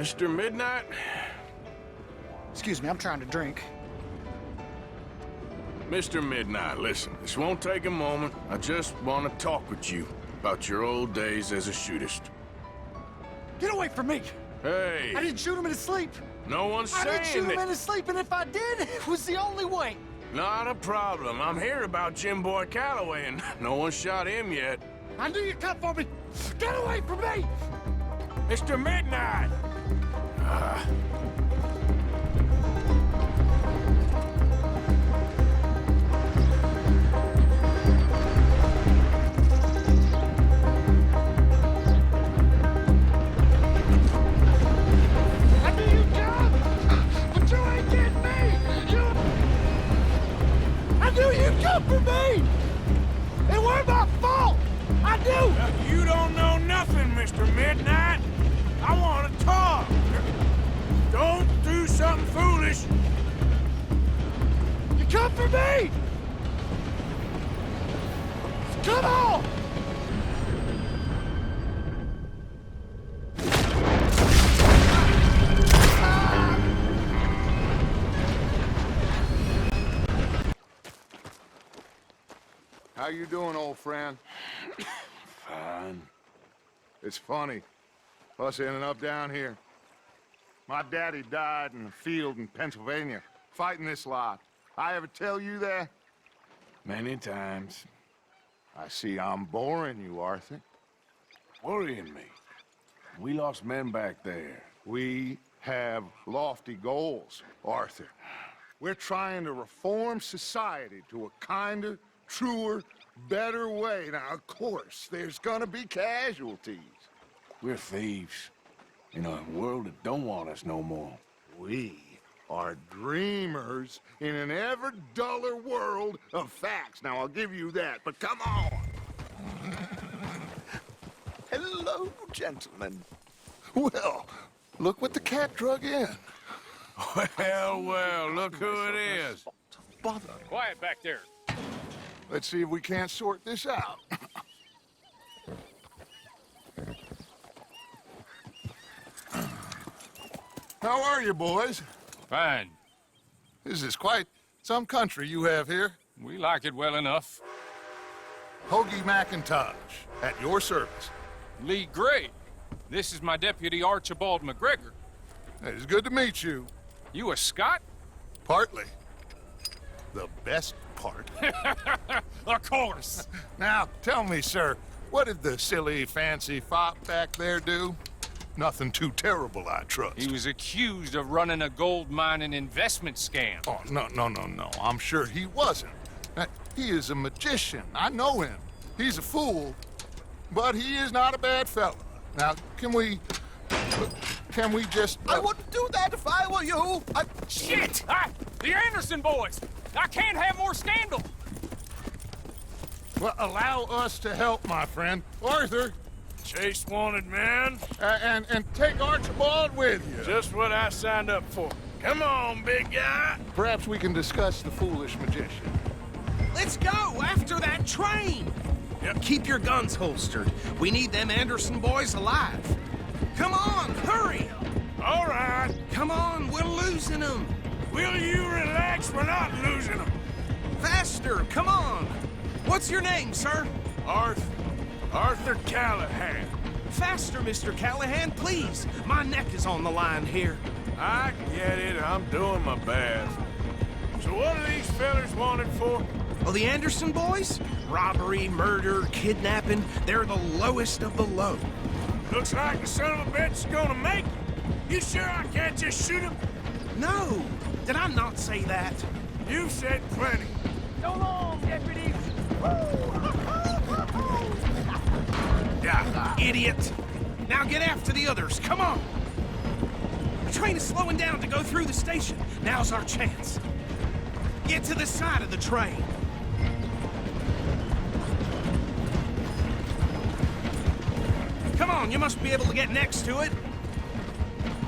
Mr. Midnight? Excuse me, I'm trying to drink. Mr. Midnight, listen, this won't take a moment. I just want to talk with you about your old days as a shootist. Get away from me! Hey! I didn't shoot him in his sleep! No one's I saying didn't shoot him that. in his sleep, and if I did, it was the only way! Not a problem. I'm here about Jim Boy Calloway, and no one shot him yet. I knew you'd come for me! Get away from me! Mr. Midnight! I knew you'd come! But you ain't getting me! I knew you'd come for me! It weren't my fault! I knew! You don't know nothing, Mr. Midnight. I want to talk. Don't do something foolish. You come for me! Come on! How you doing, old friend? Fine. It's funny, us ending up down here. My daddy died in the field in Pennsylvania, fighting this lot. I ever tell you that? Many times. I see I'm boring you, Arthur. Worrying me. We lost men back there. We have lofty goals, Arthur. We're trying to reform society to a kinder, truer, better way. Now, of course, there's gonna be casualties. We're thieves. In a world that don't want us no more. We are dreamers in an ever duller world of facts. Now, I'll give you that, but come on. Hello, gentlemen. Well, look what the cat drug in. Well, look who it is. Bother. Quiet back there. Let's see if we can't sort this out. How are you, boys? Fine. This is quite some country you have here. We like it well enough. Hoagie McIntosh, at your service. Lee Gray. This is my deputy Archibald McGregor. It's good to meet you. You a Scot? Partly. The best part. Of course. Now, tell me, sir, what did the silly, fancy fop back there do? Nothing too terrible, I trust. He was accused of running a gold mining investment scam. Oh, no. I'm sure he wasn't. He is a magician. I know him. He's a fool, but he is not a bad fella. Now, can we just... I wouldn't do that if I were you. Shit! The Anderson boys! I can't have more scandal! Well, allow us to help, my friend. Arthur, Chase wanted man. and take Archibald with you. Just what I signed up for. Come on, big guy. Perhaps we can discuss the foolish magician. Let's go after that train. Yep. Keep your guns holstered. We need them Anderson boys alive. Come on, hurry. All right. Come on, we're losing them. Will you relax? We're not losing them. Faster, come on. What's your name, sir? Arthur Callahan. Faster, Mr. Callahan, please. My neck is on the line here. I get it. I'm doing my best. So what are these fellers wanted for? Oh, the Anderson boys? Robbery, murder, kidnapping. They're the lowest of the low. Looks like the son of a bitch is gonna make it. You sure I can't just shoot him? No, did I not say that? You said plenty. So long, deputy. Yeah. Idiot. Now get after the others, come on. The train is slowing down to go through the station. Now's our chance. Get to the side of the train. Come on, you must be able to get next to it.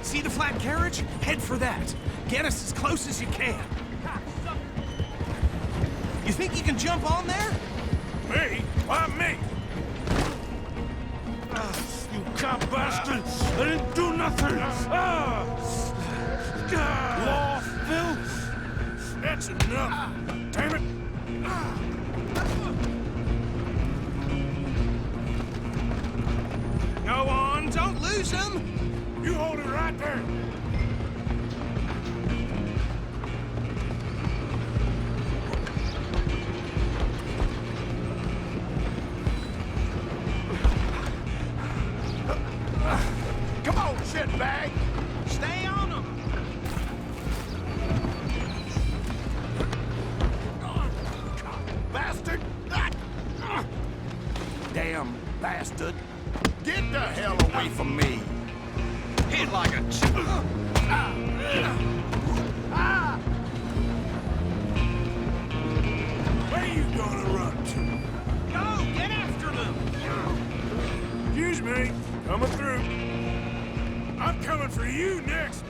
See the flat carriage? Head for that. Get us as close as you can. You think you can jump on there? Me? Why me? You cop bastard! I didn't do nothing! Law, Phil? That's enough. Damn it. Go on, don't lose them. You hold it right there. Come on, shitbag! Stay on them. Bastard! Damn bastard. Get the hell away from me! Hit like a Where you gonna run to? Go, get after them. Excuse me. Coming through. I'm coming for you next.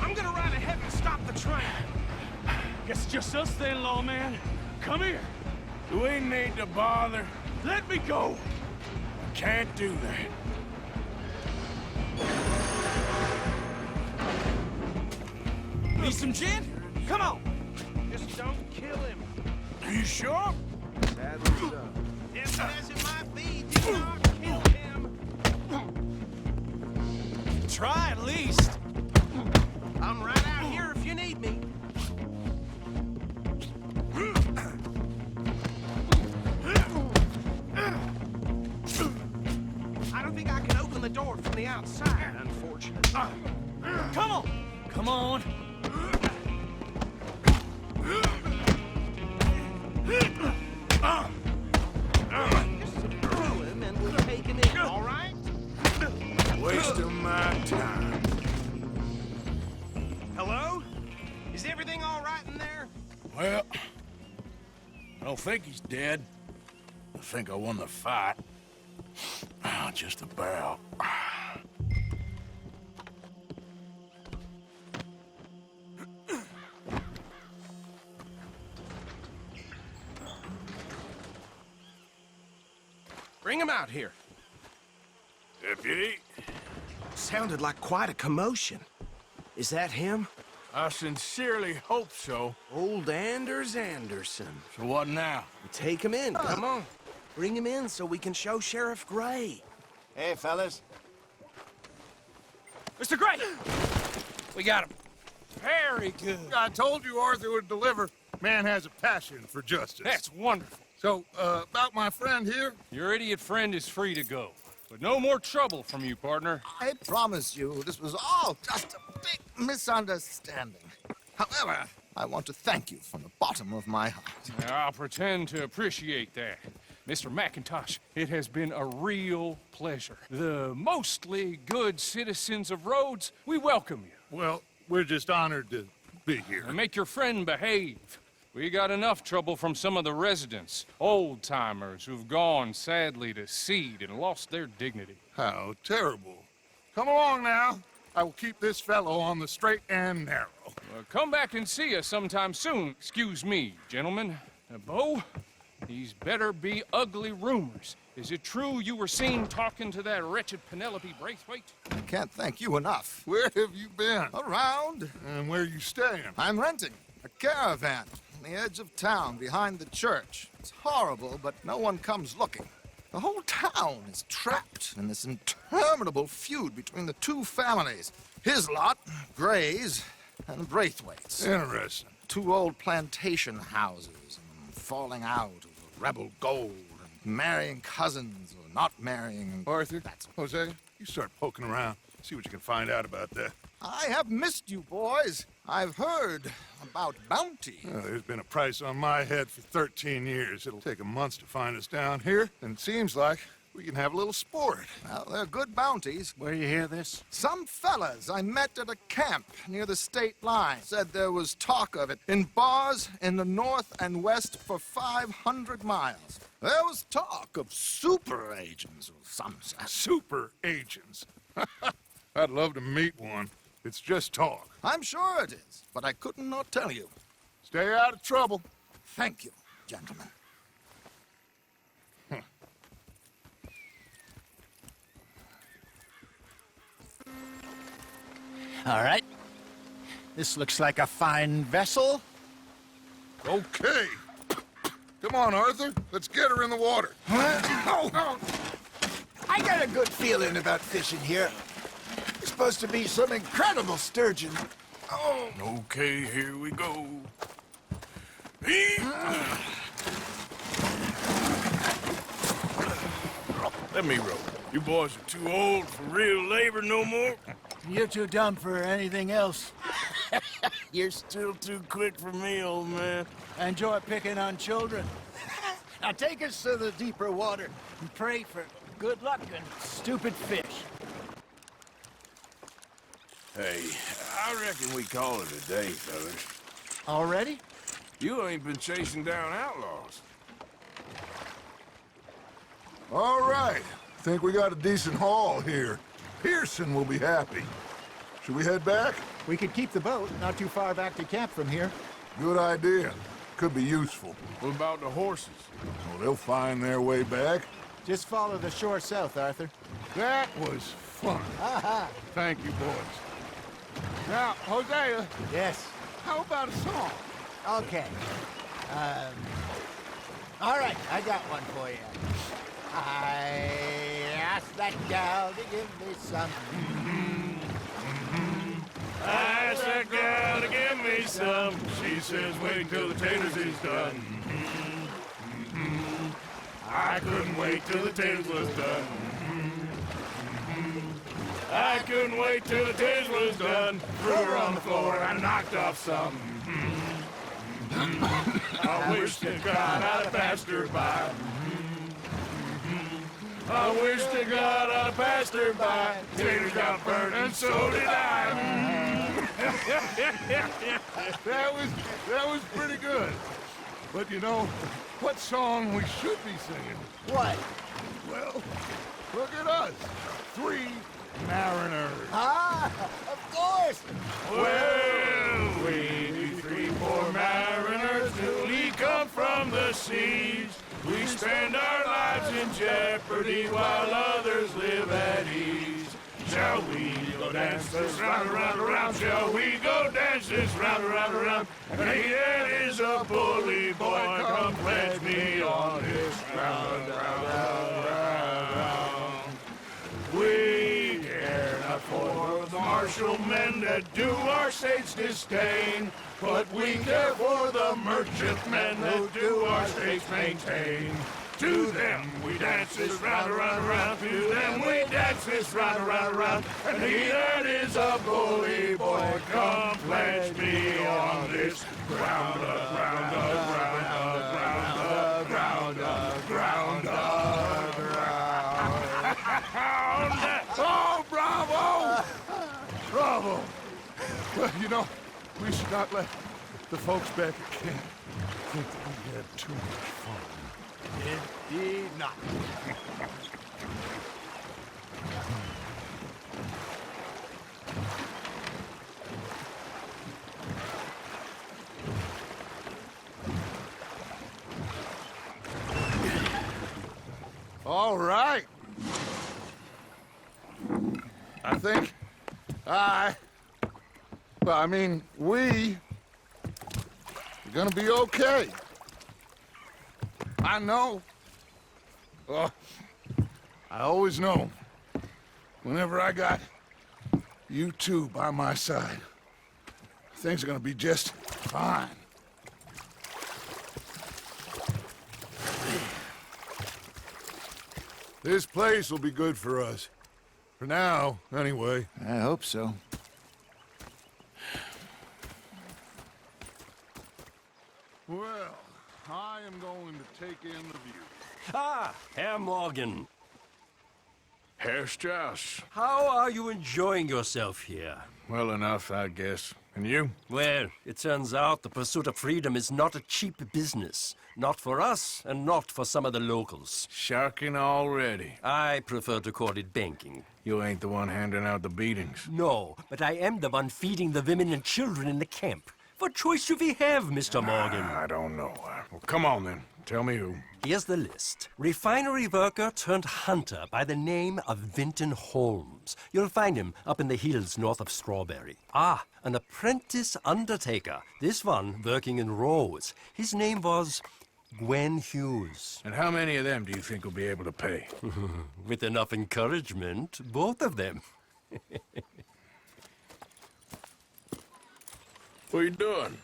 I'm gonna ride ahead and stop the train. Guess it's just us then, lawman. Come here. Do we need to bother? Let me go. I can't do that. Need some gin? Come on. Just don't kill him. Are you sure? As as it might be, do not kill him. Try at least. I'm right out here if you need me. I don't think I can open the door from the outside, unfortunately. Come on. Come on. Just subdue him and we'll take him in, all right? Wasting my time. Hello? Is everything all right in there? Well, I don't think he's dead. I think I won the fight. Just about. Bring him out here. Deputy, Sounded like quite a commotion. Is that him? I sincerely hope so. Old Anders Anderson. So what now? Take him in, come on. Bring him in so we can show Sheriff Gray. Hey, fellas. Mr. Gray! We got him. Very good. I told you Arthur would deliver. Man has a passion for justice. That's wonderful. So, about my friend here? Your idiot friend is free to go. But no more trouble from you, partner. I promise you, this was all just a big misunderstanding. However, I want to thank you from the bottom of my heart. I'll pretend to appreciate that. Mr. McIntosh, it has been a real pleasure. The mostly good citizens of Rhodes, we welcome you. Well, we're just honored to be here. And make your friend behave. We got enough trouble from some of the residents, old-timers who've gone, sadly, to seed and lost their dignity. How terrible. Come along now. I will keep this fellow on the straight and narrow. Come back and see us sometime soon. Excuse me, gentlemen. Bo, these better be ugly rumors. Is it true you were seen talking to that wretched Penelope Braithwaite? I can't thank you enough. Where have you been? Around, And where you staying? I'm renting a caravan on the edge of town behind the church. It's horrible, but no one comes looking. The whole town is trapped in this interminable feud between the two families. His lot, Gray's, and Braithwaite's. Interesting. Two old plantation houses, falling out over rebel gold, and marrying cousins or not marrying. Arthur, Jose, you start poking around. See what you can find out about that. I have missed you, boys. I've heard about bounty. Well, there's been a price on my head for 13 years. It'll take a month to find us down here, and it seems like we can have a little sport. Well, they're good bounties. Where you hear this? Some fellas I met at a camp near the state line said there was talk of it in bars in the north and west for 500 miles. There was talk of super agents or some such. Super agents. I'd love to meet one. It's just talk. I'm sure it is, but I couldn't not tell you. Stay out of trouble. Thank you, gentlemen. All right. This looks like a fine vessel. Okay. Come on, Arthur. Let's get her in the water. Oh. I got a good feeling about fishing here. It's supposed to be some incredible sturgeon. Oh. Okay, here we go. Let me row. You boys are too old for real labor no more. You're too dumb for anything else. You're still too quick for me, old man. I enjoy picking on children. Now take us to the deeper water and pray for good luck and stupid fish. Hey, I reckon we call it a day, fellas. Already? You ain't been chasing down outlaws. All right. Think we got a decent haul here. Pearson will be happy. Should we head back? We could keep the boat not too far back to camp from here. Good idea. Could be useful. What about the horses? Well, they'll find their way back. Just follow the shore south, Arthur. That was fun. Thank you, boys. Now, Hosea, Yes. how about a song? Okay. All right, I got one for you. I asked that gal to give me some. I asked that gal to give me some. She says wait till the taters is done. I couldn't wait till the taters was done. I couldn't wait till the taters was done. Threw her on the floor and I knocked off some. I wish to God I'd have passed her by. I wish to God I'd have passed her by. Taters got burnt and so did I. That was pretty good. But you know, what song we should be singing? What? Well, look at us. 3 mariners. Ah, of course. Well, we be 3 poor mariners newly come from the seas. We spend our lives in jeopardy while others live at ease. Shall we go dance this round, around, around? Shall we go dance this round, around, around? And he that is a bully boy, come pledge me on this round, round, round, round. We care not for the martial men that do our state's disdain, but we care for the merchantmen that do our states maintain. To them we dance this round, around, around. To them we dance this round, around, around. And he that is a bully boy, come pledge me on this ground up, ground up, ground up, ground up, ground up, ground up, ground up. Oh, bravo! Bravo! Well, you know, we should not let the folks back at camp think that we had too much fun. Indeed not. All right. I think we're gonna be okay. I know. I always know. Whenever I got you two by my side, things are gonna be just fine. This place will be good for us. For now, anyway. I hope so. Well, I am going to take in the view. Ah, Herr Morgan. Herr Strauss. How are you enjoying yourself here? Well enough, I guess. And you? Well, it turns out the pursuit of freedom is not a cheap business. Not for us, and not for some of the locals. Shocking already. I prefer to call it banking. You ain't the one handing out the beatings. No, but I am the one feeding the women and children in the camp. What choice do we have, Mr. Morgan? I don't know. Well, come on then. Tell me who. Here's the list. Refinery worker turned hunter by the name of Vinton Holmes. You'll find him up in the hills north of Strawberry. Ah, an apprentice undertaker. This one working in Rhodes. His name was Gwen Hughes. And how many of them do you think will be able to pay? With enough encouragement, both of them. What are you doing?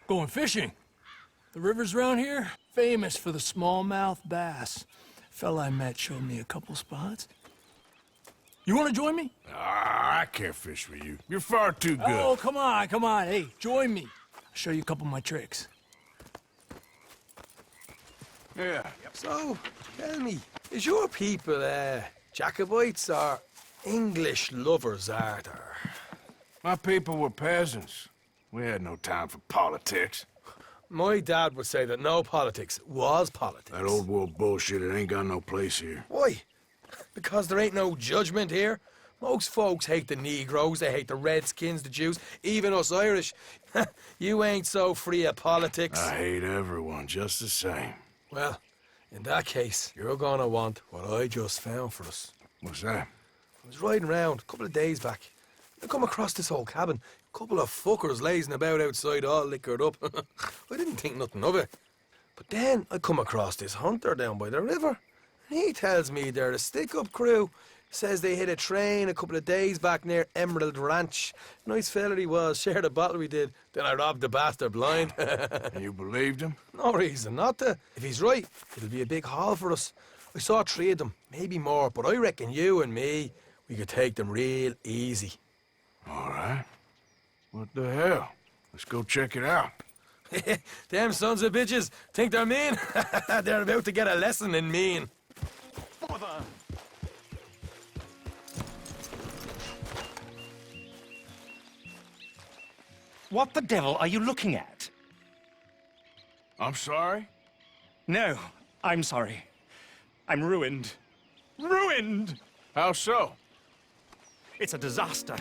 Going fishing. The rivers around here, famous for the smallmouth bass. Fella I met showed me a couple spots. You want to join me? Ah, I can't fish with you. You're far too good. Oh, come on, come on. Hey, join me. I'll show you a couple of my tricks. Yeah. So, tell me, is your people, Jacobites or English lovers, Arthur? My people were peasants. We had no time for politics. My dad would say that no politics was politics. That old world bullshit, it ain't got no place here. Why? Because there ain't no judgment here. Most folks hate the Negroes, they hate the Redskins, the Jews, even us Irish. You ain't so free of politics. I hate everyone just the same. Well, in that case, you're gonna want what I just found for us. What's that? I was riding around a couple of days back. I come across this old cabin. A couple of fuckers lazing about outside all liquored up. I didn't think nothing of it. But then I come across this hunter down by the river. And he tells me they're a stick-up crew. Says they hit a train a couple of days back near Emerald Ranch. Nice fella he was, shared a bottle we did. Then I robbed the bastard blind. And you believed him? No reason not to. If he's right, it'll be a big haul for us. I saw 3 of them, maybe more, but I reckon you and me, we could take them real easy. All right. What the hell? Let's go check it out. Them sons of bitches think they're mean. They're about to get a lesson in mean. Bother. What the devil are you looking at? I'm sorry? No, I'm sorry. I'm ruined. Ruined! How so? It's a disaster.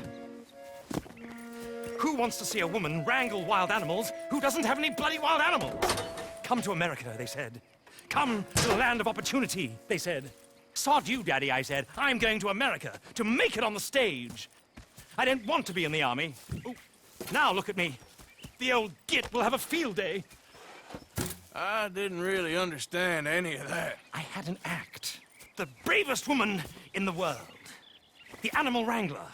Who wants to see a woman wrangle wild animals who doesn't have any bloody wild animals? Come to America, they said. Come to the land of opportunity, they said. Sod you, Daddy, I said. I'm going to America to make it on the stage. I don't want to be in the army. Ooh. Now look at me. The old git will have a field day. I didn't really understand any of that. I had an act. The bravest woman in the world. The animal wrangler.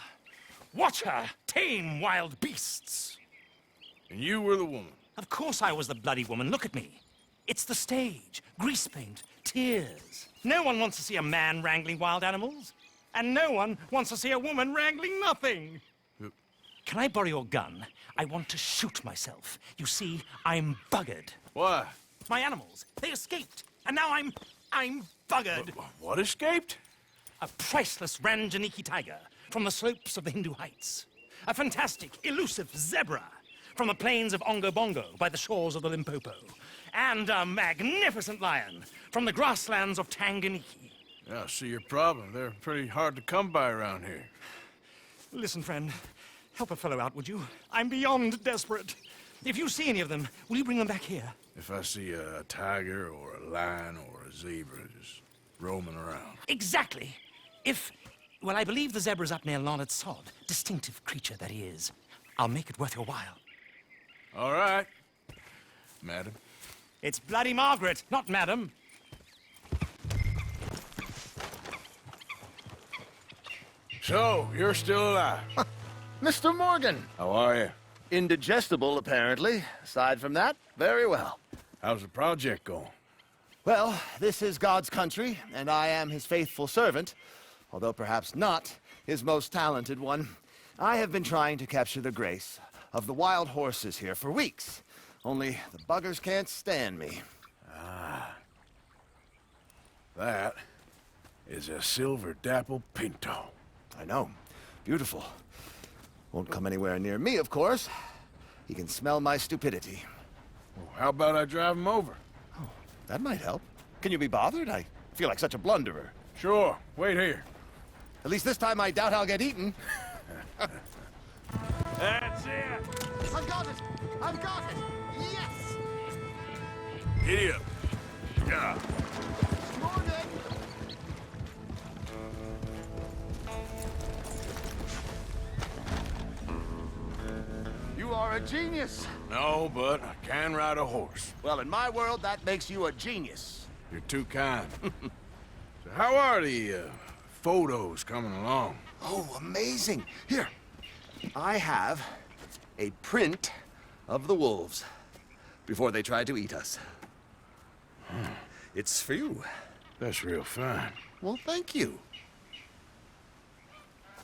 Watch her tame wild beasts. And you were the woman. Of course I was the bloody woman. Look at me. It's the stage. Grease paint. Tears. No one wants to see a man wrangling wild animals. And no one wants to see a woman wrangling nothing. Can I borrow your gun? I want to shoot myself. You see, I'm buggered. Why? My animals, they escaped. And now I'm buggered. What escaped? A priceless Ranjaniki tiger from the slopes of the Hindu Heights. A fantastic, elusive zebra from the plains of Ongo Bongo by the shores of the Limpopo. And a magnificent lion from the grasslands of Tanganyika. Yeah, I see your problem. They're pretty hard to come by around here. Listen, friend. Help a fellow out, would you? I'm beyond desperate. If you see any of them, will you bring them back here? If I see a tiger or a lion or a zebra just roaming around. Exactly. Well, I believe the zebra's up near Larned Sod. Distinctive creature that he is. I'll make it worth your while. All right, madam. It's Bloody Margaret, not madam. So, you're still alive. Mr. Morgan. How are you? Indigestible, apparently. Aside from that, very well. How's the project going? Well, this is God's country, and I am his faithful servant, although perhaps not his most talented one. I have been trying to capture the grace of the wild horses here for weeks, only the buggers can't stand me. Ah. That is a silver dapple pinto. I know. Beautiful. Won't come anywhere near me, of course. He can smell my stupidity. Well, how about I drive him over? Oh, that might help. Can you be bothered? I feel like such a blunderer. Sure. Wait here. At least this time I doubt I'll get eaten. That's it. I've got it! I've got it! Yes! Giddy up. Yeah. You are a genius. No, but I can ride a horse. Well, in my world, that makes you a genius. You're too kind. So how are the photos coming along? Oh, amazing. Here, I have a print of the wolves before they tried to eat us. It's for you. That's real fine. Well, thank you.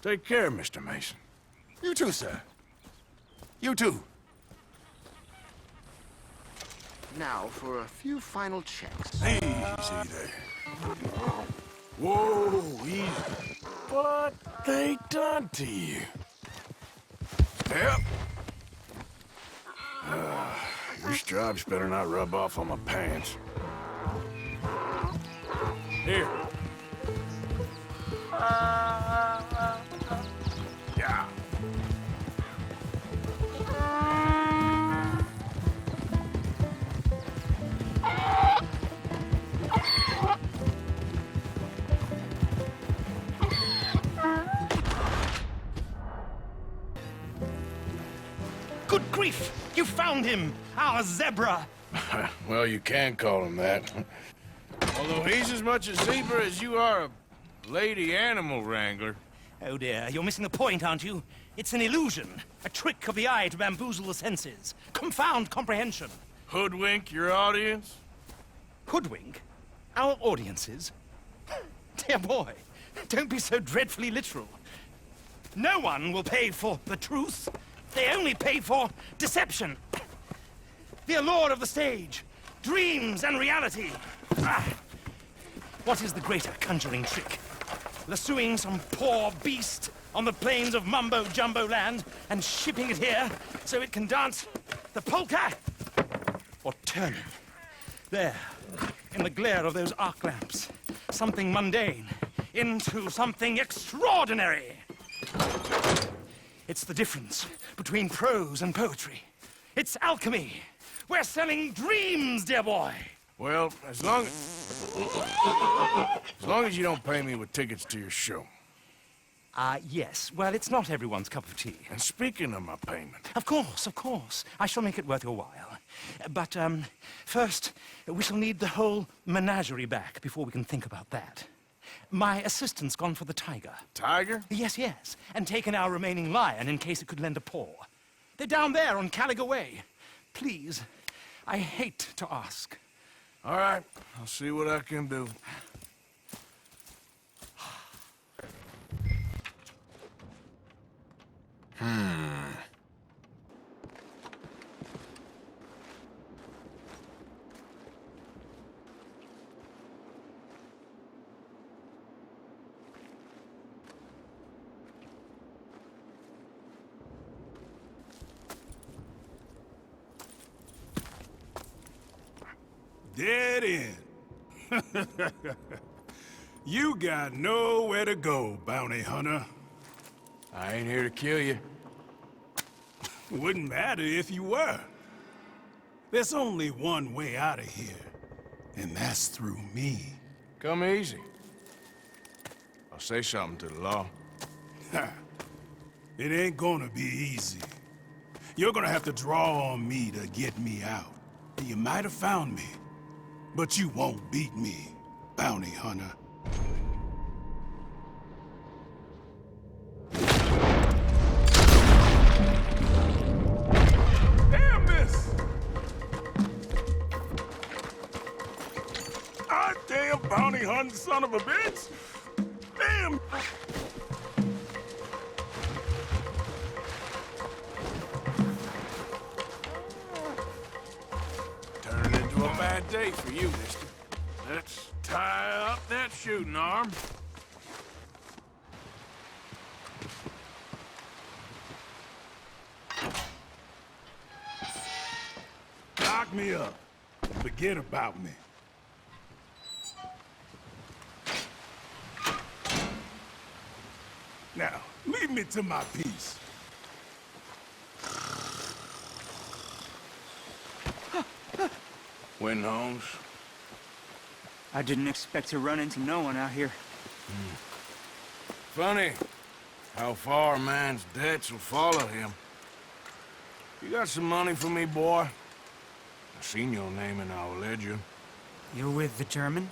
Take care, Mr. Mason. You too, sir. You too. Now for a few final checks. Easy there. Whoa, easy. What they done to you? Yep. Your stripes better not rub off on my pants. Here. Yeah. Good grief! You found him! Our zebra! Well, you can call him that. Although he's as much a zebra as you are a lady animal wrangler. Oh dear, you're missing the point, aren't you? It's an illusion. A trick of the eye to bamboozle the senses. Confound comprehension. Hoodwink your audience? Hoodwink? Our audiences? Dear boy, don't be so dreadfully literal. No one will pay for the truth. They only pay for deception. The allure of the stage, dreams and reality. What is the greater conjuring trick? Lassoing some poor beast on the plains of mumbo-jumbo land and shipping it here so it can dance the polka? Or turning, there, in the glare of those arc lamps, something mundane into something extraordinary? It's the difference between prose and poetry. It's alchemy. We're selling dreams, dear boy. Well, as long as you don't pay me with tickets to your show. Yes. Well, it's not everyone's cup of tea. And speaking of my payment... Of course, of course. I shall make it worth your while. But, first, we shall need the whole menagerie back before we can think about that. My assistant's gone for the tiger. Tiger? Yes, yes. And taken our remaining lion in case it could lend a paw. They're down there on Caliga Way. Please, I hate to ask. All right, I'll see what I can do. Dead end. You got nowhere to go, bounty hunter. I ain't here to kill you. Wouldn't matter if you were. There's only one way out of here, and that's through me. Come easy. I'll say something to the law. It ain't gonna be easy. You're gonna have to draw on me to get me out. You might have found me, but you won't beat me, bounty hunter. Damn this! Ah, damn bounty hunting son of a bitch! Damn! Turning into a bad day for you, mister. Let's tie up that shooting arm. Lock me up. Forget about me. Now, leave me to my peace. Win, Holmes. I didn't expect to run into no one out here. Funny how far a man's debts will follow him. You got some money for me, boy? I seen your name in our ledger. You're with the German?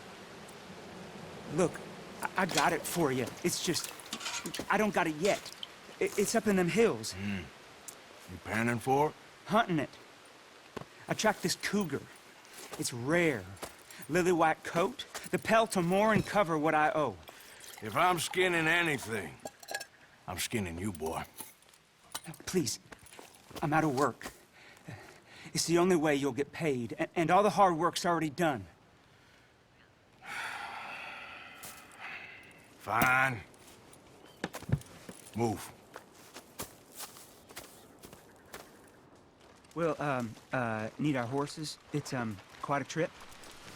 Look, I got it for you. It's just, I don't got it yet. It's up in them hills. You panning for it? Hunting it. I tracked this cougar. It's rare. Lily white coat. The pelt will more and cover what I owe. If I'm skinning anything, I'm skinning you, boy. Please, I'm out of work. It's the only way you'll get paid, and all the hard work's already done. Fine. Move. Well, need our horses? It's, quite a trip.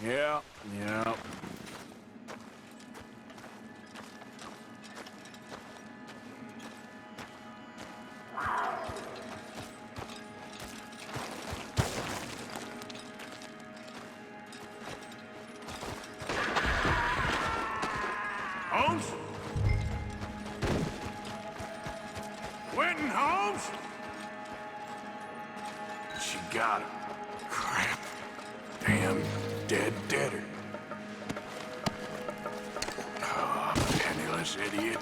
Yeah. Holmes? Quentin Holmes? She got him. Crap. Damn deader. Oh, penniless idiot.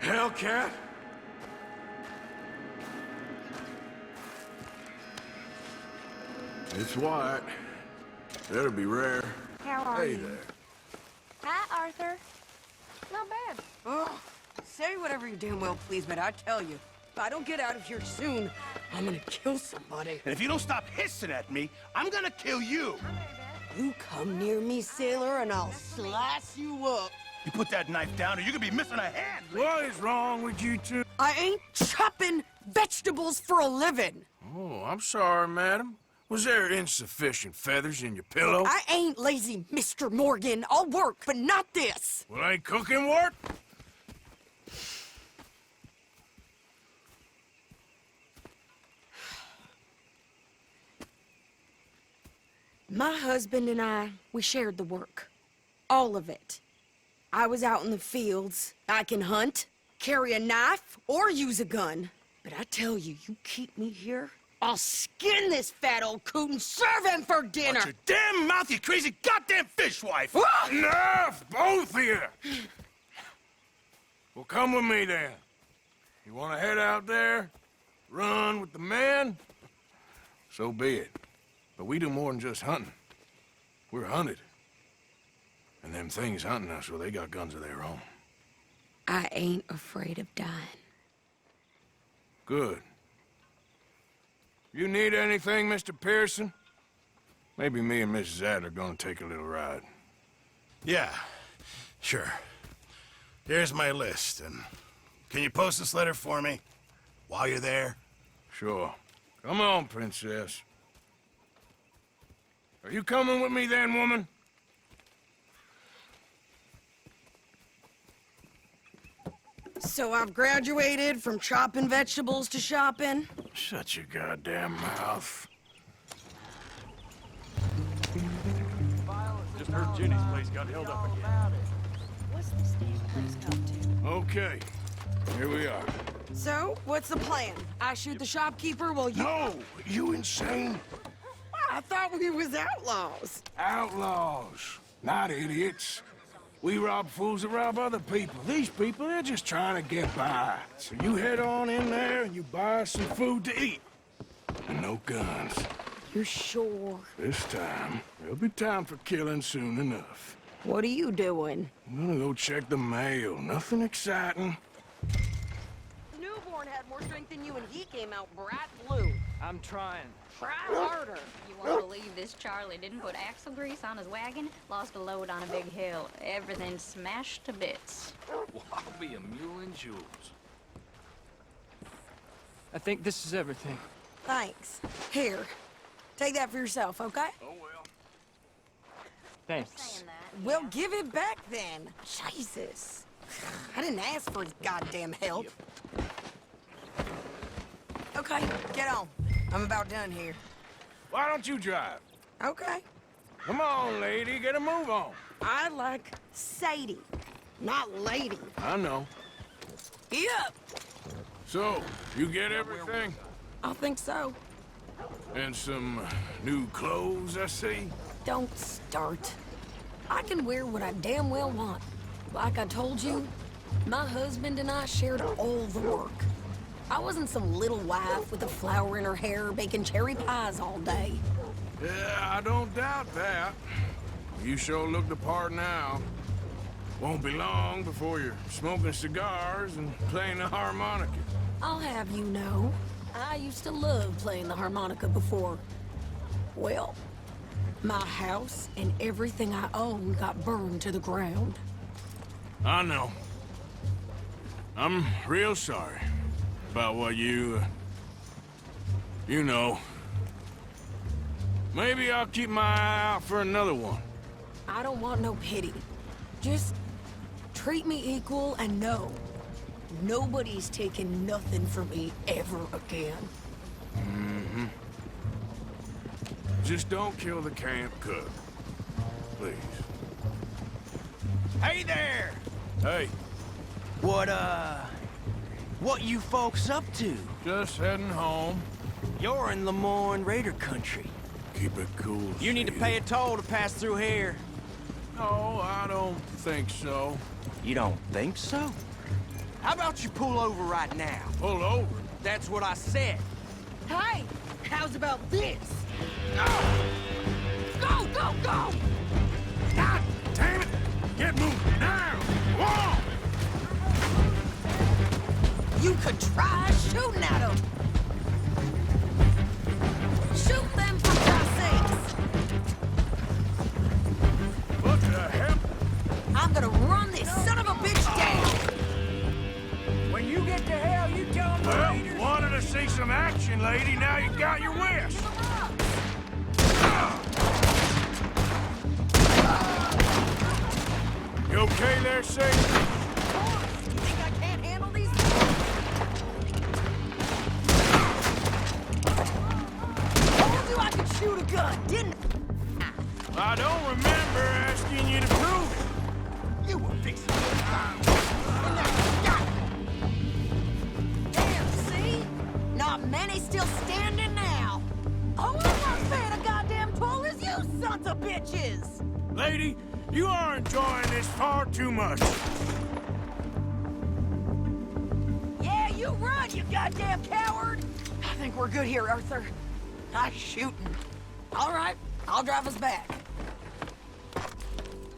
Hellcat? It's white. That'll be rare. How are you? Hey there. Hi, Arthur. Not bad. Oh, say whatever you damn well please, but I tell you, if I don't get out of here soon, I'm gonna kill somebody. And if you don't stop hissing at me, I'm gonna kill you. You come near me, sailor, and I'll slice you up. You put that knife down or you could be missing a hand. What is wrong with you two? I ain't chopping vegetables for a living. Oh, I'm sorry, madam. Was there insufficient feathers in your pillow? I ain't lazy, Mr. Morgan. I'll work, but not this. Well, ain't cooking work? My husband and I, we shared the work. All of it. I was out in the fields. I can hunt, carry a knife, or use a gun. But I tell you, you keep me here, I'll skin this fat old coot and serve him for dinner. Watch your damn mouth, you crazy goddamn fishwife! Enough, both of you! Well, come with me then. You want to head out there, run with the men? So be it. But we do more than just hunting. We're hunted. And them things hunting us, well, they got guns of their own. I ain't afraid of dying. Good. You need anything, Mr. Pearson? Maybe me and Mrs. Adler are gonna take a little ride. Yeah, sure. Here's my list, and can you post this letter for me while you're there? Sure. Come on, princess. Are you coming with me then, woman? So I've graduated from chopping vegetables to shopping? Shut your goddamn mouth. Just heard Jenny's place got held up again. What's the Stagecoach up to? Okay, here we are. So, what's the plan? I shoot the shopkeeper while you... No! You insane? I thought we was outlaws. Outlaws, not idiots. We rob fools that rob other people. These people, they're just trying to get by. So you head on in there and you buy us some food to eat. And no guns. You're sure? This time, there'll be time for killing soon enough. What are you doing? I'm gonna go check the mail. Nothing exciting. The newborn had more strength than you and he came out bright blue. I'm trying. Try harder. You won't believe this Charlie didn't put axle grease on his wagon, lost a load on a big hill. Everything smashed to bits. Well, I'll be a mule and jewels. I think this is everything. Thanks. Here, take that for yourself, okay? Oh, well. Thanks. Well, give it back then. Jesus. I didn't ask for his goddamn help. Okay, get on. I'm about done here. Why don't you drive? Okay. Come on, lady, get a move on. I like Sadie, not lady. I know. Yep. So, you get everything? I think so. And some new clothes, I see? Don't start. I can wear what I damn well want. Like I told you, my husband and I shared all the work. I wasn't some little wife with a flower in her hair baking cherry pies all day. Yeah, I don't doubt that. You sure look the part now. Won't be long before you're smoking cigars and playing the harmonica. I'll have you know, I used to love playing the harmonica before. Well, my house and everything I owned got burned to the ground. I know. I'm real sorry about what you know. Maybe I'll keep my eye out for another one. I don't want no pity. Just treat me equal and know nobody's taking nothing from me ever again. Mm-hmm. Just don't kill the camp cook. Please. Hey there! Hey. What you folks up to? Just heading home. You're in Lemoyne Raider country. Keep it cool. You need to pay a toll to pass through here. No, I don't think so. You don't think so? How about you pull over right now? Pull over? That's what I said. Hey, how's about this? Go, go, go! God damn it! Get moving now! Whoa! You could try shooting at them. Shoot them for God's sakes! What the hell? I'm gonna run this son of a bitch down! When you get to hell, you tell them Well, you wanted to see some action, lady. Now you got your wish. You okay there, Sadie? You think I can't handle these? Told you I could shoot a gun, didn't I don't remember asking you to prove it. You were fixing to Damn, see? Not many still standing now. Oh, I'm not paying a goddamn toll as you sons of bitches! Lady, you are enjoying this far too much. Yeah, you run, you goddamn coward! I think we're good here, Arthur. Nice shooting. All right, I'll drive us back.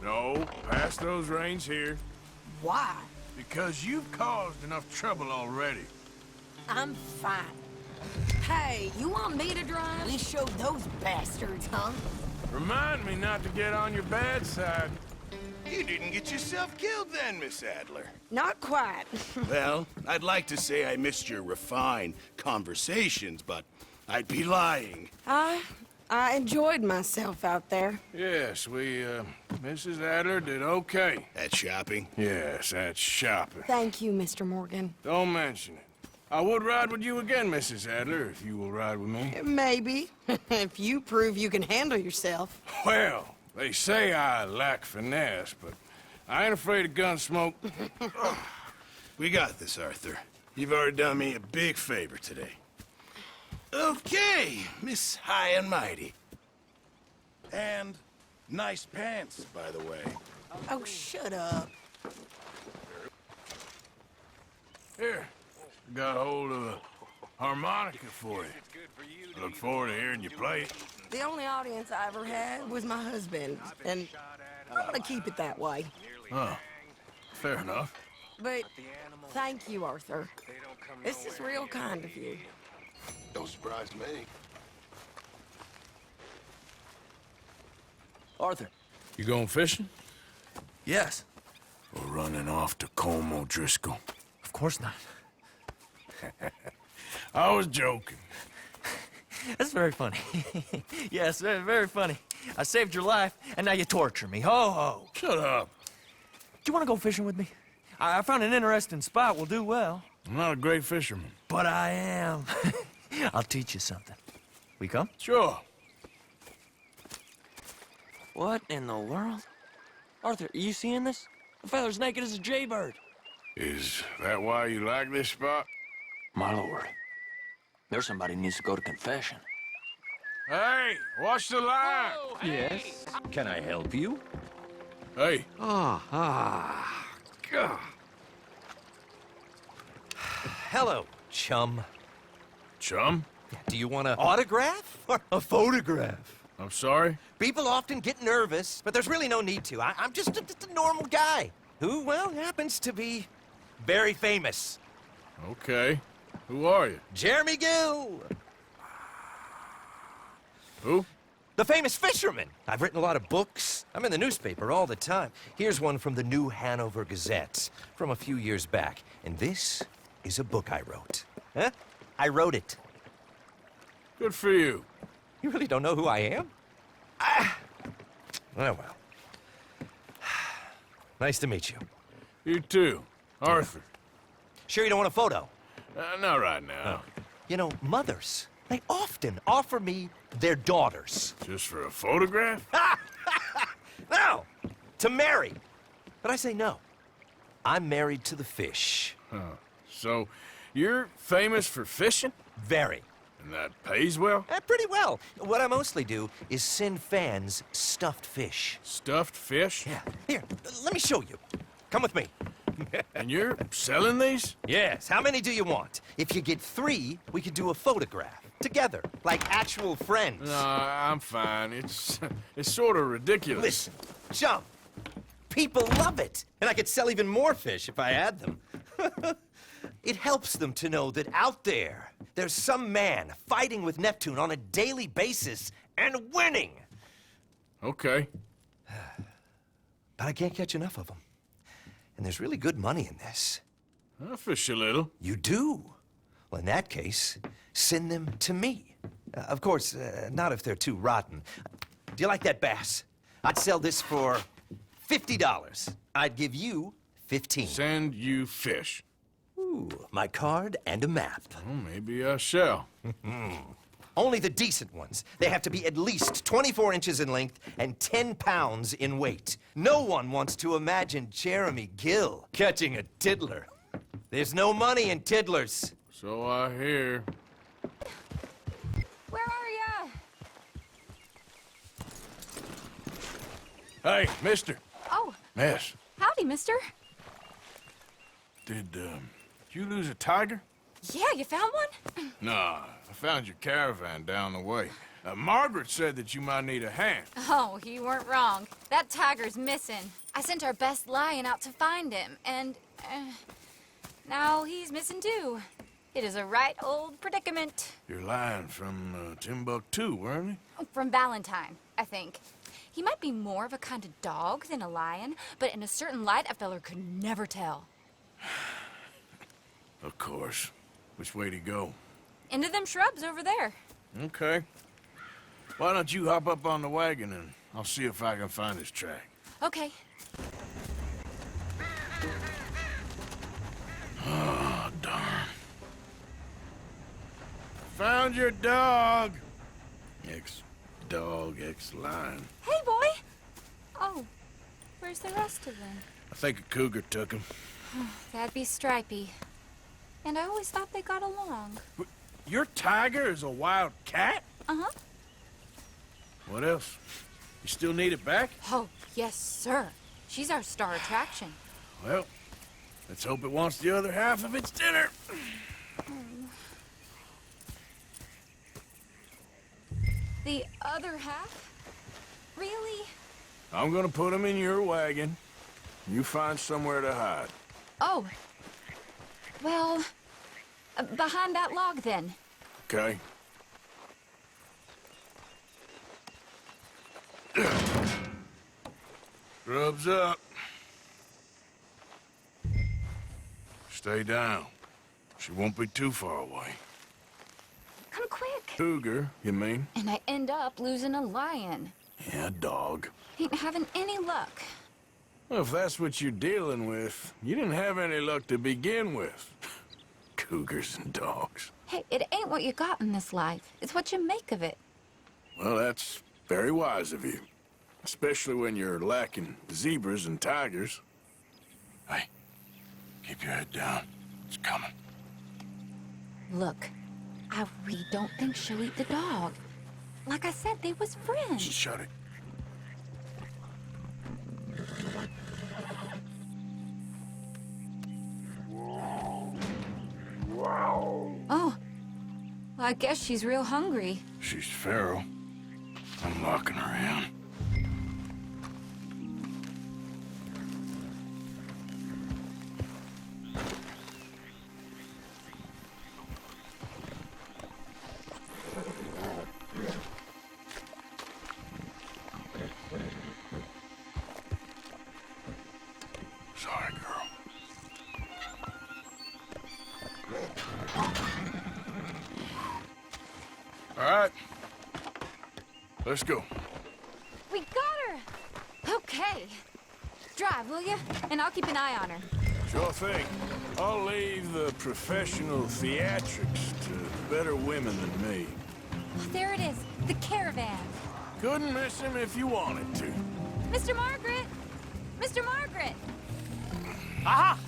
No, pass those reins here. Why? Because you've caused enough trouble already. I'm fine. Hey, you want me to drive? We showed those bastards, huh? Remind me not to get on your bad side. You didn't get yourself killed then, Miss Adler. Not quite. Well, I'd like to say I missed your refined conversations, but I'd be lying. I enjoyed myself out there. Yes, Mrs. Adler did okay. At shopping? Yes, at shopping. Thank you, Mr. Morgan. Don't mention it. I would ride with you again, Mrs. Adler, if you will ride with me. Maybe. If you prove you can handle yourself. Well, they say I lack finesse, but I ain't afraid of gun smoke. We got this, Arthur. You've already done me a big favor today. Okay, Miss High and Mighty. And nice pants, by the way. Oh, shut up. Here, got hold of a harmonica for you. I look forward to hearing you play it. The only audience I ever had was my husband, and I'm gonna keep it that way. Oh, fair enough. But thank you, Arthur. This is real kind of you. Don't surprise me. Arthur. You going fishing? Yes. Or running off to Colm O'Driscoll? Of course not. I was joking. That's very funny. Yes, very, very funny. I saved your life, and now you torture me. Ho, ho. Shut up. Do you want to go fishing with me? I found an interesting spot. We'll do well. I'm not a great fisherman. But I am. I'll teach you something. We come? Sure. What in the world? Arthur, are you seeing this? The feather's naked as a jaybird. Is that why you like this spot? My lord. There's somebody who needs to go to confession. Hey, watch the line. Whoa, hey. Yes. Can I help you? Hey. God. Hello, chum. Chum? Do you want an autograph or a photograph? I'm sorry? People often get nervous, but there's really no need to. I'm just a normal guy who, well, happens to be very famous. Okay. Who are you? Jeremy Gill. Who? The famous fisherman. I've written a lot of books. I'm in the newspaper all the time. Here's one from the New Hanover Gazette from a few years back. And this is a book I wrote. Huh? I wrote it. Good for you. You really don't know who I am? Oh, well. Nice to meet you. You too. Arthur. Sure you don't want a photo? Not right now. Oh. You know, mothers, they often offer me their daughters. Just for a photograph? No, to marry. But I say no. I'm married to the fish. Huh. So, you're famous for fishing? Very. And that pays well? Pretty well. What I mostly do is send fans stuffed fish. Stuffed fish? Yeah. Here, let me show you. Come with me. And you're selling these? Yes. How many do you want? If you get 3, we could do a photograph. Together, like actual friends. No, I'm fine. It's sort of ridiculous. Listen, chum, people love it. And I could sell even more fish if I had them. It helps them to know that out there's some man fighting with Neptune on a daily basis and winning. Okay. But I can't catch enough of them. And there's really good money in this. I'll fish a little. You do? Well, in that case, send them to me. Of course, not if they're too rotten. Do you like that bass? I'd sell this for $50. I'd give you 15. Send you fish. Ooh, my card and a map. Well, maybe I shall. Only the decent ones. They have to be at least 24 inches in length and 10 pounds in weight. No one wants to imagine Jeremy Gill catching a tiddler. There's no money in tiddlers. So I hear. Where are ya? Hey, mister. Oh. Miss. Howdy, mister. Did you lose a tiger? Yeah, you found one? Nah, I found your caravan down the way. Margaret said that you might need a hand. Oh, you weren't wrong. That tiger's missing. I sent our best lion out to find him, and now he's missing too. It is a right old predicament. You're lying from Timbuktu, weren't you? From Valentine, I think. He might be more of a kind of dog than a lion, but in a certain light, a feller could never tell. Of course. Which way to go? Into them shrubs over there. Okay. Why don't you hop up on the wagon and I'll see if I can find his track. Okay. Oh, darn. Found your dog. Ex-dog, ex-lion. Hey, boy! Oh, where's the rest of them? I think a cougar took him. That'd be Stripey. And I always thought they got along. Your tiger is a wild cat? Uh-huh. What else? You still need it back? Oh, yes, sir. She's our star attraction. Well, let's hope it wants the other half of its dinner. The other half? Really? I'm gonna put him in your wagon. You find somewhere to hide. Oh. Well, behind that log, then. Okay. Rubs up. Stay down. She won't be too far away. Cougar, you mean? And I end up losing a lion. Yeah, dog. Ain't having any luck. Well, if that's what you're dealing with, you didn't have any luck to begin with. Cougars and dogs. Hey, it ain't what you got in this life. It's what you make of it. Well, that's very wise of you. Especially when you're lacking zebras and tigers. Hey, keep your head down. It's coming. Look, I really don't think she'll eat the dog. Like I said, they was friends. Shut it. Oh, well, I guess she's real hungry. She's feral. I'm locking her in. Sorry, girl. All right. Let's go. We got her! Okay. Drive, will you? And I'll keep an eye on her. Sure thing. I'll leave the professional theatrics to better women than me. There it is, the caravan. Couldn't miss him if you wanted to. Mr. Margaret! Mr. Margaret! Aha!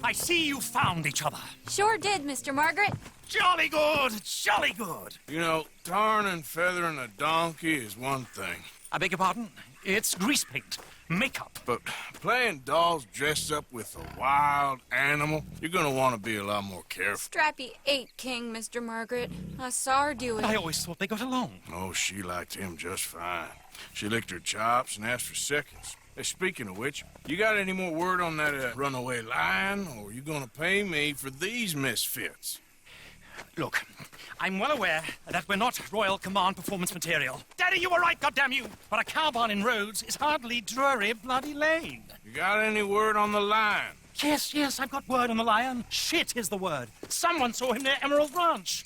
I see you found each other. Sure did, Mr. Margaret. Jolly good, jolly good. You know, tarring and feathering a donkey is one thing. I beg your pardon? It's grease paint, makeup. But playing dolls dressed up with a wild animal, you're gonna want to be a lot more careful. Strappy ate King, Mr. Margaret. I saw her do it. I always thought they got along. Oh, she liked him just fine. She licked her chops and asked for seconds. Hey, speaking of which, you got any more word on that runaway lion, or are you gonna pay me for these misfits? Look, I'm well aware that we're not Royal Command performance material. Daddy, you were right, goddamn you! But a cow barn in Rhodes is hardly Drury Bloody Lane. You got any word on the lion? Yes, I've got word on the lion. Shit is the word. Someone saw him near Emerald Ranch.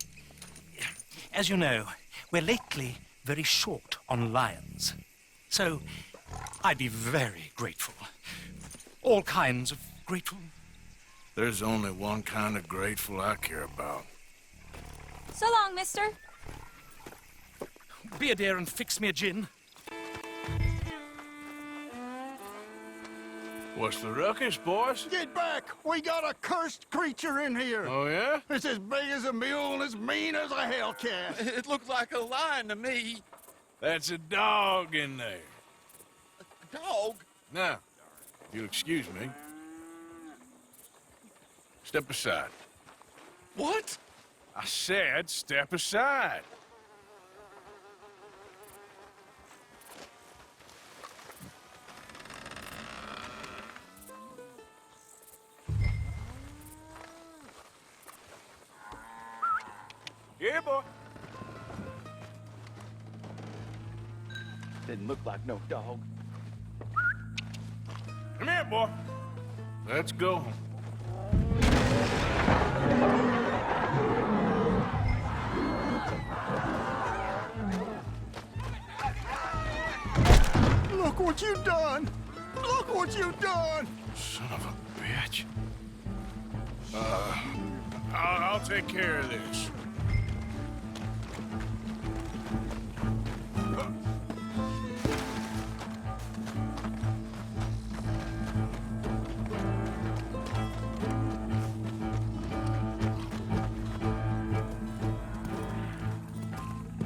As you know, we're lately very short on lions. So, I'd be very grateful. All kinds of grateful. There's only one kind of grateful I care about. So long, mister. Be a dear and fix me a gin. What's the ruckus, boys? Get back! We got a cursed creature in here. Oh, yeah? It's as big as a mule and as mean as a hellcat. It looks like a lion to me. That's a dog in there. A dog? Now, if you'll excuse me, step aside. What? I said step aside. Yeah, boy. Didn't look like no dog. Come here, boy. Let's go. Look what you done! Look what you done! Son of a bitch. I'll take care of this.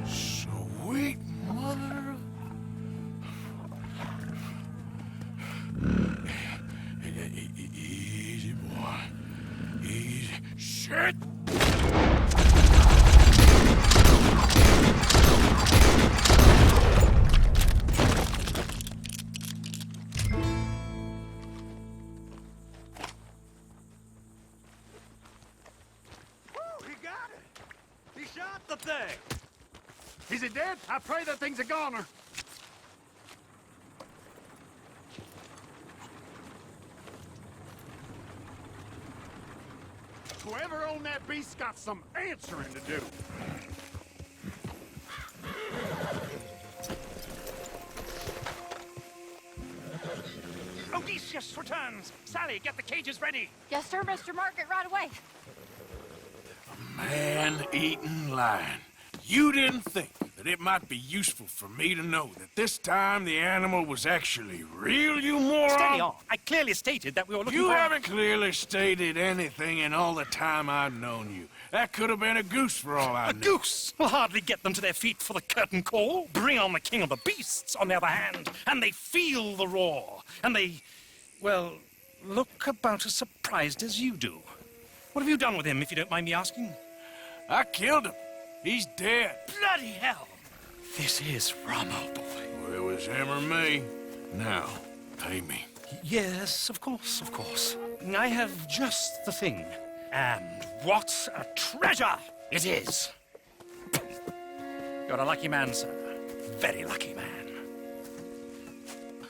Sweet mother. Easy, boy. Easy. Shit! He got it! He shot the thing! Is it dead? I pray that thing's a goner. Whoever owned that beast got some answering to do. Theseus returns. Sally, get the cages ready. Yes, sir, Mr. Market, right away. Man-eating lion. You didn't think that it might be useful for me to know that this time the animal was actually real, you moron? Steady on. I clearly stated that we were looking for... You haven't clearly stated anything in all the time I've known you. That could have been a goose for all I know. A goose will hardly get them to their feet for the curtain call. Bring on the king of the beasts, on the other hand, and they feel the roar. And they, well, look about as surprised as you do. What have you done with him, if you don't mind me asking? I killed him. He's dead. Bloody hell! This is rum, old boy. Well, it was him or me. Now, pay me. Yes, of course, of course. I have just the thing. And what a treasure it is! You're a lucky man, sir. Very lucky man.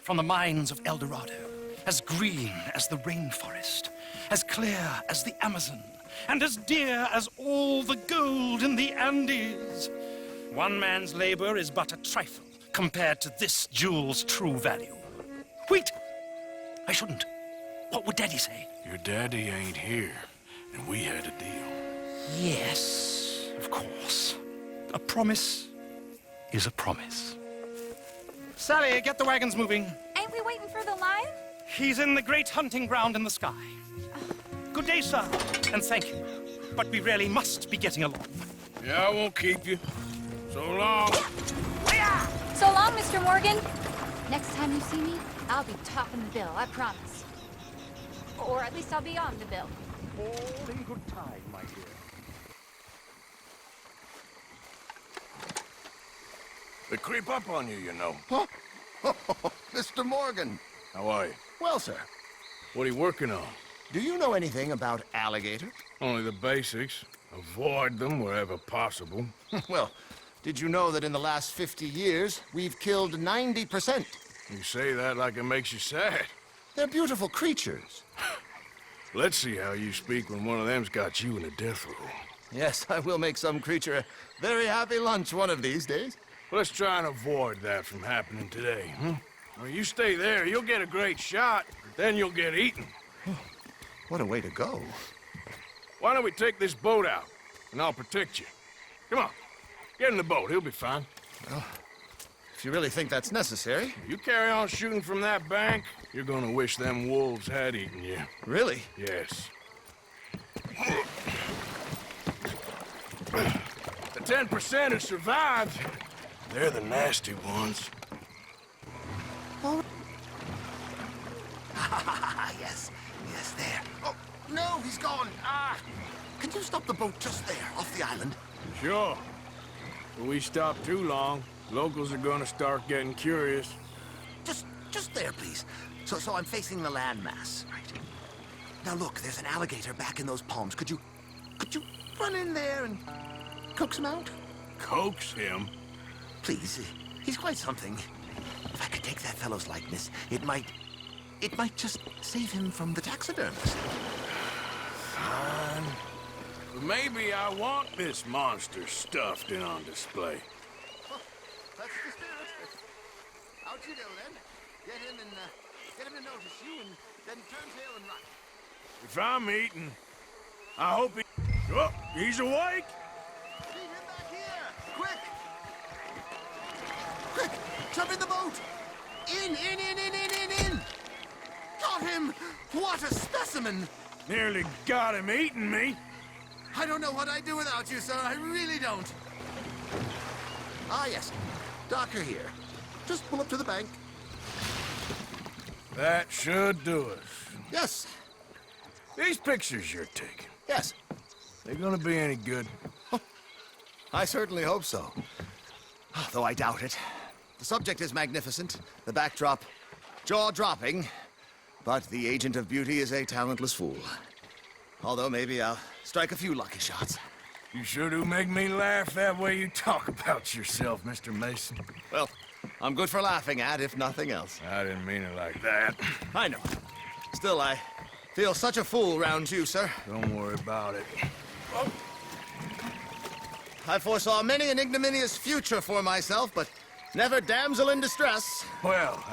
From the mines of El Dorado, as green as the rainforest, as clear as the Amazon, and as dear as all the gold in the Andes. One man's labor is but a trifle compared to this jewel's true value. Wait! I shouldn't. What would Daddy say? Your daddy ain't here, and we had a deal. Yes, of course. A promise is a promise. Sally, get the wagons moving. Ain't we waiting for the lion? He's in the great hunting ground in the sky. Good day, sir, and thank you. But we really must be getting along. Yeah, I won't keep you. So long. So long, Mr. Morgan. Next time you see me, I'll be topping the bill, I promise. Or at least I'll be on the bill. All in good time, my dear. They creep up on you, you know. Huh? Mr. Morgan. How are you? Well, sir, What are you working on? do you know anything about Alligator? Only the basics. Avoid them wherever possible. Well, did you know that in the last 50 years, we've killed 90%? You say that like it makes you sad. They're beautiful creatures. Let's see how you speak when one of them's got you in a death row. Yes, I will make some creature a very happy lunch one of these days. Let's try and avoid that from happening today, huh? Well, you stay there, you'll get a great shot, then you'll get eaten. What a way to go. Why don't we take this boat out, and I'll protect you. Come on, get in the boat, he'll be fine. Well, if you really think that's necessary. You carry on shooting from that bank, you're gonna wish them wolves had eaten you. Really? Yes. The 10% who survived, they're the nasty ones. Yes, yes, there. Oh, no, he's gone. Can you stop the boat just there, off the island? Sure. If we stop too long, locals are gonna start getting curious. Just there, please. So I'm facing the landmass, right? Now look, there's an alligator back in those palms. Could you run in there and coax him out? Coax him? Please, he's quite something. If I could take that fellow's likeness, it might just save him from the taxidermist. Fine. But maybe I want this monster stuffed and on display. That's the spirit. Out you go, then. Get him to notice you, and then turn tail and run. If I'm eating, I hope he... Oh, he's awake! Meet him back here! Quick! Quick! Jump in the boat! In! Got him! What a specimen! Nearly got him eating me. I don't know what I'd do without you, sir. I really don't. Ah, yes. Docker here. Just pull up to the bank. That should do us. Yes. These pictures you're taking, Yes. they gonna be any good? I certainly hope so. Though I doubt it. The subject is magnificent, the backdrop jaw-dropping, but the agent of beauty is a talentless fool. Although maybe I'll strike a few lucky shots. You sure do make me laugh that way you talk about yourself, Mr. Mason. Well, I'm good for laughing at, if nothing else. I didn't mean it like that. I know. Still, I feel such a fool round you, sir. Don't worry about it. Oh. I foresaw many an ignominious future for myself, but never damsel in distress. Well,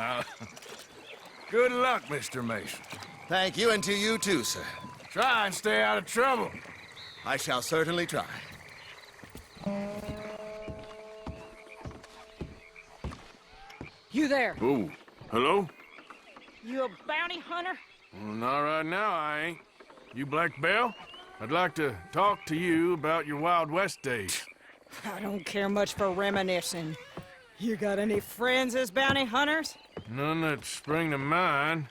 Good luck, Mr. Mason. Thank you, and to you too, sir. Try and stay out of trouble. I shall certainly try. You there? Oh, hello? You a bounty hunter? Well, not right now, I ain't. You Black Belle? I'd like to talk to you about your Wild West days. I don't care much for reminiscing. You got any friends as bounty hunters? None that spring to mind.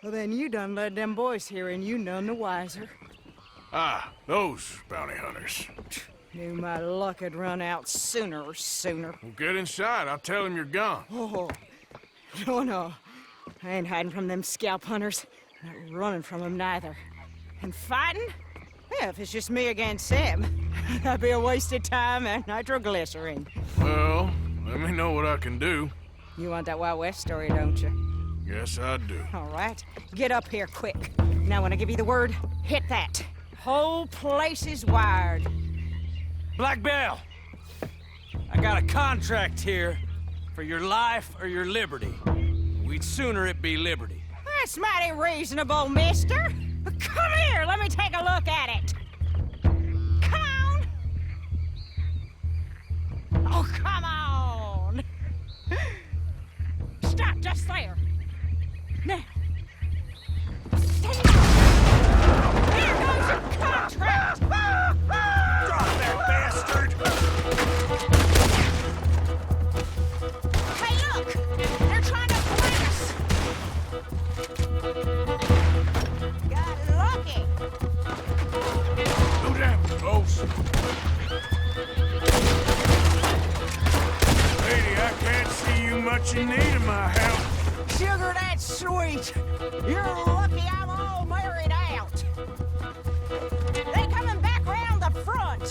Well, then you done led them boys here and you none the wiser. Ah, those bounty hunters. Knew my luck had run out sooner. Well, get inside. I'll tell them you're gone. Oh, no. I ain't hiding from them scalp hunters. Not running from them neither. And fighting? Yeah, if it's just me against them, that'd be a waste of time and nitroglycerin. Well, let me know what I can do. You want that Wild West story, don't you? Yes, I do. All right. Get up here quick. Now, when I give you the word, hit that. Whole place is wired. Black Belle, I got a contract here for your life or your liberty. We'd sooner it be liberty. That's mighty reasonable, mister. Come here, let me take a look at it. Come on. Oh, come on. Stop just there. Now. Here goes your contract. Drop that bastard! Hey, look! They're trying to flank us! Got lucky! Go down, close. Lady, I can't see you much in need of my help. Sugar, that's sweet! You're lucky I'm all married out! They coming back round the front!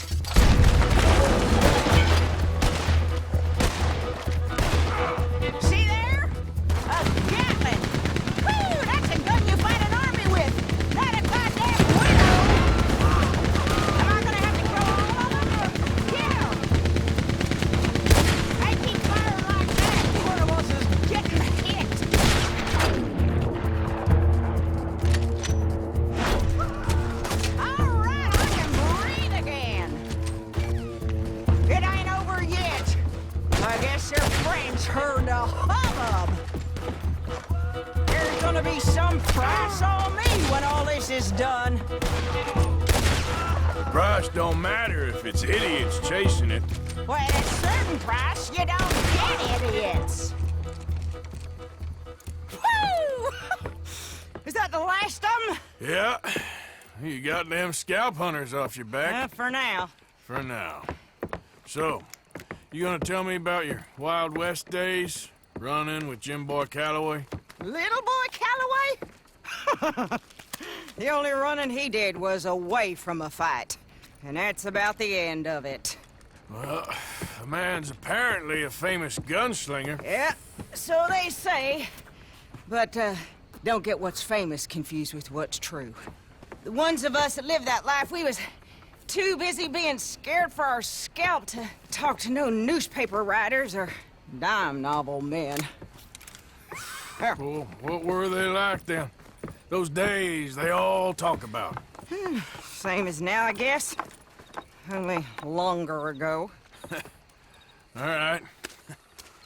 See there? A Gatling! Woo, that's a gun you fight an army with! Not a goddamn widow! Am I gonna have to kill all of them or get 'em? I keep firing like that, one of us is getting hit! All right, I can breathe again! It ain't over yet! I guess your friends heard the hubbub! There's gonna be some price on me when all this is done! The price don't matter if it's idiots chasing it. Well, at a certain price, you don't get idiots! Woo! Is that the last of them? Yeah. You got them scalp hunters off your back. For now. For now. So, you gonna tell me about your Wild West days? Running with Jim Boy Calloway? Little boy Calloway? The only running he did was away from a fight. And that's about the end of it. Well, the man's apparently a famous gunslinger. Yeah, so they say. But, don't get what's famous confused with what's true. The ones of us that lived that life, we was too busy being scared for our scalp to talk to no newspaper writers or dime novel men. Well, what were they like then? Those days they all talk about. Same as now, I guess. Only longer ago. All right.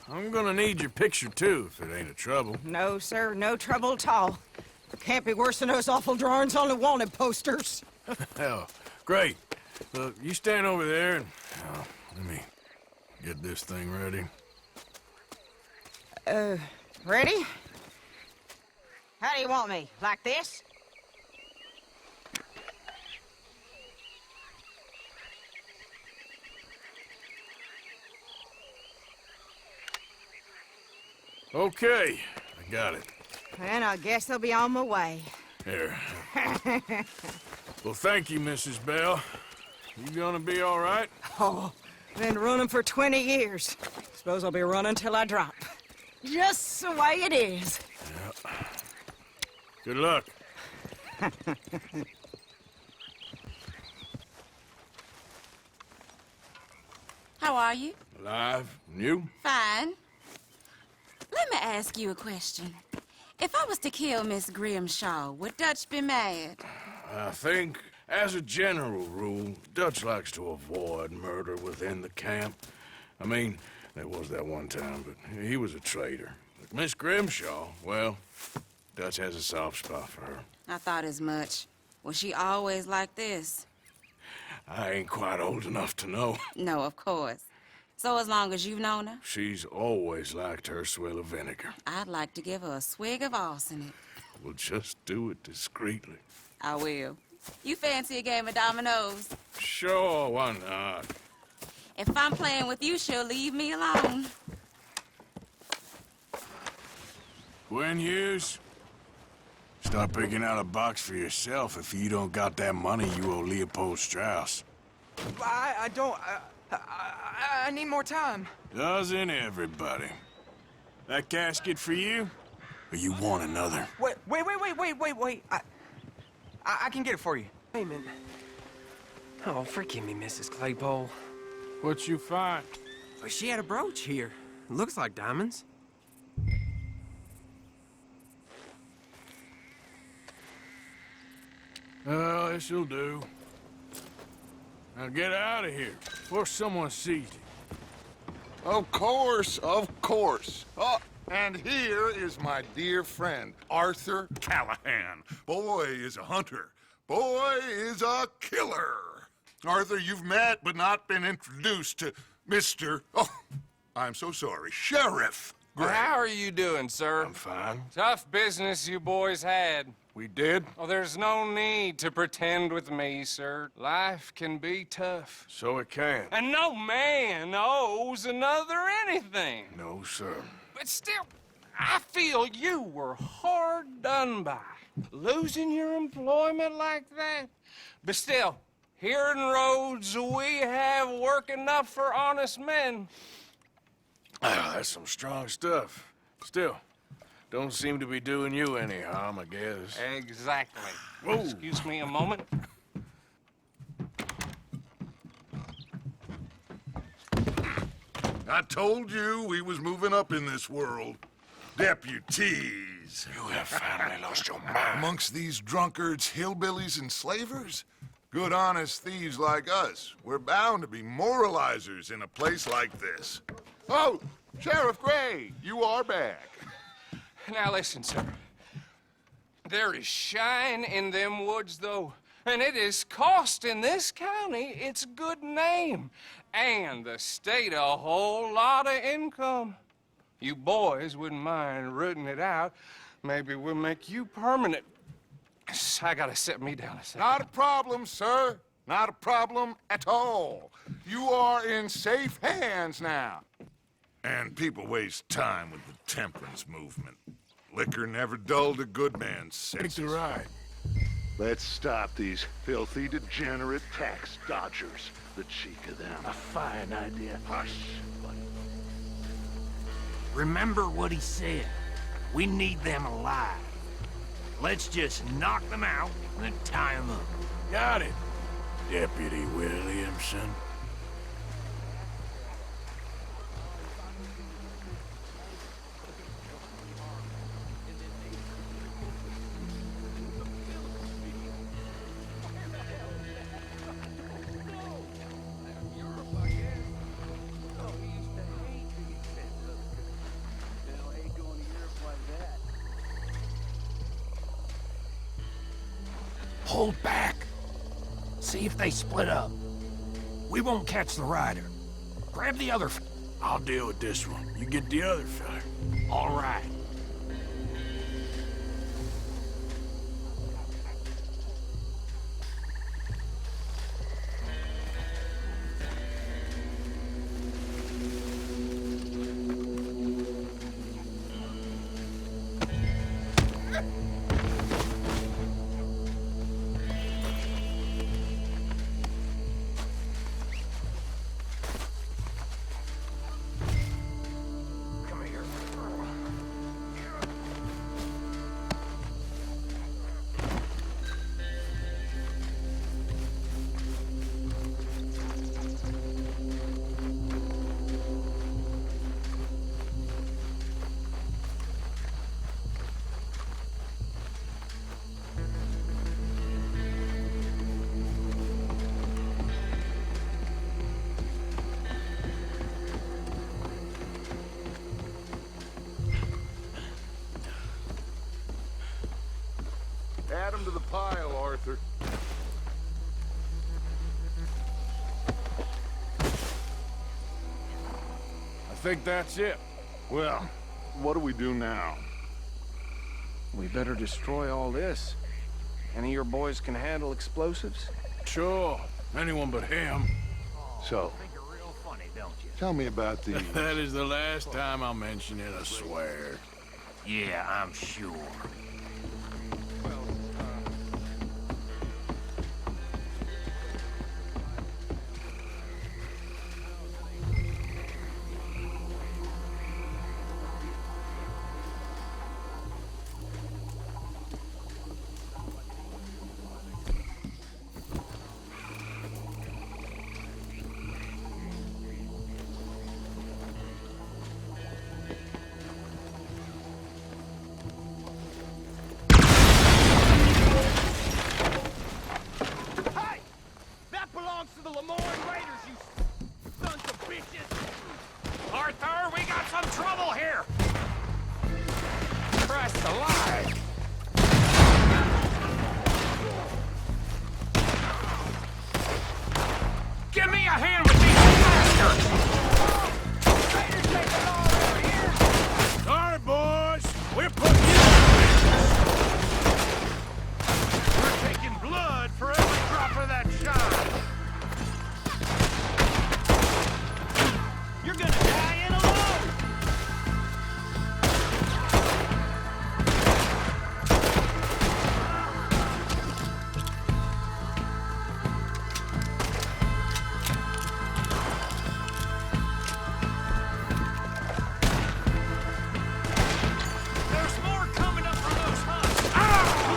I'm gonna need your picture, too, if it ain't a trouble. No, sir, no trouble at all. Can't be worse than those awful drawings on the wanted posters. Hell, great. Look, you stand over there and... let me get this thing ready. Ready? How do you want me? Like this? Okay, I got it. And I guess I'll be on my way. Here. Well, thank you, Mrs. Bell. You gonna be all right? Oh, been running for 20 years. Suppose I'll be running till I drop. Just the way it is. Yeah. Good luck. How are you? Alive. And you? Fine. Let Let me ask you a question. If I was to kill Miss Grimshaw, would Dutch be mad? I think, as a general rule, Dutch likes to avoid murder within the camp. I mean, there was that one time, but he was a traitor. But Miss Grimshaw, well, Dutch has a soft spot for her. I thought as much. Was she always like this? I ain't quite old enough to know. No, of course. So as long as you've known her? She's always liked her swill of vinegar. I'd like to give her a swig of arsenic. We'll just do it discreetly. I will. You fancy a game of dominoes? Sure, why not? If I'm playing with you, she'll leave me alone. Gwen Hughes, start picking out a box for yourself if you don't got that money you owe Leopold Strauss. I don't... I need more time. Doesn't everybody? That casket for you? Or you want another? Wait. I can get it for you. Payment. Oh, forgive me, Mrs. Claypole. What you find? Well, she had a brooch here. Looks like diamonds. Oh, this'll do. Now get out of here before someone sees you. Of course, of course. Oh, and here is my dear friend, Arthur Callahan. Boy is a hunter. Boy is a killer. Arthur, you've met but not been introduced to Mr. Oh, I'm so sorry, Sheriff Gray. How are you doing, sir? I'm fine. Tough business you boys had. We did? Oh, there's no need to pretend with me, sir. Life can be tough. So it can. And no man owes another anything. No, sir. But still, I feel you were hard done by. Losing your employment like that. But still, here in Rhodes, we have work enough for honest men. Ah, that's some strong stuff. Still, don't seem to be doing you any harm, I guess. Exactly. Whoa. Excuse me a moment. I told you we was moving up in this world. Deputies. You have finally lost your mind. Amongst these drunkards, hillbillies, and slavers? Good, honest thieves like us. We're bound to be moralizers in a place like this. Oh, Sheriff Gray, you are back. Now listen, sir. There is shine in them woods, though, and it is costing this county its good name, and the state a whole lot of income. You boys wouldn't mind rooting it out. Maybe we'll make you permanent. I gotta sit me down a second. Not a problem, sir. Not a problem at all. You are in safe hands now. And people waste time with the temperance movement. Liquor never dulled a good man's senses. Take the ride. Let's stop these filthy, degenerate tax dodgers. The cheek of them. A fine idea. Hush, buddy. Remember what he said. We need them alive. Let's just knock them out and then tie them up. Got it, Deputy Williamson. Hold back. See if they split up. We won't catch the rider. Grab the other. I'll deal with this one. You get the other fella. All right. think that's it. Well, what do we do now? We better destroy all this. Any of your boys can handle explosives? Sure. Anyone but him. So, tell me about these. That is the last time I'll mention it, I swear. Yeah, I'm sure. Arthur, we got some trouble here! Christ alive! Give me a hand with these bastards! All right, boys. We're putting you on. We're taking blood for every drop of that shine. You're gonna die in alone! There's more coming up from those huts!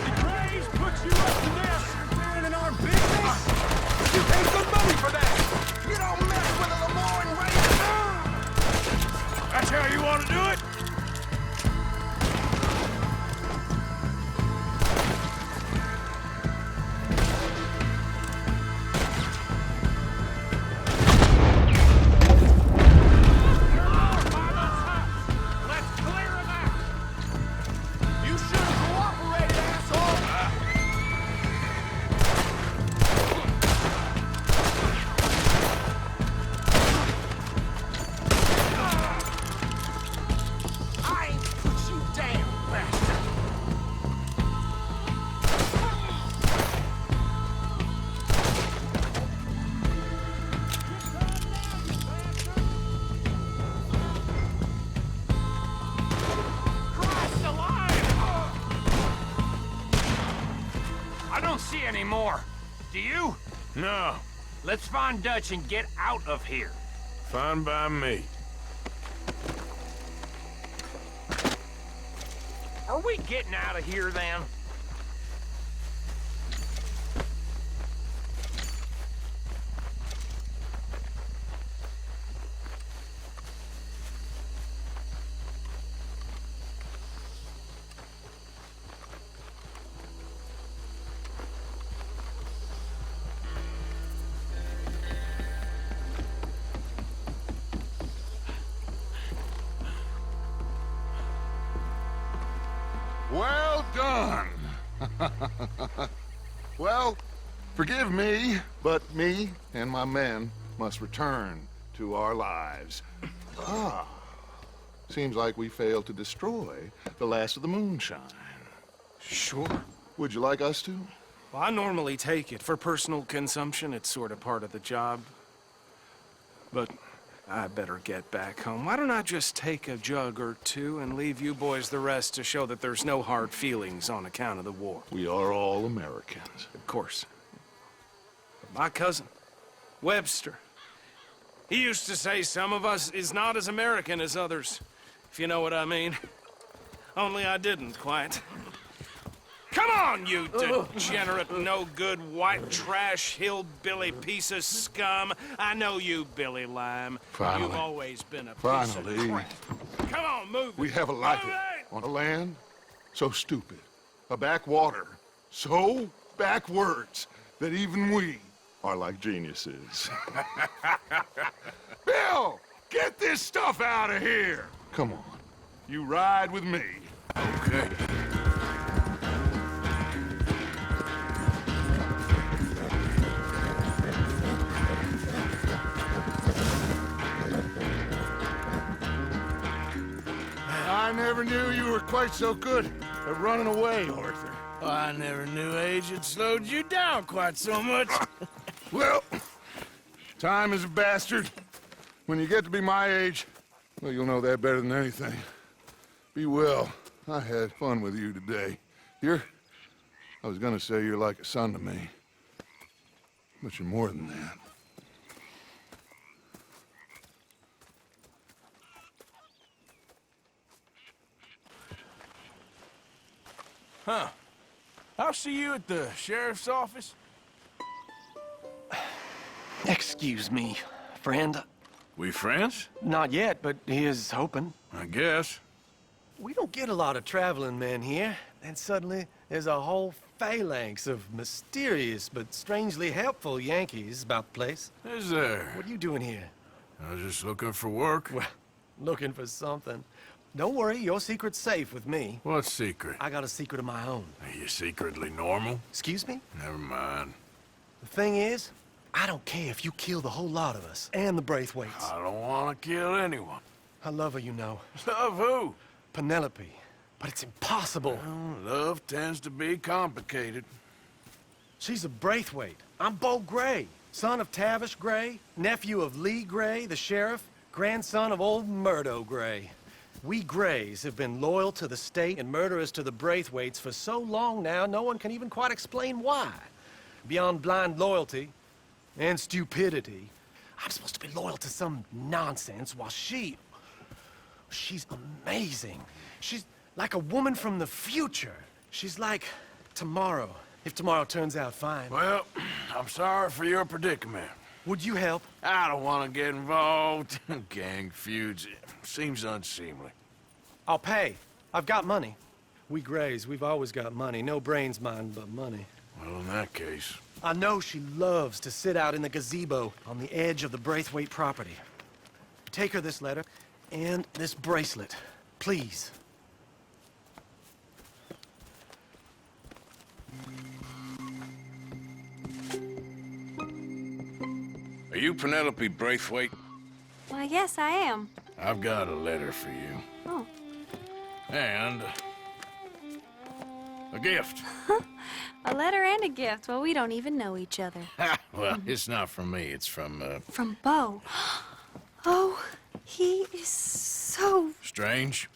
The Grays put you up to this! Interfering in our business? You pay good money for that! You don't mess with a Lemoyne Raider! That's how you want to do it? Let's clear them out! You should have cooperated, asshole! I ain't put you down, bastard! Christ alive! I don't see any more. Do you? No. Let's find Dutch and get out of here. Fine by me. Are we getting out of here then? Well done. Well, forgive me, but me and my men must return to our lives. Seems like we failed to destroy the last of the moonshine. Sure. Would you like us to? Well, I normally take it. For personal consumption, it's sort of part of the job. But I better get back home. Why don't I just take a jug or two and leave you boys the rest to show that there's no hard feelings on account of the war? We are all Americans. Of course. But my cousin, Webster, he used to say some of us is not as American as others, if you know what I mean. Only I didn't quite. Come on, you degenerate, no-good, white trash, hillbilly piece of scum. I know you, Billy Lime. Finally. You've always been a piece Finally. of crap. Come on, move it. We have a life Move it! on a land so stupid, a backwater so backwards that even we are like geniuses. Bill, get this stuff out of here. Come on, you ride with me. Okay. I never knew you were quite so good at running away, Arthur. Oh, I never knew age had slowed you down quite so much. Well, time is a bastard. When you get to be my age, well, you'll know that better than anything. Be well. I had fun with you today. I was gonna say you're like a son to me, but you're more than that. Huh. I'll see you at the sheriff's office. Excuse me, friend. We friends? Not yet, but he is hoping. I guess. We don't get a lot of traveling men here, and suddenly there's a whole phalanx of mysterious but strangely helpful Yankees about the place. Is there? What are you doing here? I was just looking for work. Well, looking for something. Don't worry, your secret's safe with me. What secret? I got a secret of my own. Are you secretly normal? Excuse me? Never mind. The thing is, I don't care if you kill the whole lot of us, and the Braithwaites. I don't want to kill anyone. I love her, you know. Love who? Penelope. But it's impossible. Well, love tends to be complicated. She's a Braithwaite. I'm Bo Gray, son of Tavish Gray, nephew of Lee Gray, the sheriff, grandson of old Murdo Gray. We Grays have been loyal to the state and murderous to the Braithwaites for so long now, no one can even quite explain why. Beyond blind loyalty and stupidity, I'm supposed to be loyal to some nonsense while she's amazing. She's like a woman from the future. She's like tomorrow, if tomorrow turns out fine. Well, I'm sorry for your predicament. Would you help? I don't want to get involved. Gang feuds. Seems unseemly. I'll pay. I've got money. We Grays, we've always got money. No brains, mind, but money. Well, in that case... I know she loves to sit out in the gazebo on the edge of the Braithwaite property. Take her this letter and this bracelet, please. Are you Penelope Braithwaite? Why, yes, I am. I've got a letter for you. Oh. And... a gift. A letter and a gift. Well, we don't even know each other. Well, it's not from me. It's from, From Bo. Oh, he is so... Strange?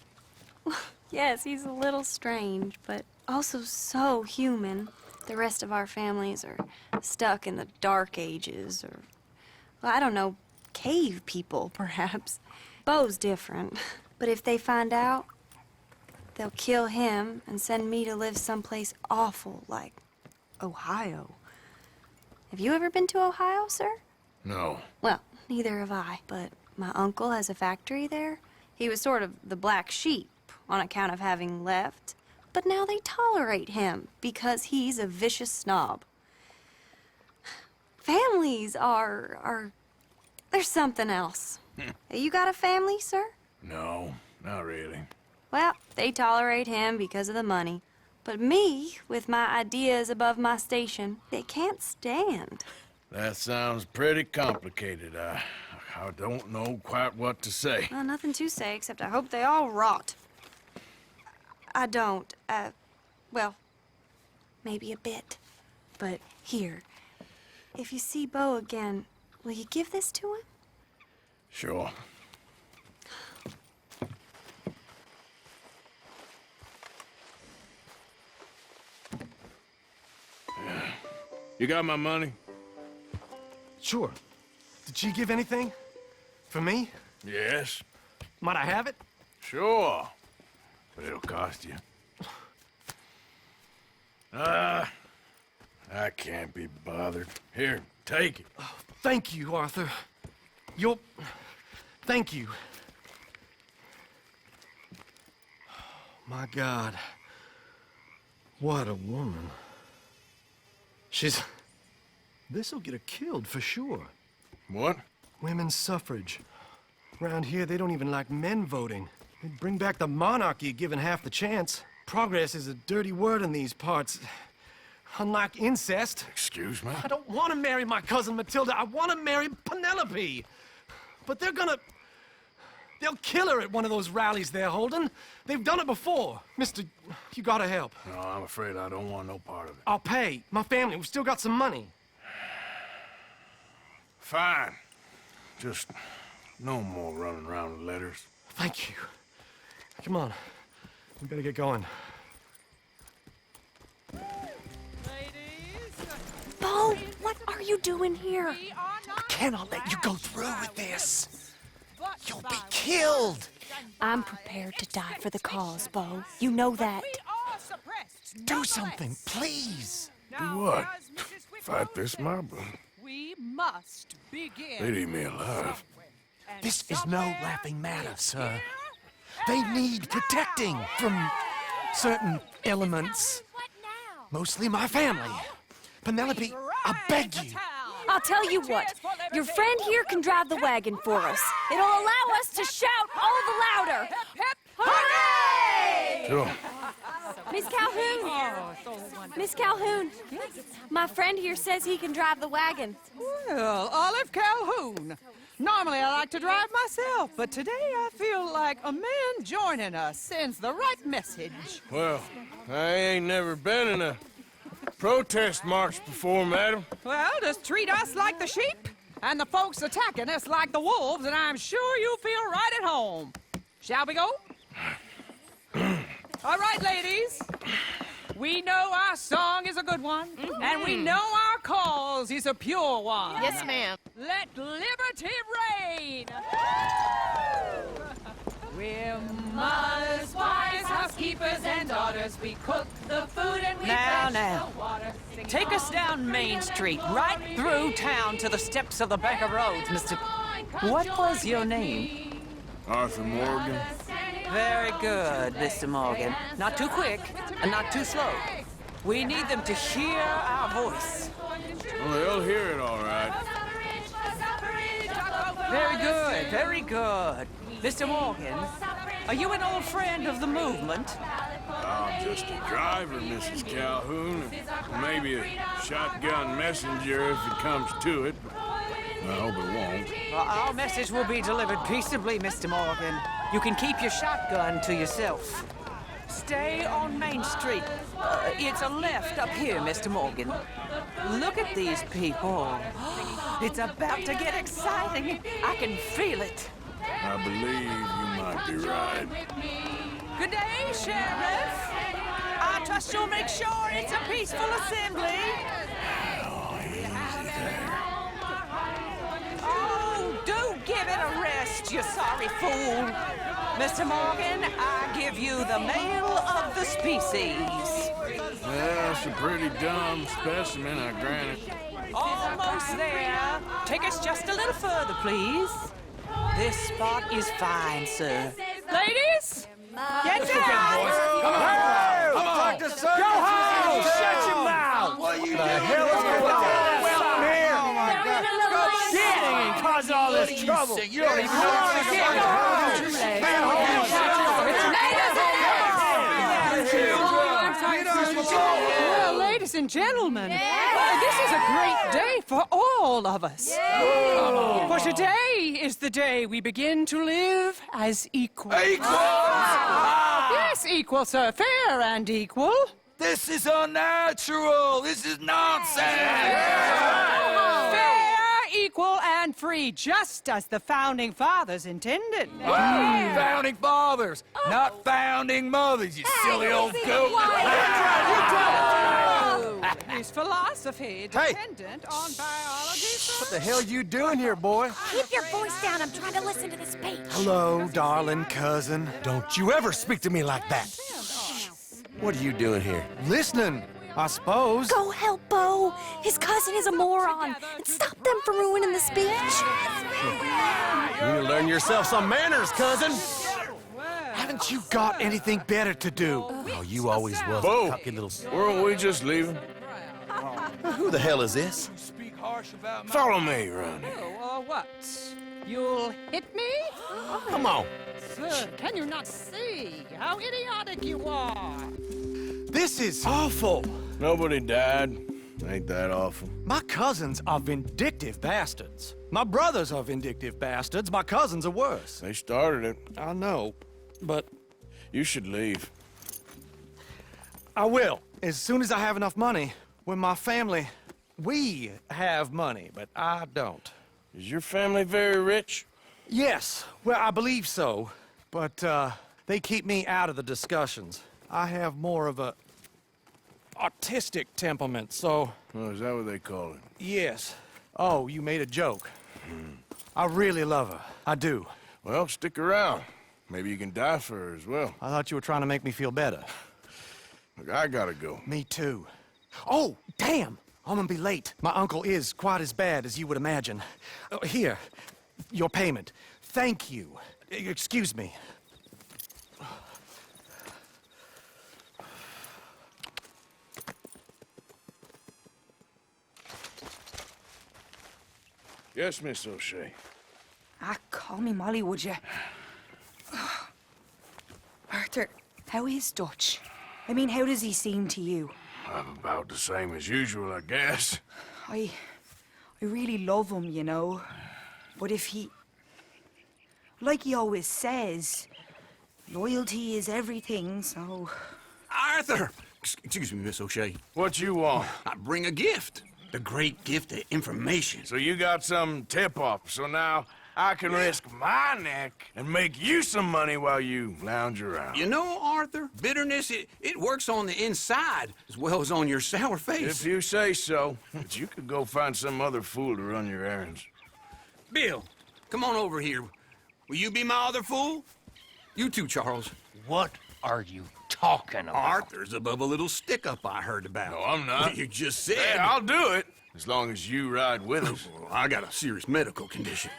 Yes, he's a little strange, but also so human. The rest of our families are stuck in the Dark Ages, or... well, I don't know, cave people, perhaps. Bo's different. But if they find out, they'll kill him and send me to live someplace awful like Ohio. Have you ever been to Ohio, sir? No. Well, neither have I, but my uncle has a factory there. He was sort of the black sheep on account of having left, but now they tolerate him because he's a vicious snob. Families are there's something else. You got a family, sir? No, not really. Well, they tolerate him because of the money. But me, with my ideas above my station, they can't stand. That sounds pretty complicated. I don't know quite what to say. Well, nothing to say, except I hope they all rot. I don't, well, maybe a bit. But here, if you see Bo again, will you give this to him? Sure. You got my money? Sure. Did she give anything? For me? Yes. Might I have it? Sure. But it'll cost you. I can't be bothered. Here, take it. Oh, thank you, Arthur. Thank you. My God. What a woman. This'll get her killed for sure. What? Women's suffrage. Around here, they don't even like men voting. They'd bring back the monarchy given half the chance. Progress is a dirty word in these parts. Unlike incest. Excuse me? I don't want to marry my cousin Matilda. I want to marry Penelope. But they're They'll kill her at one of those rallies they're holding. They've done it before. Mister, you gotta help. No, I'm afraid I don't want no part of it. I'll pay. My family, we've still got some money. Fine. Just no more running around with letters. Thank you. Come on. We better get going. Bo, what are you doing here? I cannot let you go through with this. You'll be killed. I'm prepared to die for the cause, Bo. You know that. Do something, please. Do what? Fight this mob? We must begin. They'd eat me alive. This is no laughing matter, sir. They need protecting from certain elements. Mostly my family. Penelope, I beg you. I'll tell you what. Your friend here can drive the wagon for us. It'll allow us to shout all the louder. Hooray! Sure. Miss Calhoun! Miss Calhoun! My friend here says he can drive the wagon. Well, Olive Calhoun. Normally I like to drive myself, but today I feel like a man joining us sends the right message. Well, I ain't never been in a protest march before, madam. Well, just treat us like the sheep, and the folks attacking us like the wolves, and I'm sure you'll feel right at home. Shall we go? All right, ladies. We know our song is a good one, and we know our cause is a pure one. Yes, ma'am. Let liberty reign! We're mothers, wives, housekeepers, and daughters. We cook the food and we fetch the water. Take us down Main Street, right through town to the steps of the Bank of Rhodes, Mr. What was your name? Arthur Morgan. Very good, Mr. Morgan. Not too quick and not too slow. We need them to hear our voice. Well, they'll hear it all right. Very good, very good. Mr. Morgan, are you an old friend of the movement? I'm just a driver, Mrs. Calhoun. Maybe a shotgun messenger if it comes to it. I hope it won't. Well, our message will be delivered peaceably, Mr. Morgan. You can keep your shotgun to yourself. Stay on Main Street. It's a left up here, Mr. Morgan. Look at these people. It's about to get exciting. I can feel it. I believe you might be right. Good day, Sheriff. I trust you'll make sure it's a peaceful assembly. Oh, do give it a rest, you sorry fool. Mr. Morgan, I give you the male of the species. Yeah, it's a pretty dumb specimen, I grant it. Almost there. Take us just a little further, please. This spot is fine, sir. Ladies, get down! Come on! Come on! Go home! Shut your mouth! What are you doing? The hell is going on here? Oh my God! Go shitting and cause all this trouble. You don't even know what's going on. Well, ladies and gentlemen, this is a great day for all of us. For today is the day we begin to live as equals. Yes, equal, sir. Fair and equal. This is unnatural. This is nonsense. Fair, equal, and free, just as the Founding Fathers intended. Founding Fathers, not founding mothers, you silly old goat. Is philosophy dependent on biology? What the hell you doing here, boy? Keep your voice down. I'm trying to listen to the speech. Hello, darling cousin. Don't you ever speak to me like that. What are you doing here? Listening, I suppose. Go help Bo. His cousin is a moron. And stop them from ruining the speech. You need to learn yourself some manners, cousin. Haven't you got anything better to do? Oh, you always was a cocky little... Weren't we just leaving? Who the hell is this? Follow me, Ronnie. What? You'll hit me? Come on. Sir, can you not see how idiotic you are? This is awful. Nobody died. Ain't that awful? My cousins are vindictive bastards. My brothers are vindictive bastards. My cousins are worse. They started it. I know, but... You should leave. I will, as soon as I have enough money. When my family... We have money, but I don't. Is your family very rich? Yes, well, I believe so. But, they keep me out of the discussions. I have more of a... artistic temperament, so... Oh, is that what they call it? Yes. Oh, you made a joke. I really love her. I do. Well, stick around. Maybe you can die for her as well. I thought you were trying to make me feel better. Look, I gotta go. Me too. Oh, damn! I'm gonna be late. My uncle is quite as bad as you would imagine. Here, your payment. Thank you. Excuse me. Yes, Miss O'Shea. Call me Molly, would you? Arthur, how is Dutch? I mean, how does he seem to you? I'm about the same as usual, I guess. I really love him, you know. But if he... Like he always says, loyalty is everything, so... Arthur! Excuse me, Miss O'Shea. What you want? I bring a gift. The great gift of information. So you got some tip-off, so now I can risk my neck and make you some money while you lounge around. You know, Arthur, bitterness, it works on the inside as well as on your sour face. If you say so. But you could go find some other fool to run your errands. Bill, come on over here. Will you be my other fool? You too, Charles. What are you talking about? Arthur's above a little stick-up I heard about. No, I'm not. You just said... Hey, I'll do it, as long as you ride with us. I got a serious medical condition.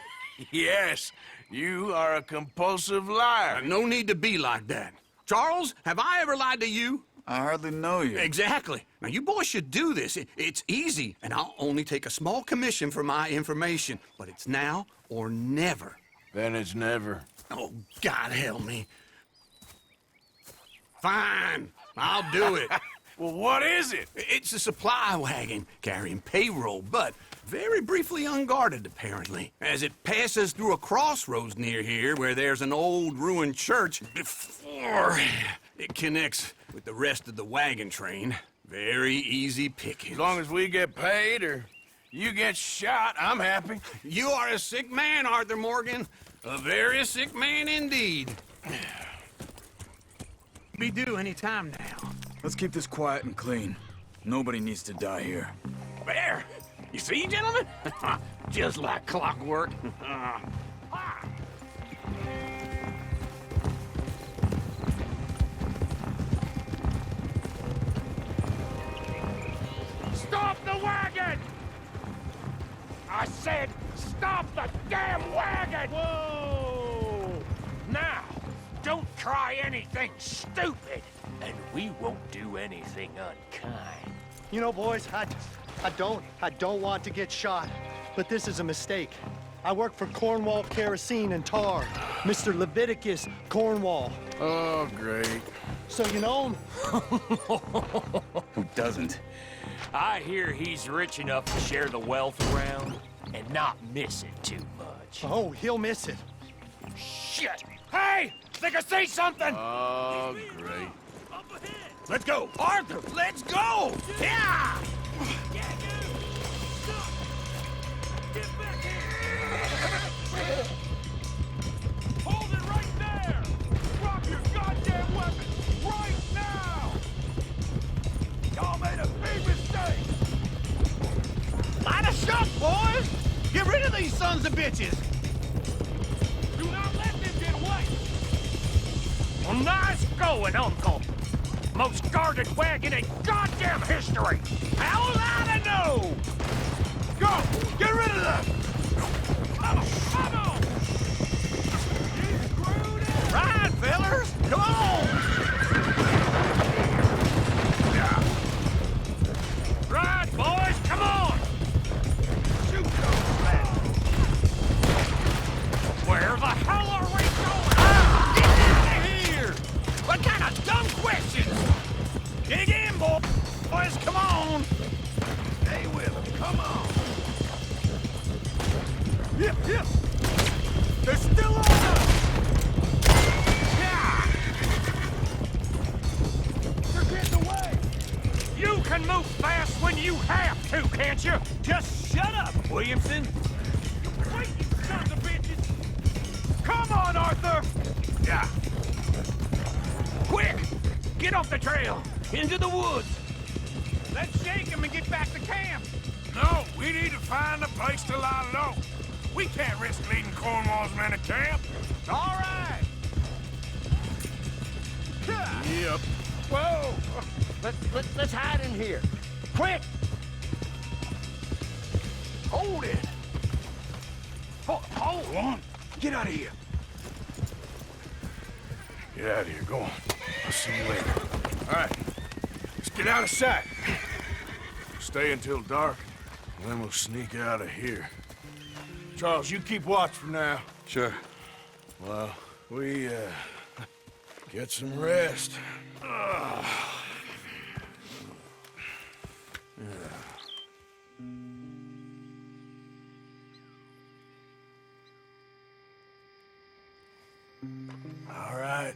Yes, you are a compulsive liar. No need to be like that. Charles, have I ever lied to you? I hardly know you. Exactly. Now, you boys should do this. It's easy, and I'll only take a small commission for my information. But it's now or never. Then it's never. Oh, God help me. Fine, I'll do it. Well, what is it? It's a supply wagon carrying payroll, but very briefly unguarded, apparently. As it passes through a crossroads near here where there's an old ruined church before it connects with the rest of the wagon train. Very easy pickings. As long as we get paid or you get shot, I'm happy. You are a sick man, Arthur Morgan. A very sick man indeed. Be due any time now. Let's keep this quiet and clean. Nobody needs to die here. There! You see, gentlemen? Just like clockwork. Stop the wagon! I said, stop the damn wagon! Whoa! Now, don't try anything stupid, and we won't do anything unkind. You know, boys, I don't want to get shot, but this is a mistake. I work for Cornwall Kerosene and Tar, Mr. Leviticus Cornwall. Oh, great. So you know him? Who doesn't? I hear he's rich enough to share the wealth around and not miss it too much. Oh, he'll miss it. Shit! Hey! Think I see something? Oh, great. Let's go! Arthur, let's go! Yeah! Hold it right there! Drop your goddamn weapon right now! Y'all made a big mistake! Line of shot, boys! Get rid of these sons of bitches! Do not let them get away! Well, nice going, Uncle! Most guarded wagon in goddamn history! How will I know? Go! Get rid of them! Come on! Come on! Ride, fellers! Come on! Ride, boys! Come on! Shoot those men! Where the hell are we going? Get out of here! What kind of dumb questions? Dig in, boys! Come on! Stay with them. Come on. can't you? Just shut up, Williamson. Wait, you sons of bitches! Come on, Arthur! Yeah. Quick! Get off the trail! Into the woods! Let's shake him and get back to camp! No, we need to find a place to lie low. We can't risk leading Cornwall's men to camp. All right! Yep. Whoa! Let's hide in here. Quick! Hold it! Hold on! Get out of here! Get out of here, go on. I'll see you later. All right, let's get out of sight. Stay until dark, and then we'll sneak out of here. Charles, you keep watch for now. Sure. Well, we, get some rest. Yeah. All right.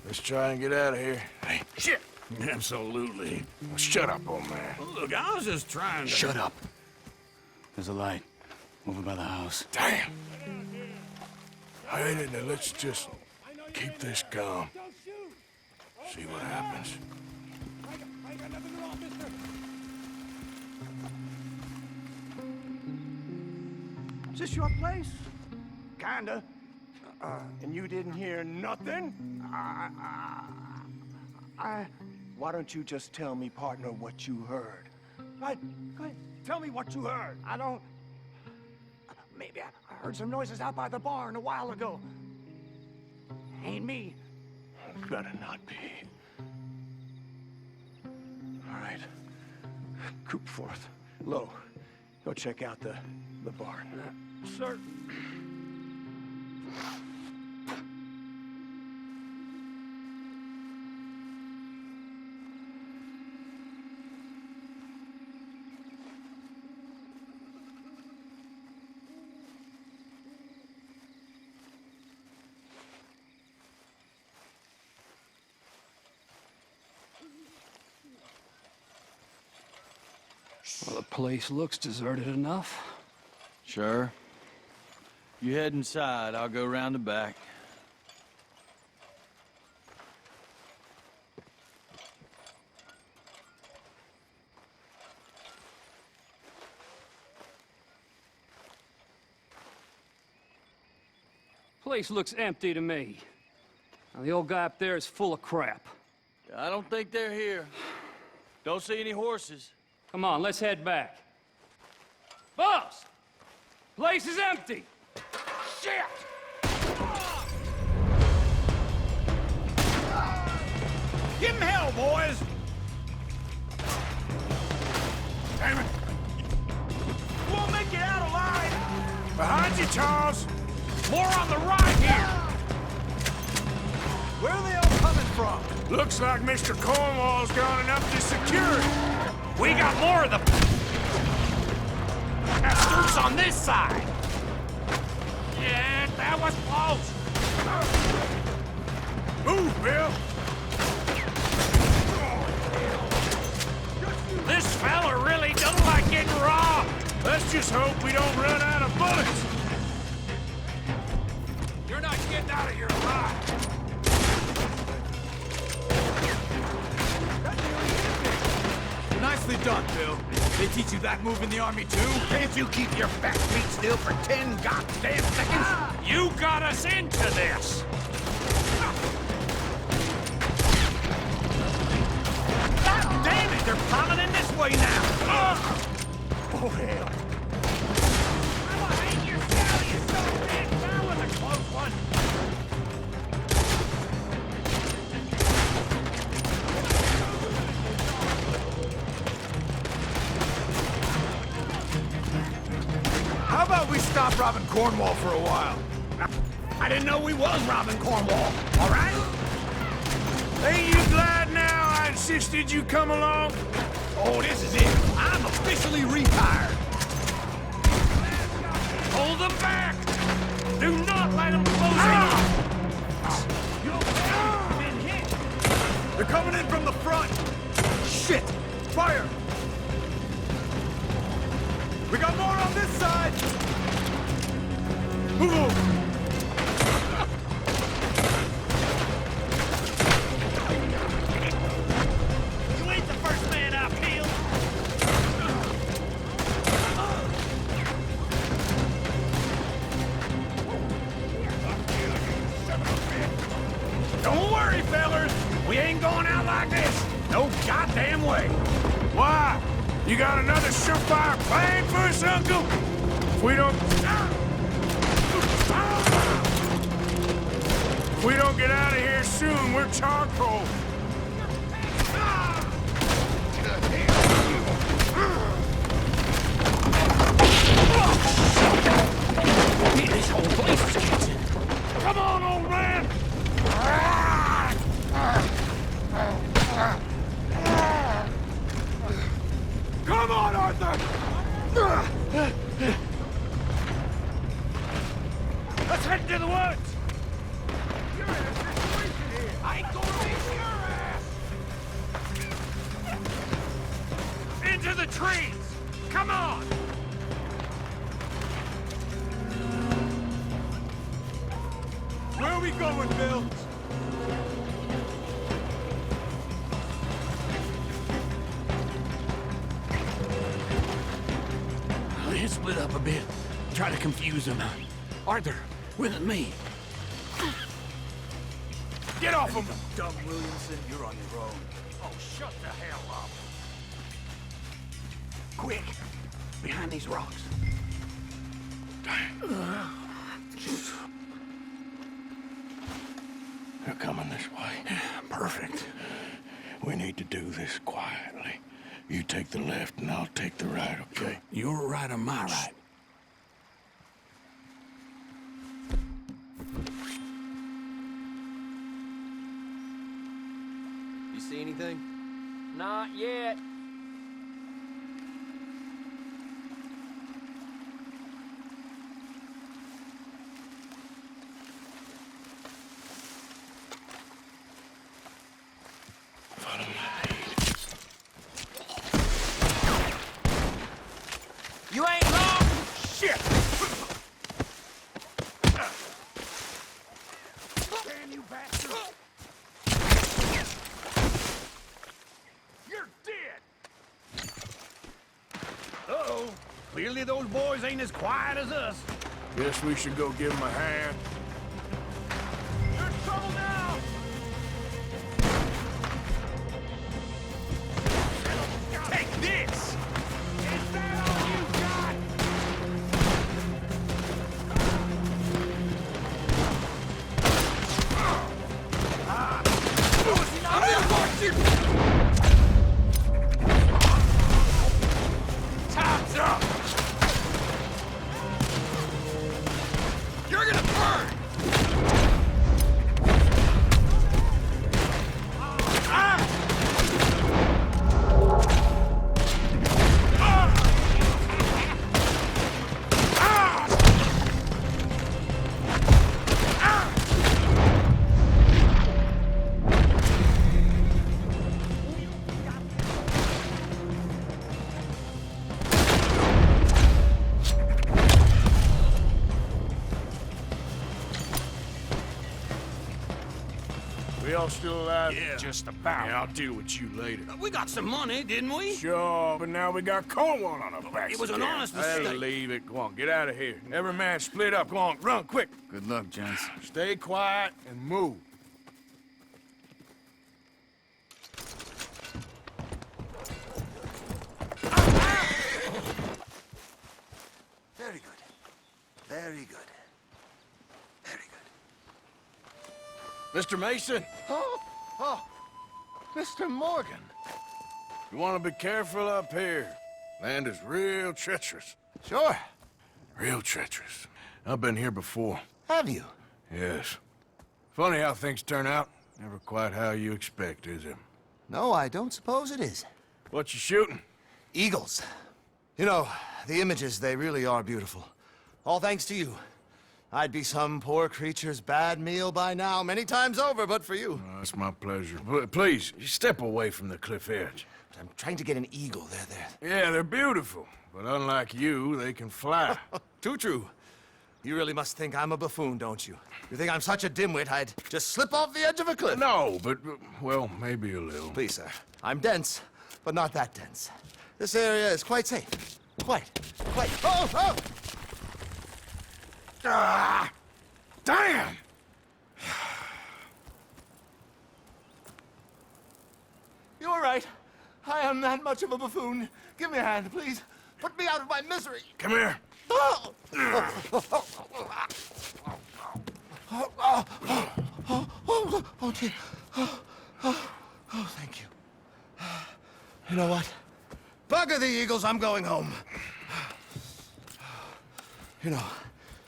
Let's try and get out of here. Hey, shit! Absolutely. Shut up, old man. Look, I was just trying to... Shut up. There's a light over by the house. Damn! Hey, let's just keep this calm. See what happens. Is this your place? Kinda. And you didn't hear nothing? Why don't you just tell me, partner, what you heard? Go ahead, tell me what you heard. I don't... Maybe I heard some noises out by the barn a while ago. Ain't me. Better not be. All right. Coop forth. Low. Go check out the barn. Sir. Well, the place looks deserted enough. Sure. You head inside, I'll go round the back. Place looks empty to me. Now, the old guy up there is full of crap. I don't think they're here. Don't see any horses. Come on, let's head back. Boss! Place is empty! Shit! Give him hell, boys! Damn it! We'll make it out alive! Behind you, Charles! More on the right here! Where are they all coming from? Looks like Mr. Cornwall's gone and upped his security. We got more of the bastards on this side. Yeah, that was close. Move, Bill. This fella really don't like getting robbed. Let's just hope we don't run out of bullets. You're not getting out of here alive. Nicely done, Bill. They teach you that move in the army, too? Can't you keep your back feet still for 10 goddamn seconds? You got us into this! God damn it! They're piling in this way now! Oh, hell. I'm behind your sally, you son of a bitch! That was a close one! How about we stop robbing Cornwall for a while? I didn't know we was robbing Cornwall, all right? Ain't you glad now I insisted you come along? Oh, this is it. I'm officially retired. Hold them back! Do not let them close in! They're coming in from the front! Shit! Fire! side! You ain't the first man I've killed. Don't worry, fellers. We ain't going out like this. No goddamn way. Why? You got another surefire plan for us, Uncle? If we don't... If we don't get out of here soon, we're charcoal. This whole place is catching. Come on, old man! Come on, Arthur! Let's head into the woods. You're in a situation here. I ain't gonna miss your ass. Into the trees. Come on. Where are we going, Bill? Let's split up a bit. Try to confuse them. Arthur, with me. Get off him! Doug Williamson, you're on your own. Oh, shut the hell up. Quick. Behind these rocks. They're coming this way. Perfect. We need to do this quietly. You take the left and I'll take the right, okay? Your right or my right? You see anything? Not yet. Follow my lead. You ain't wrong! Shit! Damn you bastard! You're dead! Uh-oh. Clearly those boys ain't as quiet as us. Guess we should go give them a hand. You're in trouble now! Take this! Is that all you got? Time's up! You're gonna burn! We all still alive? Yeah. Just about. Yeah, I'll deal with you later. We got some money, didn't we? Sure, but now we got Cornwall on our backs. It was an again. honest That'll mistake. leave it. Go on, get out of here. Every man split up. Go on, run, quick. Good luck, gents. Stay quiet and move. Very good. Very good. Very good. Mr. Mason, Oh, Mr. Morgan. you want to be careful up here. Land is real treacherous. Sure. Real treacherous. I've been here before. Have you? Yes. Funny how things turn out. Never quite how you expect, is it? No, I don't suppose it is. What you shooting? Eagles. You know, the images, they really are beautiful. All thanks to you. I'd be some poor creature's bad meal by now, many times over, but for you. Oh, it's my pleasure. Please, step away from the cliff edge. I'm trying to get an eagle. Yeah, they're beautiful. But unlike you, they can fly. Too true. You really must think I'm a buffoon, don't you? You think I'm such a dimwit I'd just slip off the edge of a cliff? No, but, well, maybe a little. Please, sir. I'm dense, but not that dense. This area is quite safe. Quite. Oh! Oh! Ah! Damn! You're right. I am that much of a buffoon. Give me a hand, please. Put me out of my misery. Come here. Oh, dear. Oh, thank you. You know what? Bugger the eagles, I'm going home. You know,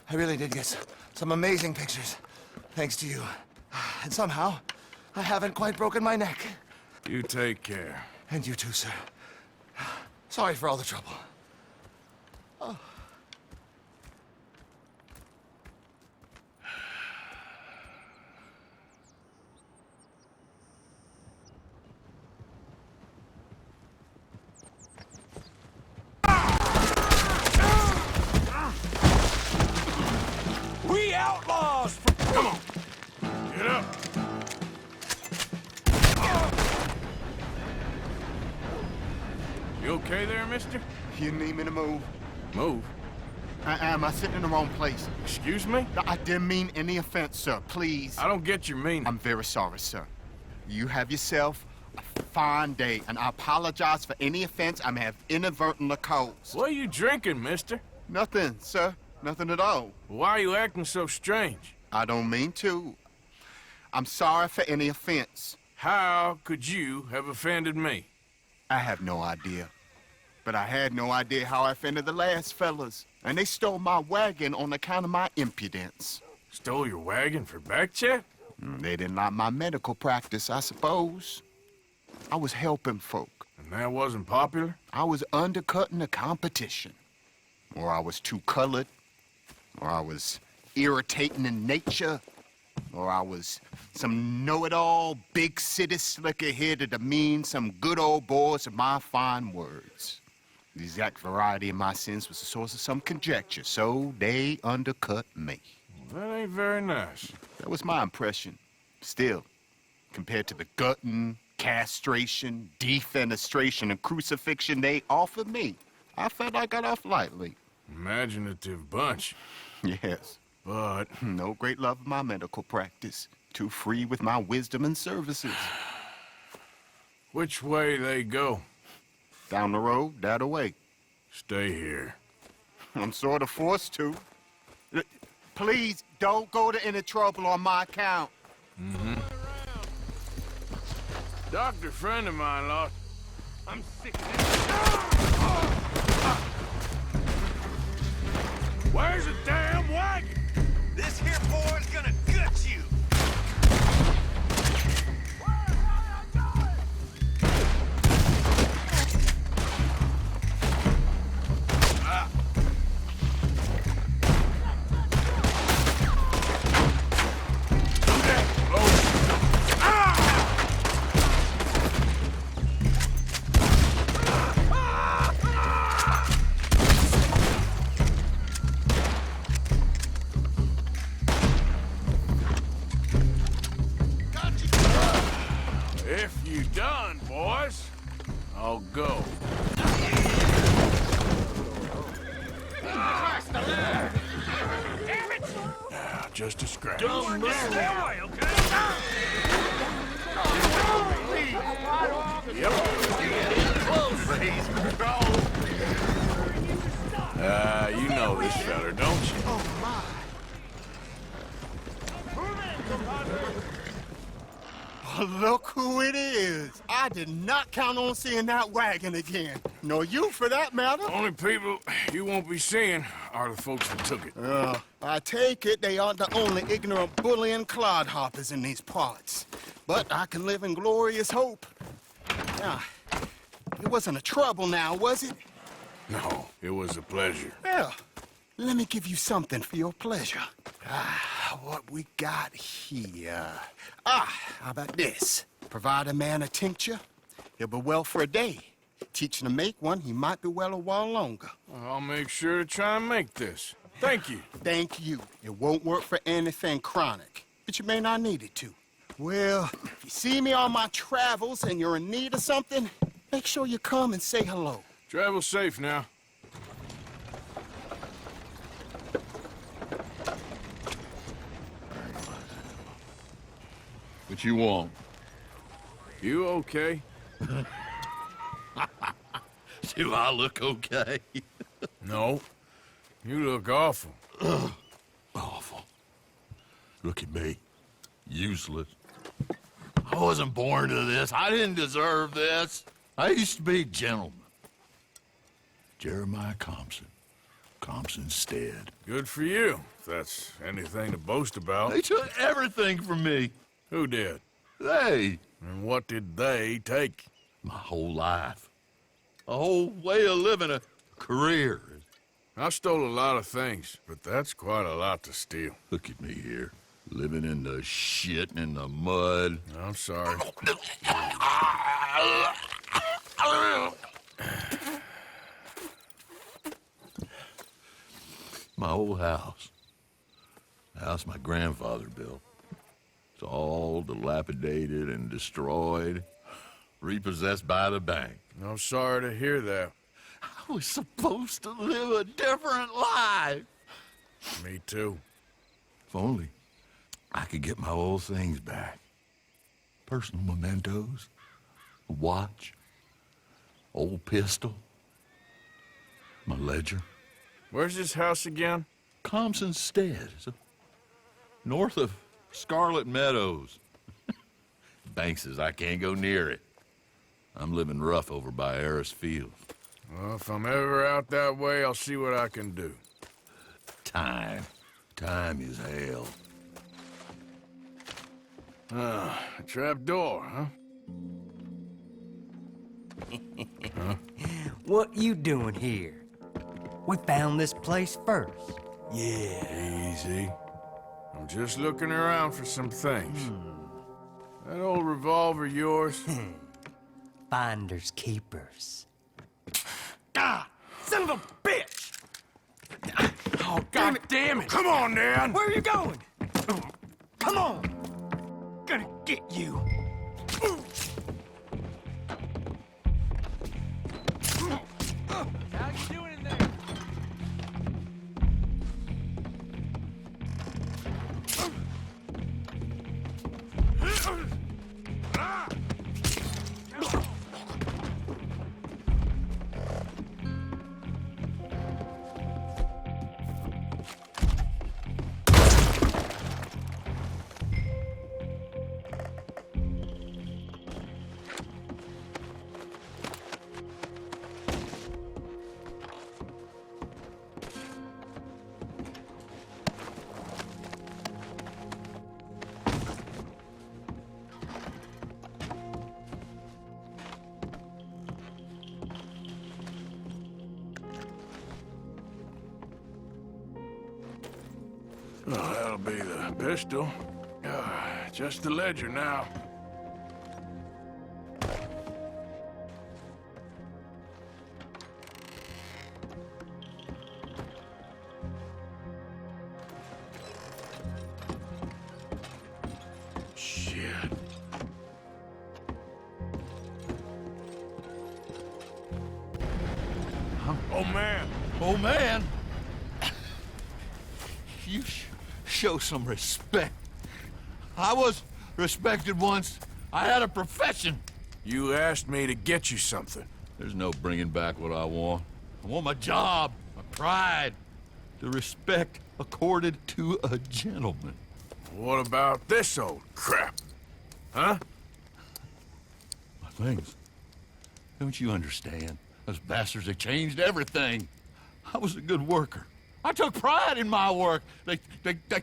I really did get some amazing pictures, thanks to you. And somehow, I haven't quite broken my neck. You take care. And you too, sir. Sorry for all the trouble. Oh. We outlaws! Come on. Get up. You okay there, mister? You need me to move? Move? Am I sitting in the wrong place? Excuse me? I didn't mean any offense, sir. Please. I don't get your meaning. I'm very sorry, sir. You have yourself a fine day, and I apologize for any offense I may have inadvertently caused. What are you drinking, mister? Nothing, sir. Nothing at all. Why are you acting so strange? I don't mean to. I'm sorry for any offense. How could you have offended me? I have no idea. But I had no idea how I offended the last fellas. And they stole my wagon on account of my impudence. Stole your wagon for back check? They didn't like my medical practice, I suppose. I was helping folk. And that wasn't popular? I was undercutting the competition. Or I was too colored. Or I was irritating in nature. Or I was some know-it-all, big city slicker here to demean some good old boys of my fine words. The exact variety of my sins was the source of some conjecture, so they undercut me. Well, that ain't very nice. That was my impression. Still, compared to the gutting, castration, defenestration, and crucifixion they offered me, I felt I got off lightly. Imaginative bunch. Yes. But no great love of my medical practice. Too free with my wisdom and services. Which way they go? Down the road, that away. Stay here. I'm sort of forced to. Please, don't go to any trouble on my account. Mm-hmm. Doctor friend of mine lost. I'm sick of this. Where's the damn wagon? This here boy's gonna gut you. Done, boys. I'll go. Damn it! Just a scratch. Don't move. Stay away, okay? Yep. You know this feller, don't you? Oh, my. Look who it is. I did not count on seeing that wagon again. Nor you, for that matter. Only people you won't be seeing are the folks that took it. I take it they aren't the only ignorant bullying clodhoppers in these parts. But I can live in glorious hope. Now, it wasn't a trouble now, was it? No, it was a pleasure. Well, let me give you something for your pleasure. What we got here? How about this? Provide a man a tincture, He'll be well for a day. Teach him to make one, he might be well a while longer. I'll make sure to try and make this. Thank you. Thank you. It won't work for anything chronic, but you may not need it to. Well, if you see me on my travels and you're in need of something, make sure you come and say hello. Travel safe now. What you want? You okay? Do I look okay? No. You look awful. Awful. Look at me. Useless. I wasn't born to this. I didn't deserve this. I used to be a gentleman. Jeremiah Compson. Compson Stead. Good for you, if that's anything to boast about. They took everything from me. Who did? They. And what did they take? My whole life. A whole way of living, a career. I stole a lot of things, but that's quite a lot to steal. Look at me here, living in the shit and in the mud. I'm sorry. My old house. The house my grandfather built. It's all dilapidated and destroyed, repossessed by the bank. I'm sorry to hear that. I was supposed to live a different life. Me too. If only I could get my old things back. Personal mementos, a watch, old pistol, my ledger. Where's this house again? Compson Stead, north of Scarlet Meadows. Bank says I can't go near it. I'm living rough over by Harris Field. Well, if I'm ever out that way, I'll see what I can do. Time. Time is hell. A trap door, huh? Huh? What you doing here? We found this place first. Yeah. Easy. I'm just looking around for some things. That old revolver yours? Finders keepers. Ah! Son of a bitch! Oh, God damn it! Come on, Dan! Where are you going? Come on! Gonna get you. How you doing in there? Well, that'll be the pistol. Just the ledger now. Shit. Huh? Oh, man. Oh, man. You show some respect. I was respected once. I had a profession. You asked me to get you something. There's no bringing back what I want. I want my job, my pride, the respect accorded to a gentleman. What about this old crap? Huh? My things. Don't you understand? Those bastards have changed everything. I was a good worker. I took pride in my work. They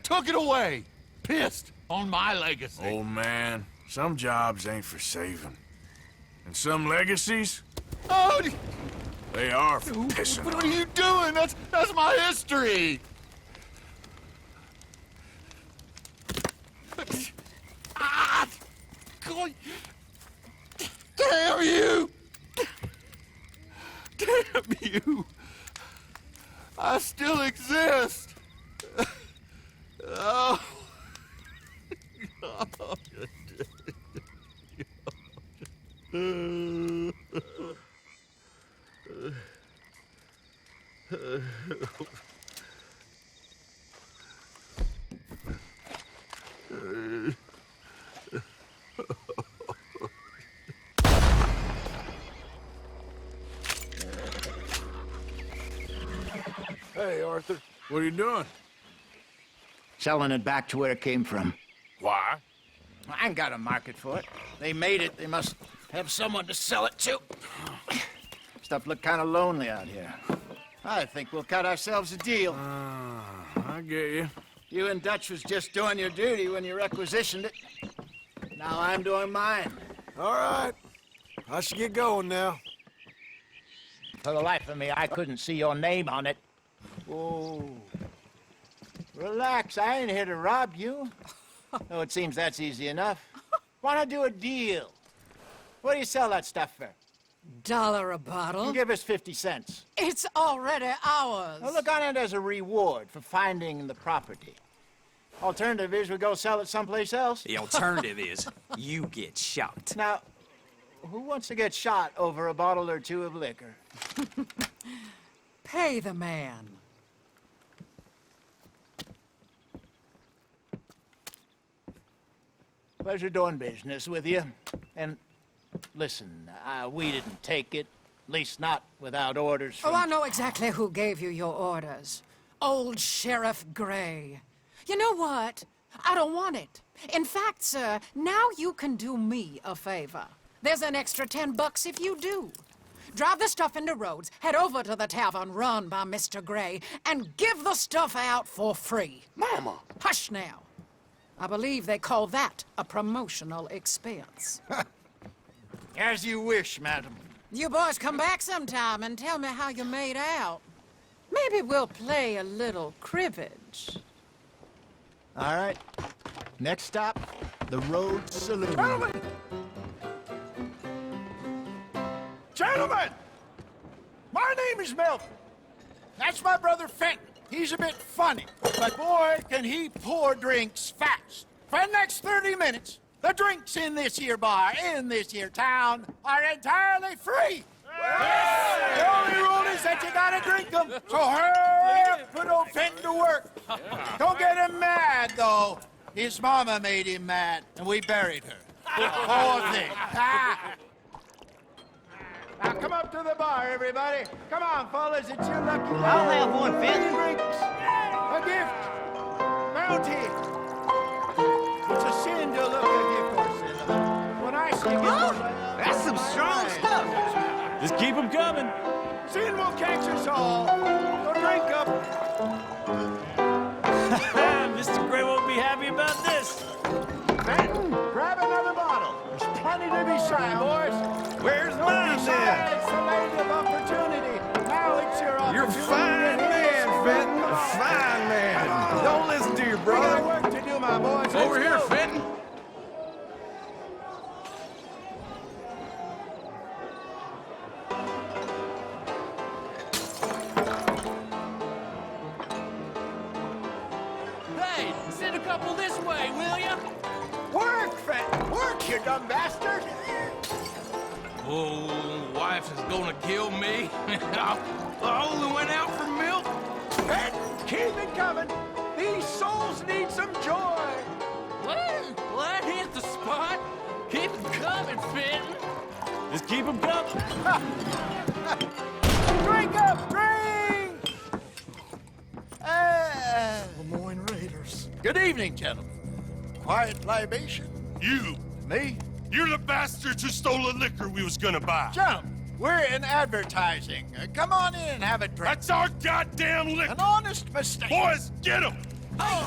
took it away. Pissed on my legacy. Old man, some jobs ain't for saving. And some legacies, Oh, they are for pissing what on. are you doing? That's my history. Ah! Go Damn you! Damn you! I still exist! Oh. Hey, Arthur. What are you doing? Selling it back to where it came from. Why? I ain't got a market for it. They made it. They must have someone to sell it to. Stuff look kind of lonely out here. I think we'll cut ourselves a deal. I get you. You and Dutch was just doing your duty when you requisitioned it. Now I'm doing mine. All right. I should get going now. For the life of me, I couldn't see your name on it. Whoa. Relax, I ain't here to rob you. No, it seems that's easy enough. Why not do a deal? What do you sell that stuff for? $1 a bottle. Give us 50 cents. It's already ours. Well, look on it as a reward for finding the property. Alternative is we go sell it someplace else. The alternative is you get shot. Now, who wants to get shot over a bottle or two of liquor? Pay the man. Pleasure doing business with you. And listen, we didn't take it. At least not without orders from... Oh, I know exactly who gave you your orders. Old Sheriff Gray. You know what? I don't want it. In fact, sir, now you can do me a favor. There's an extra $10 if you do. Drive the stuff into Rhodes, head over to the tavern run by Mr. Gray, and give the stuff out for free. Mama! Hush now. I believe they call that a promotional expense. As you wish, madam. You boys come back sometime and tell me how you made out. Maybe we'll play a little cribbage. All right. Next stop, the Rhodes Saloon. Gentlemen! Gentlemen! My name is Melvin. That's my brother Fenton. He's a bit funny, but boy, can he pour drinks fast. For the next 30 minutes, the drinks in this here bar, in this here town, are entirely free. Yes. The only rule is that you gotta drink them. So hurry up, put old Fenton to work. Don't get him mad, though. His mama made him mad, and we buried her. Poor thing. Now come up to the bar, everybody. Come on, fellas, it's your lucky day. I'll have one, Fenton. Drinks, a gift, bounty. It's a sin to look a gift horse in the mouth. When I see a gift horse, That's some strong stuff. Just keep them coming. sin will catch us all. So drink up. Mr. Gray won't be happy about this. Fenton, grab another bottle. There's plenty to be shy, boys. Where's Don't mine, be then? shy. It's the lady of opportunity. Now it's your opportunity. You're a fine man, Fenton. A fine man. Don't listen to your We got brother. work to do, my boys. Let's Over here, go. Fenton. Hey, send a couple this way, will ya? Work, Fenton. Work, you dumb bastard. Oh, wife is gonna kill me. I only went out for milk. Fenton, keep it coming. These souls need some joy. Well, that hit the spot. Keep them coming, Fenton. Just keep them coming. Drink up, drink! Lemoyne Raiders. Good evening, gentlemen. Quiet libation. You! Me? You're the bastards who stole the liquor we was gonna buy. Gentlemen, we're in advertising. Come on in and have a drink. That's our goddamn liquor! An honest mistake. Boys, get him! I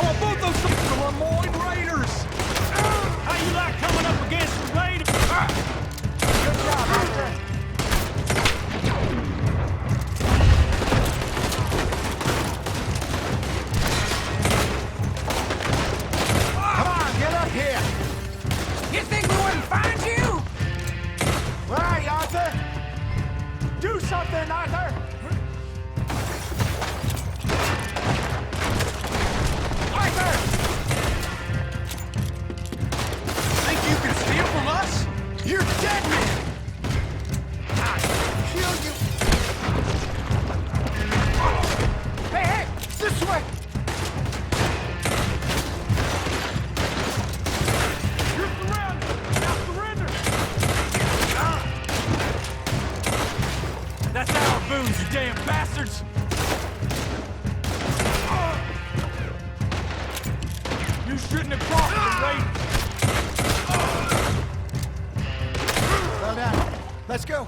want both those the Lemoyne Raiders. How you like coming up against the Raiders? Good job, Arthur. Come on, get up here. You think we'll getting across the raiders. Slow down. Let's go.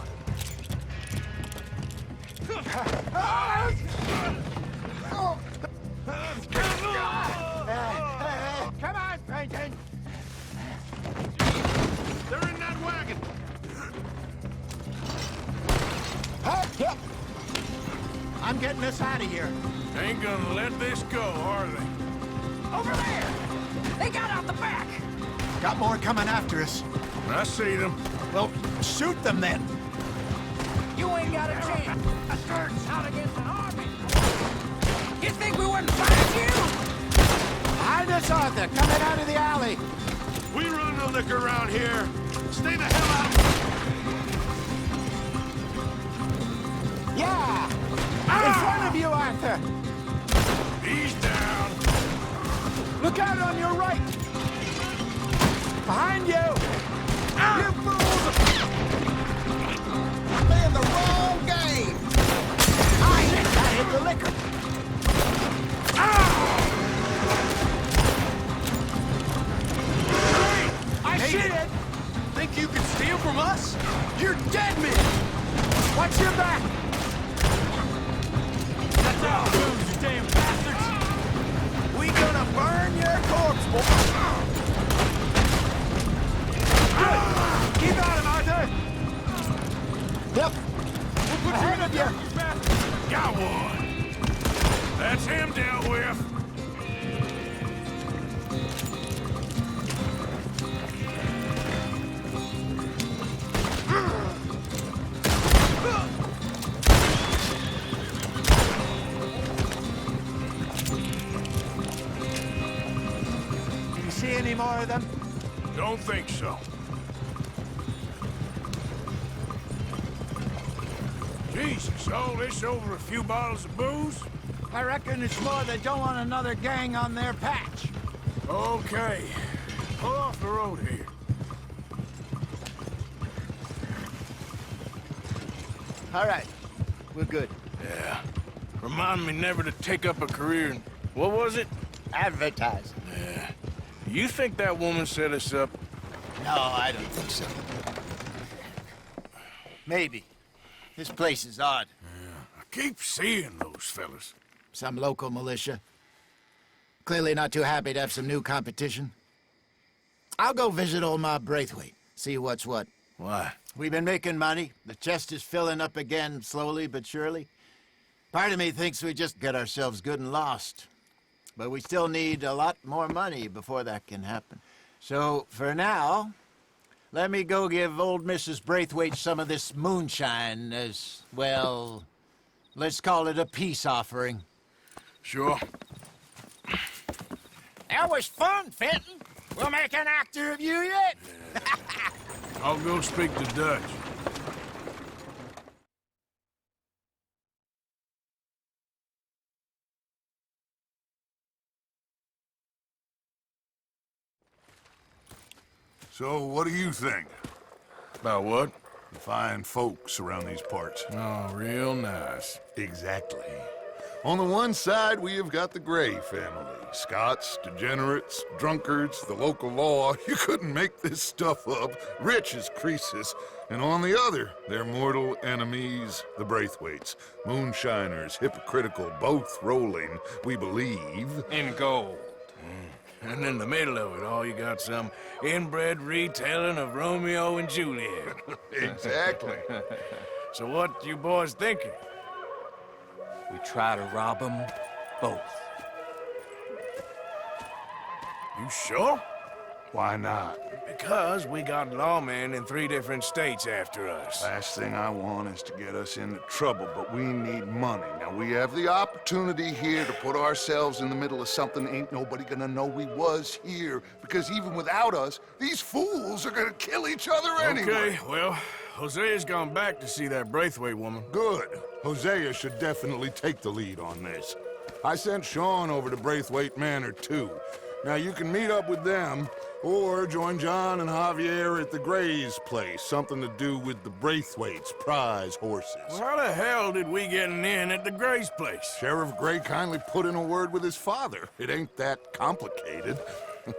Come on, Pinkerton. They're in that wagon. Yep. I'm getting us out of here. Ain't gonna let this go, are they? Over there. They got out the back. Got more coming after us. I see them. Well, shoot them then. You ain't got a chance. A skirt's out against an army. You think we wouldn't find you? Behind us, Arthur, coming out of the alley. We run the liquor around here. Stay the hell out of Yeah! In front of you, Arthur! He's down. Look out on your right! Behind you! You fools! Playing the wrong game. I hit the liquor! I Shit! Think you can steal from us? You're dead men. Watch your back! That's our booze, you damn bastards. We gonna burn your corpse, boy! Keep at him, Arthur! Yep. Ahead of you! Got one. That's him dealt with. You see any more of them? Don't think so. Jesus, all this over a few bottles of booze? I reckon it's more they don't want another gang on their patch. Okay. Pull off the road here. All right. We're good. Yeah. Remind me never to take up a career in... What was it? Advertising. Yeah. You think that woman set us up? No, I don't think so. Maybe. This place is odd. Yeah. I keep seeing those fellas. Some local militia. Clearly not too happy to have some new competition. I'll go visit old Ma Braithwaite, see what's what. Why? We've been making money. The chest is filling up again, slowly but surely. Part of me thinks we just get ourselves good and lost. But we still need a lot more money before that can happen. So, for now, let me go give old Mrs. Braithwaite some of this moonshine as, well, let's call it a peace offering. Sure. That was fun, Fenton. We'll make an actor of you yet. I'll go speak to Dutch. So, what do you think? About what? The fine folks around these parts. Oh, real nice. Exactly. On the one side, we have got the Gray family. Scots, degenerates, drunkards, the local law. You couldn't make this stuff up. Rich as Croesus. And on the other, their mortal enemies, the Braithwaites. Moonshiners, hypocritical, both rolling, we believe. In gold. And in the middle of it all, you got some inbred retelling of Romeo and Juliet. Exactly. So what you boys thinking? We try to rob them both. You sure? Why not? Because we got lawmen in 3 different states after us. Last thing I want is to get us into trouble, but we need money. Now, we have the opportunity here to put ourselves in the middle of something ain't nobody gonna know we was here, because even without us, these fools are gonna kill each other anyway. Okay, well, Hosea's gone back to see that Braithwaite woman. Good. Hosea should definitely take the lead on this. I sent Sean over to Braithwaite Manor, too. Now, you can meet up with them, or join John and Javier at the Gray's place. Something to do with the Braithwaite's prize horses. Well, how the hell did we get in at the Gray's place? Sheriff Gray kindly put in a word with his father. It ain't that complicated.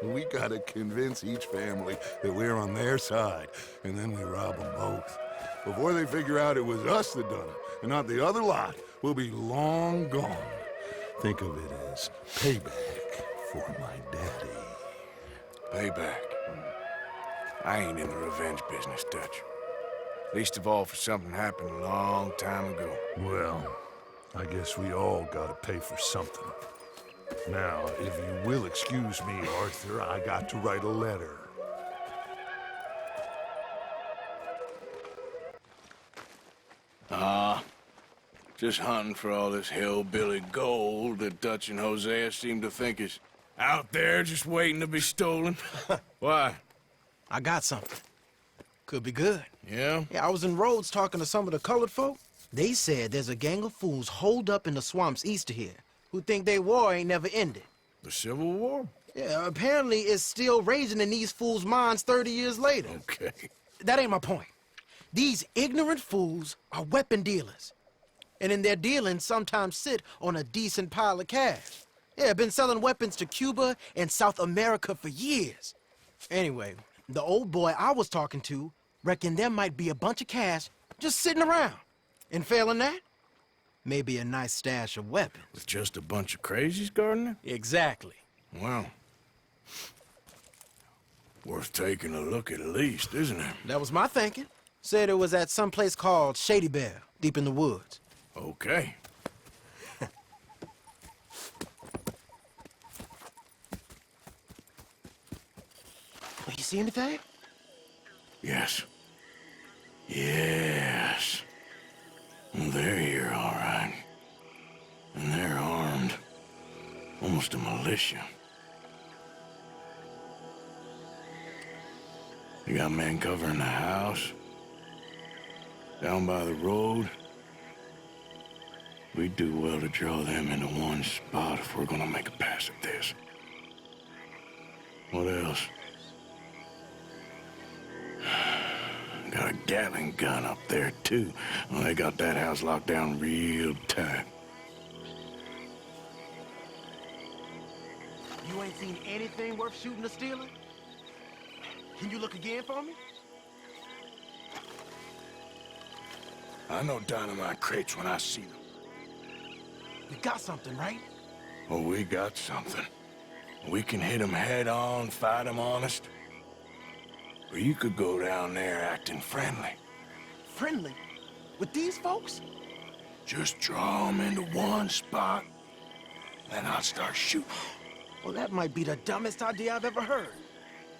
We gotta convince each family that we're on their side, and then we rob them both. Before they figure out it was us that done it, and not the other lot, we'll be long gone. Think of it as payback for my daddy. Payback. I ain't in the revenge business, Dutch. Least of all for something happened a long time ago. Well, I guess we all gotta pay for something. Now, if you will excuse me, Arthur, I got to write a letter. Just hunting for all this hillbilly gold that Dutch and Hosea seem to think is out there just waiting to be stolen. Why? I got something. Could be good. Yeah? Yeah, I was in Rhodes talking to some of the colored folk. They said there's a gang of fools holed up in the swamps east of here who think their war ain't never ended. The Civil War? Yeah, apparently it's still raging in these fools' minds 30 years later. Okay. That ain't my point. These ignorant fools are weapon dealers. And in their dealings sometimes sit on a decent pile of cash. Yeah, been selling weapons to Cuba and South America for years. Anyway, the old boy I was talking to reckoned there might be a bunch of cash just sitting around. And failing that, maybe a nice stash of weapons. With just a bunch of crazies guarding it? Exactly. Well, worth taking a look at least, isn't it? That was my thinking. Said it was at some place called Shady, deep in the woods. Okay. You see anything? Yes. Yes. They're here, all right. And they're armed. Almost a militia. You got men covering the house. Down by the road. We'd do well to draw them into one spot if we're gonna make a pass at this. What else? Got a Gatling gun up there, too. Well, they got that house locked down real tight. You ain't seen anything worth shooting or stealing? Can you look again for me? I know dynamite crates when I see them. You got something, right? Oh, we got something. We can hit them head on, fight them honest. Or you could go down there acting friendly. Friendly? With these folks? Just draw them into one spot, then I'll start shooting. Well, that might be the dumbest idea I've ever heard.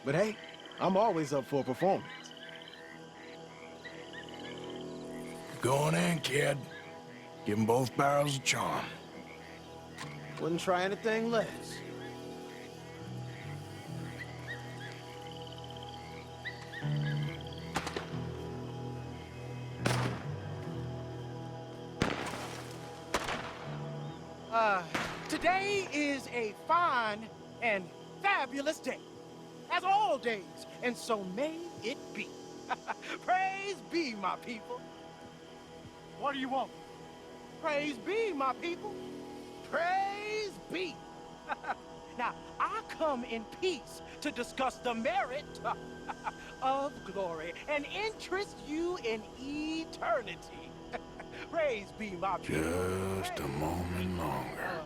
But hey, I'm always up for a performance. Go on in, kid. Give them both barrels a charm. Wouldn't try anything less. Today is a fine and fabulous day, as all days, and so may it be. Praise be, my people. What do you want? Praise be, my people. Praise be. Now, I come in peace to discuss the merit of glory and interest you in eternity. Praise be, my people. Just a moment longer.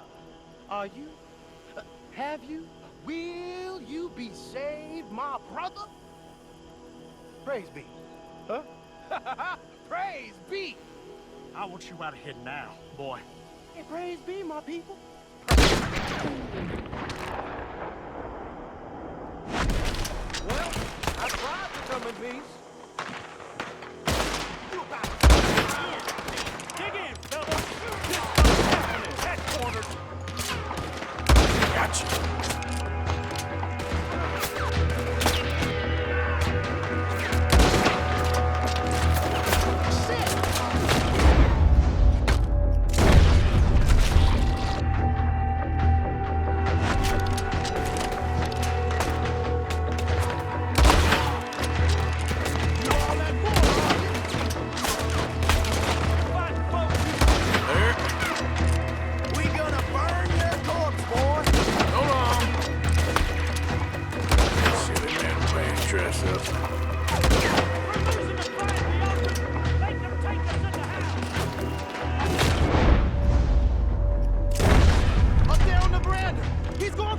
Are you? Have you? Will you be saved, my brother? Praise be. Huh? Praise be. I want you out of here now, boy. Hey, praise be, my people. Well, I tried to come in peace. Dig in, fellas. This is headquarters. Gotcha.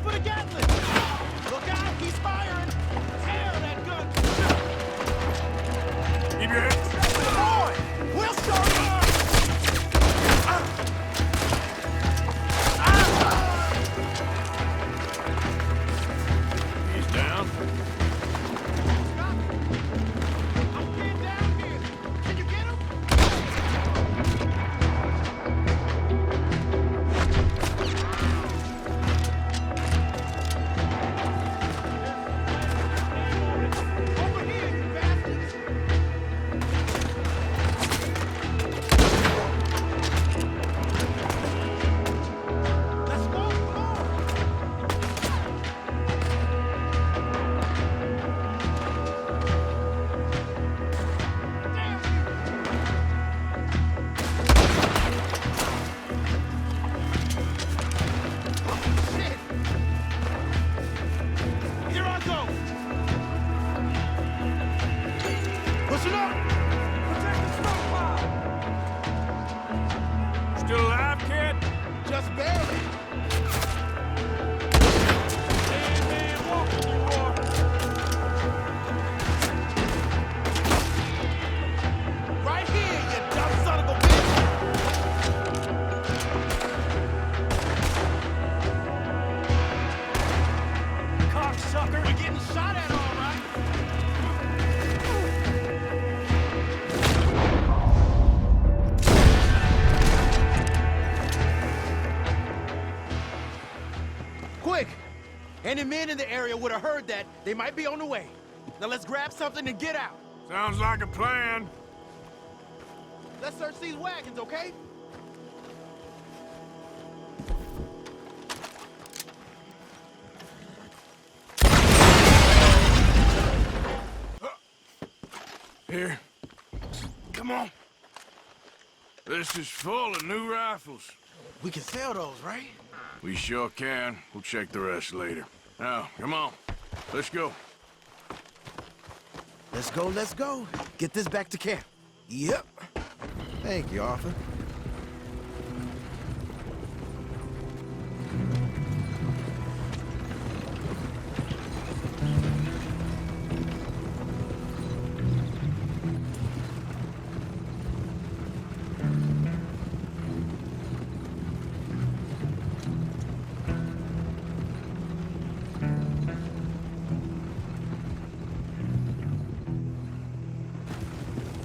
for the Gatling! Look out, he's firing! Tear that gun! Keep your head. Come on! We'll show you! He's down. I'm getting down here. Can you get him? Over here, you bastards! Let's go, come on! Shit! Here I go! Listen up! Protect the stockpile! Still alive, kid? Just barely. Dead man walking, you are. Right here, you dumb son of a bitch! Cocksucker! We're getting shot at, all right! Quick! Any men in the area would have heard that. They might be on the way. Now let's grab something and get out. Sounds like a plan. Let's search these wagons, okay? Here. Come on. This is full of new rifles. We can sell those, right? We sure can. We'll check the rest later. Now, come on. Let's go. Let's go, let's go. Get this back to camp. Yep. Thank you, Arthur.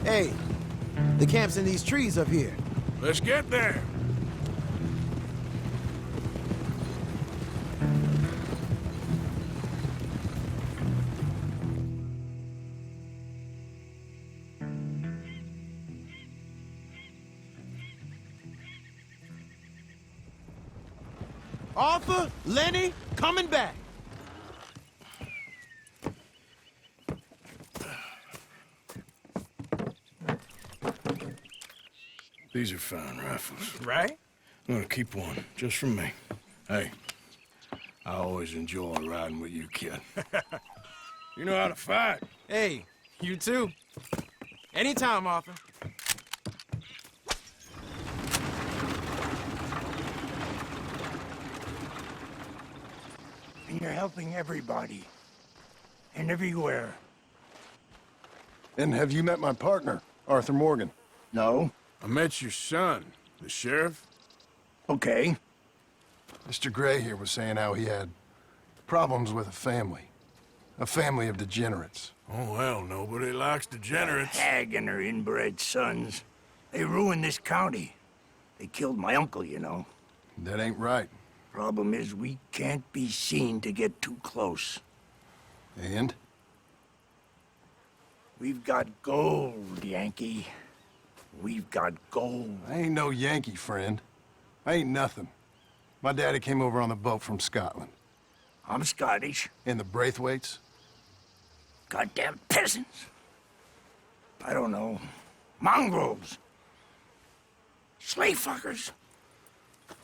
Hey, the camp's in these trees up here. Let's get there. Arthur, Lenny, coming back. These are fine rifles. Right? I'm gonna keep one, just for me. Hey, I always enjoy riding with you, kid. You know how to fight. Hey, you too. Anytime, Arthur. And you're helping everybody. And everywhere. And have you met my partner, Arthur Morgan? No? I met your son, the sheriff. Okay. Mr. Gray here was saying how he had problems with a family of degenerates. Oh, well, nobody likes degenerates. Hag and her inbred sons. They ruined this county. They killed my uncle, you know. That ain't right. Problem is, we can't be seen to get too close. And? We've got gold, Yankee. We've got gold. I ain't no Yankee, friend. I ain't nothing. My daddy came over on the boat from Scotland. I'm Scottish. And the Braithwaites? Goddamn peasants. I don't know. Mongrels. Slave fuckers.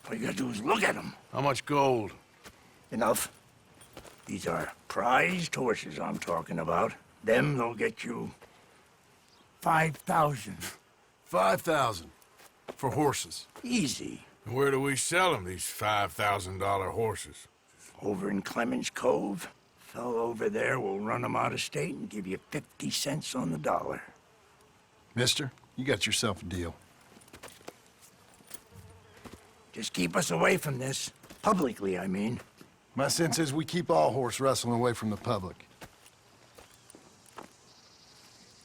All you gotta do is look at them. How much gold? Enough. These are prized horses I'm talking about. Them, they'll get you 5,000. 5,000 for horses. Easy. Where do we sell them, these $5,000 horses? over in Clemens Cove. Fellow over there will run them out of state and give you 50 cents on the dollar. Mister, you got yourself a deal. Just keep us away from this. Publicly, I mean. My sense is we keep all horse wrestling away from the public.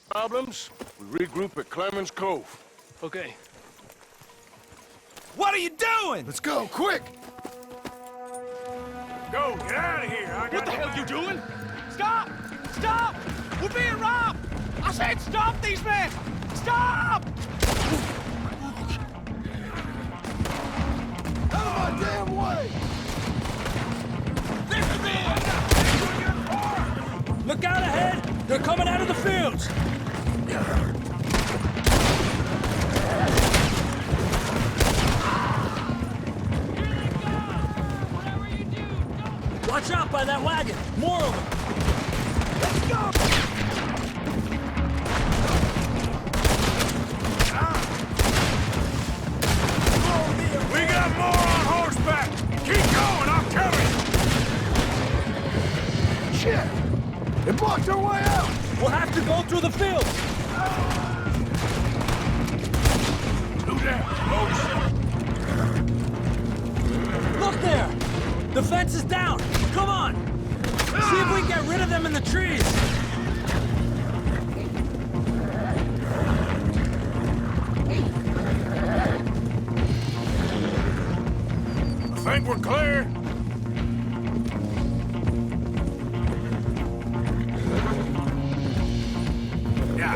Problems? We regroup at Clemens Cove. Okay. What are you doing? Let's go, quick! Go, get out of here. What the hell you doing? Stop! Stop! We're being robbed! I said stop these men! Stop! Out of my damn way! Look out ahead! They're coming out of the fields! Watch out by that wagon! More of them! Let's go! We got more on horseback! Keep going, I'll cover you! Shit! It blocked our way out! We'll have to go through the fields! Who that? Look there! The fence is down! Come on! See if we can get rid of them in the trees! I think we're clear. Yeah.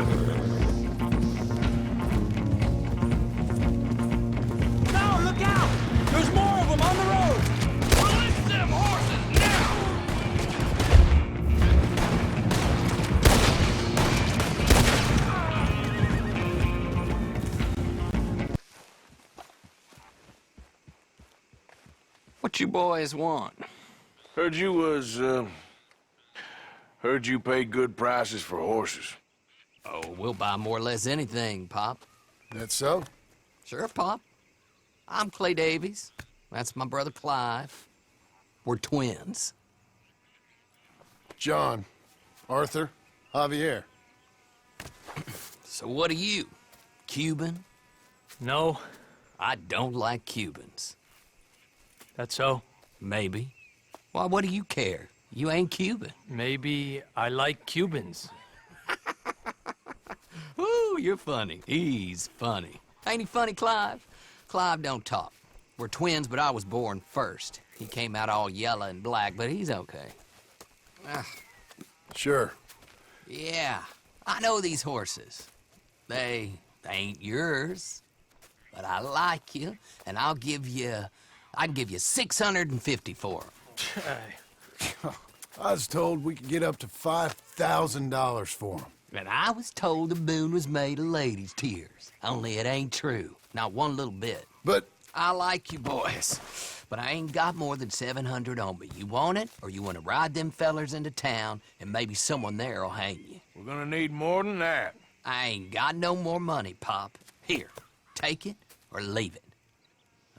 No, look out! There's more of them on the road! Release them horses now! What you boys want? Heard you pay good prices for horses. Oh, we'll buy more or less anything, Pop. That so? Sure, Pop. I'm Clay Davies. That's my brother Clive. We're twins. John, Arthur, Javier. So what are you? Cuban? No. I don't like Cubans. That's so? Maybe. Why, what do you care? You ain't Cuban. Maybe I like Cubans. Ooh, you're funny. He's funny. Ain't he funny, Clive? Clive don't talk. We're twins, but I was born first. He came out all yellow and black, but he's okay. Sure. Yeah, I know these horses. They ain't yours, but I like you, and I can give you 650 for them. I was told we could get up to $5,000 for them. And I was told the moon was made of ladies' tears. Only it ain't true. Not one little bit. But I like you boys, but I ain't got more than 700 on me. You want it, or you want to ride them fellers into town, and maybe someone there'll hang you? We're gonna need more than that. I ain't got no more money, Pop. Here, take it or leave it.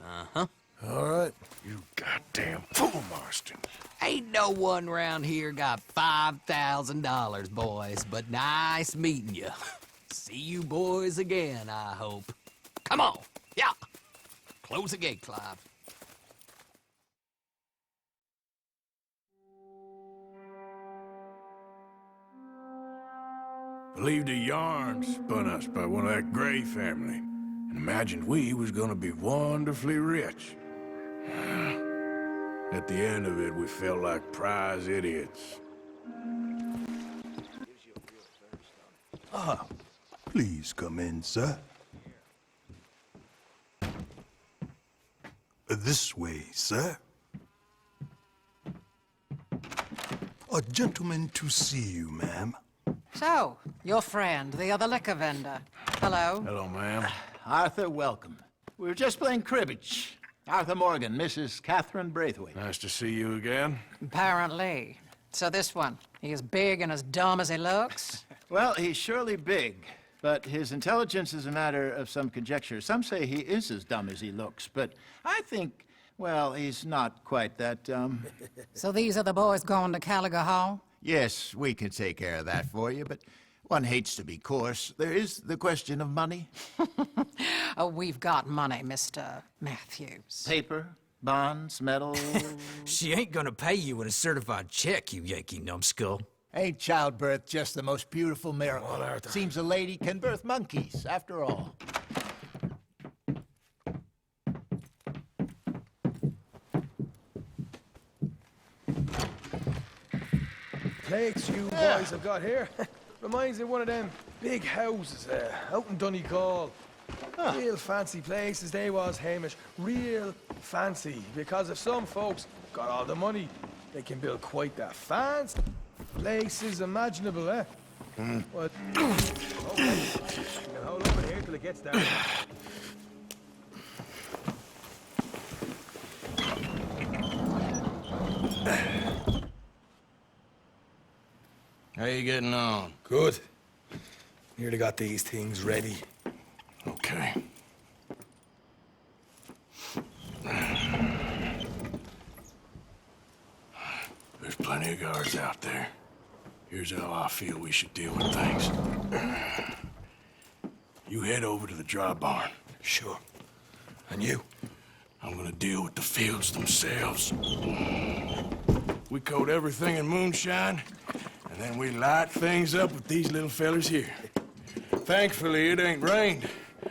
Uh-huh. All right. You goddamn fool, Marston. Ain't no one round here got $5,000, boys, but nice meeting you. See you boys again, I hope. Come on, yeah. Close the gate, Clive. Believed a yarn spun us by one of that Gray family, and imagined we was gonna be wonderfully rich. At the end of it, we felt like prize idiots. Please come in, sir. This way, sir. A gentleman to see you, ma'am. So, your friend, the other liquor vendor. Hello. Hello, ma'am. Arthur, welcome. We were just playing cribbage. Arthur Morgan, Mrs. Catherine Braithwaite. Nice to see you again. Apparently. So this one, he is big and as dumb as he looks? Well, he's surely big, but his intelligence is a matter of some conjecture. Some say he is as dumb as he looks, but I think Well, he's not quite that dumb. So these are the boys going to Gallagher Hall? Yes, we can take care of that for you, but one hates to be coarse. There is the question of money. Oh, we've got money, Mr. Matthews. Paper, bonds, metal. She ain't gonna pay you with a certified check, you Yankee numbskull. Ain't childbirth just the most beautiful miracle? Seems a lady can birth monkeys, after all. Plates you boys have got here. Reminds me of one of them big houses out in Donegal. Real fancy places they was, Hamish. Real fancy. Because if some folks got all the money, they can build quite the fancy places imaginable, eh? What? Okay. You can hold up in here till it gets down. How you getting on? Good. Nearly got these things ready. Okay. There's plenty of guards out there. Here's how I feel we should deal with things. You head over to the dry barn. Sure. And you? I'm gonna deal with the fields themselves. We coat everything in moonshine, and then we light things up with these little fellers here. Thankfully, it ain't rained,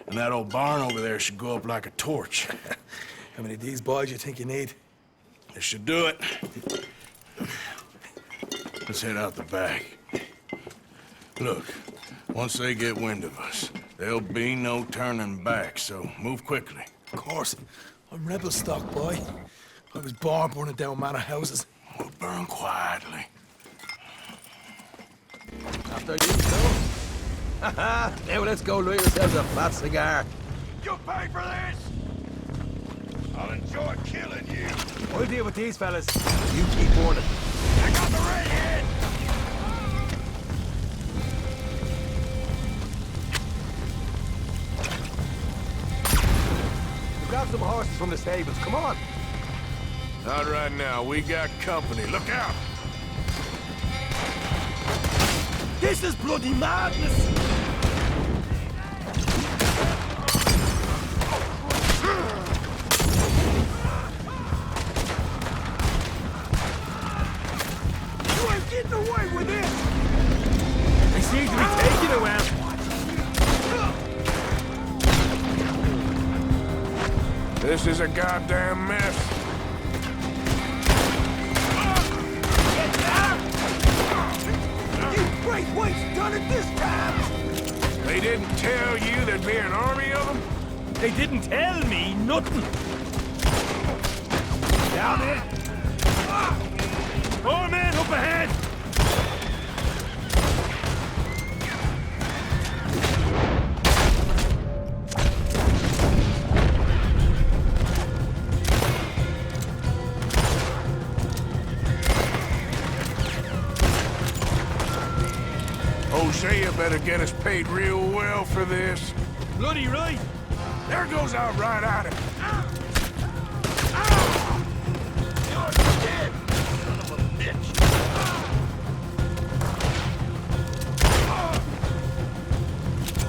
and that old barn over there should go up like a torch. How many of these boys you think you need? This should do it. Let's head out the back. Look, once they get wind of us, there'll be no turning back, so move quickly. Of course. I'm rebel stock, boy. I was born burning down manor houses. We'll burn quietly. After you, so. Haha! Now let's go light ourselves a fat cigar. You pay for this? I'll enjoy killing you. I'll deal with these fellas. You keep warning. I got the redhead! Grab some horses from the stables. Come on. Not right now. We got company. Look out! This is bloody madness! You ain't getting away with this! They seem to be taking it well. This is a goddamn mess. Great white's done it this time! They didn't tell you there'd be an army of them? They didn't tell me nothing. Down there. Oh, man, up ahead! Hosea better get us paid real well for this. Bloody right! There goes our right at him. You're dead, son of a bitch!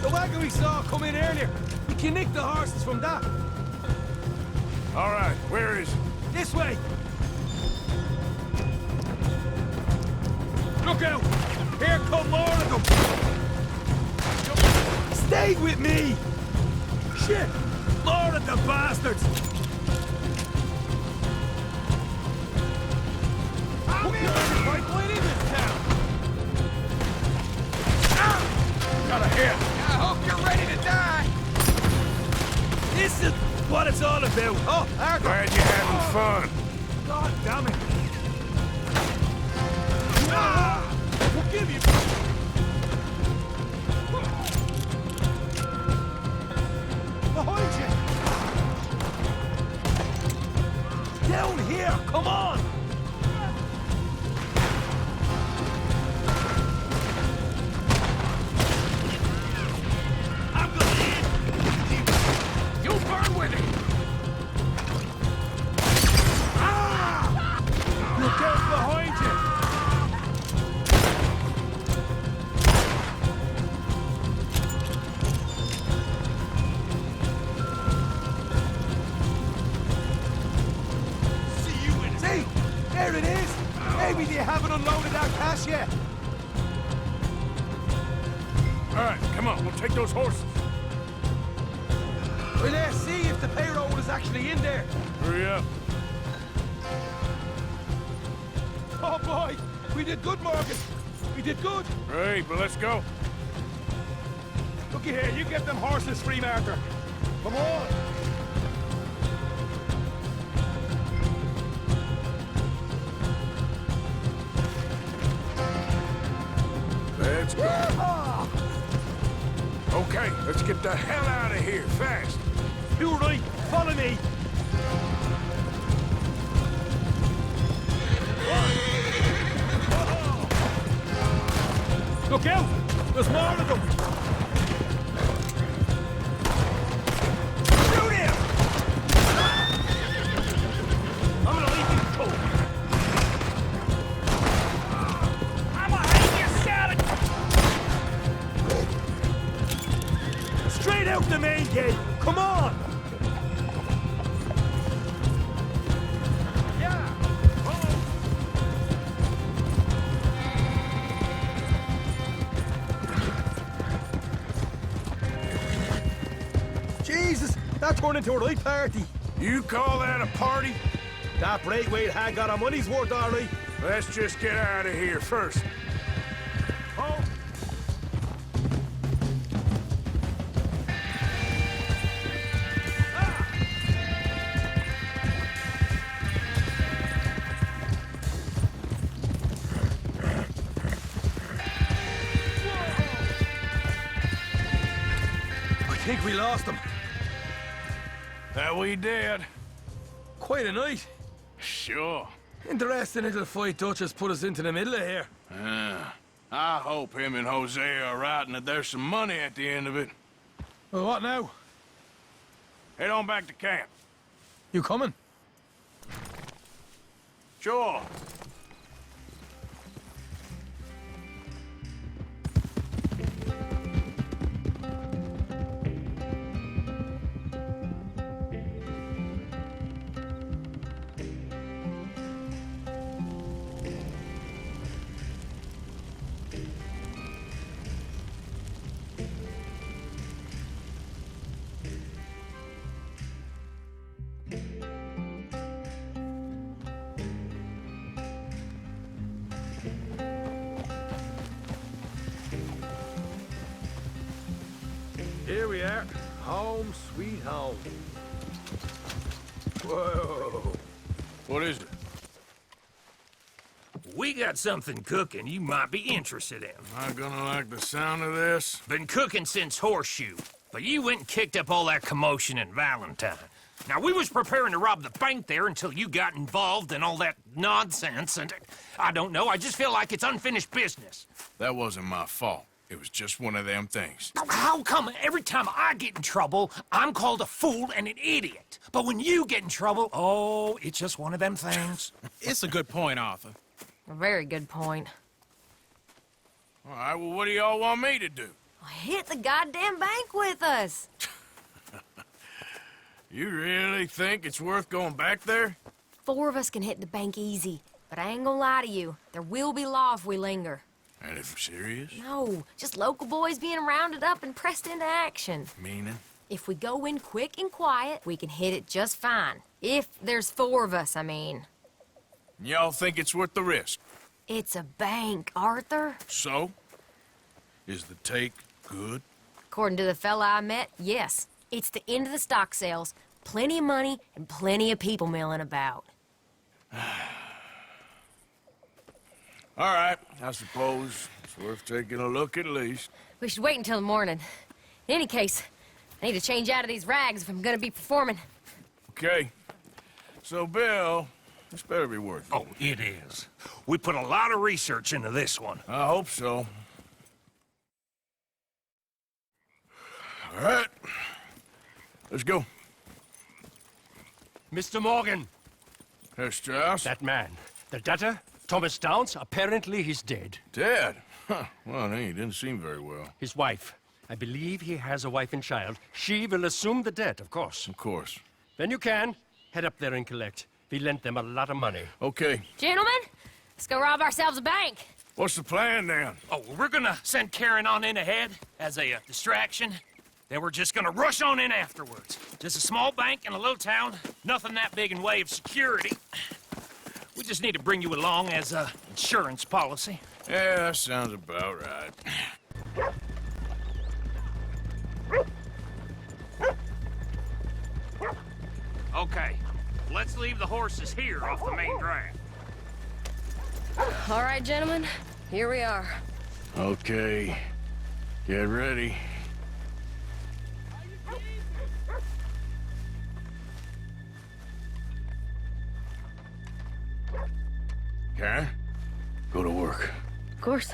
The wagon we saw come in earlier. We can nick the horses from that. All right, where is it? This way! Look out! Here come more of them! Stay with me! Shit! More of the bastards! I'm here! Right going in this town! Got a hit! I hope you're ready to die! This is what it's all about! Oh, Arthur! Glad you're having fun. God damn it! We'll give you... Behind you! Down here! Come on! I'm gonna hit! You burn with it! me they haven't unloaded our cash yet. All right, come on, we'll take those horses. Well, see if the payroll is actually in there. Hurry up. Oh, boy. We did good, Morgan. We did good. Great, but let's go. Looky here, you get them horses free, Martha. Come on. Let's go. Okay, let's get the hell out of here, fast. You right. Follow me. Look out! There's more of them! Shoot him! I'm gonna leave you cold. I'm gonna hang you salad! Straight out the main gate! Come on! Jesus, that turned into a right party. You call that a party? That Braithwaite had got our money's worth, all right. Let's just get out of here first. Oh. I think we lost them. That we did. Quite a night. Sure. Interesting little fight Dutch has put us into the middle of here. I hope him and Jose are right and that there's some money at the end of it. Well, what now? Head on back to camp. You coming? Sure. Here we are. Home sweet home. Whoa. What is it? We got something cooking you might be interested in. Am I gonna like the sound of this? Been cooking since Horseshoe, but you went and kicked up all that commotion in Valentine. Now, we was preparing to rob the bank there until you got involved in all that nonsense, and I don't know, I just feel like it's unfinished business. That wasn't my fault. It was just one of them things. How come every time I get in trouble, I'm called a fool and an idiot? But when you get in trouble, oh, it's just one of them things. It's a good point, Arthur. A very good point. All right, well, what do y'all want me to do? Hit the goddamn bank with us. You really think it's worth going back there? 4 of us can hit the bank easy, but I ain't gonna lie to you. There will be law if we linger. And if serious? No, just local boys being rounded up and pressed into action. Meaning? If we go in quick and quiet, we can hit it just fine. If there's 4 of us, I mean. Y'all think it's worth the risk? It's a bank, Arthur. So? Is the take good? According to the fella I met, yes. It's the end of the stock sales. Plenty of money and plenty of people milling about. All right, I suppose it's worth taking a look at least. We should wait until the morning. In any case, I need to change out of these rags if I'm gonna be performing. Okay. So, Bill, this better be worth it. Oh, it is. We put a lot of research into this one. I hope so. All right. Let's go. Mr. Morgan. Herr Strauss? That man. The debtor, Thomas Downs, apparently he's dead. Dead? Huh. Well, he didn't seem very well. His wife. I believe he has a wife and child. She will assume the debt, of course. Of course. When you can, head up there and collect. We lent them a lot of money. Okay. Gentlemen, Let's go rob ourselves a bank. What's the plan, then? Oh, we're gonna send Karen on in ahead as a distraction. Then we're just gonna rush on in afterwards. Just a small bank in a little town. Nothing that big in way of security. We just need to bring you along as a insurance policy. Yeah, that sounds about right. Okay, let's leave the horses here off the main drag. All right, gentlemen, here we are. Okay, get ready. Karen, go to work. Of course.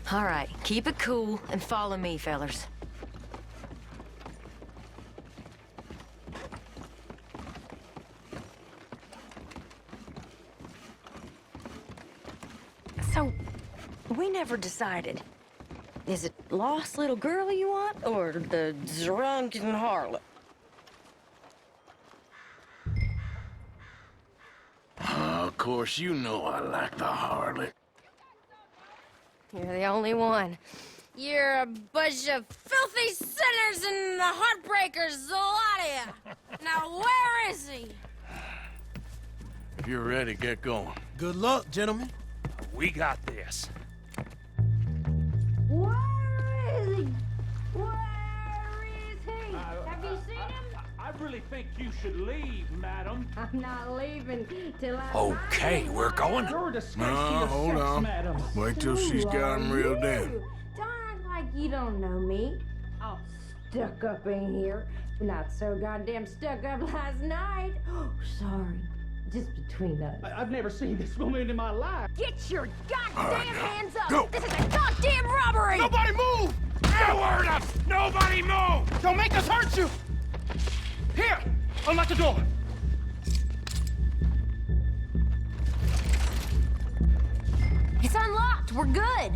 All right, keep it cool and follow me, fellers. So, we never decided. Is it lost little girl you want, or the drunken harlot? Of course, you know I like the harlot. You're the only one. You're a bunch of filthy sinners and the heartbreakers, the lot of you. Now, where is he? If you're ready, get going. Good luck, gentlemen. We got this. Where is he? Where is he? Have you seen him? I really think you should leave, madam. I'm not leaving till I... Okay, we're going. You're a disgrace No, to your hold sex, on. madam. Wait till she's got him reeled in. Don't act like you don't know me. All stuck up in here. Not so goddamn stuck up last night. Oh, sorry. Just between us. I've never seen this woman in my life. Get your goddamn right, now. hands up! Go. This is a goddamn robbery! Nobody move! No word up! Nobody move! Don't make us hurt you! Here! Unlock the door! It's unlocked. We're good.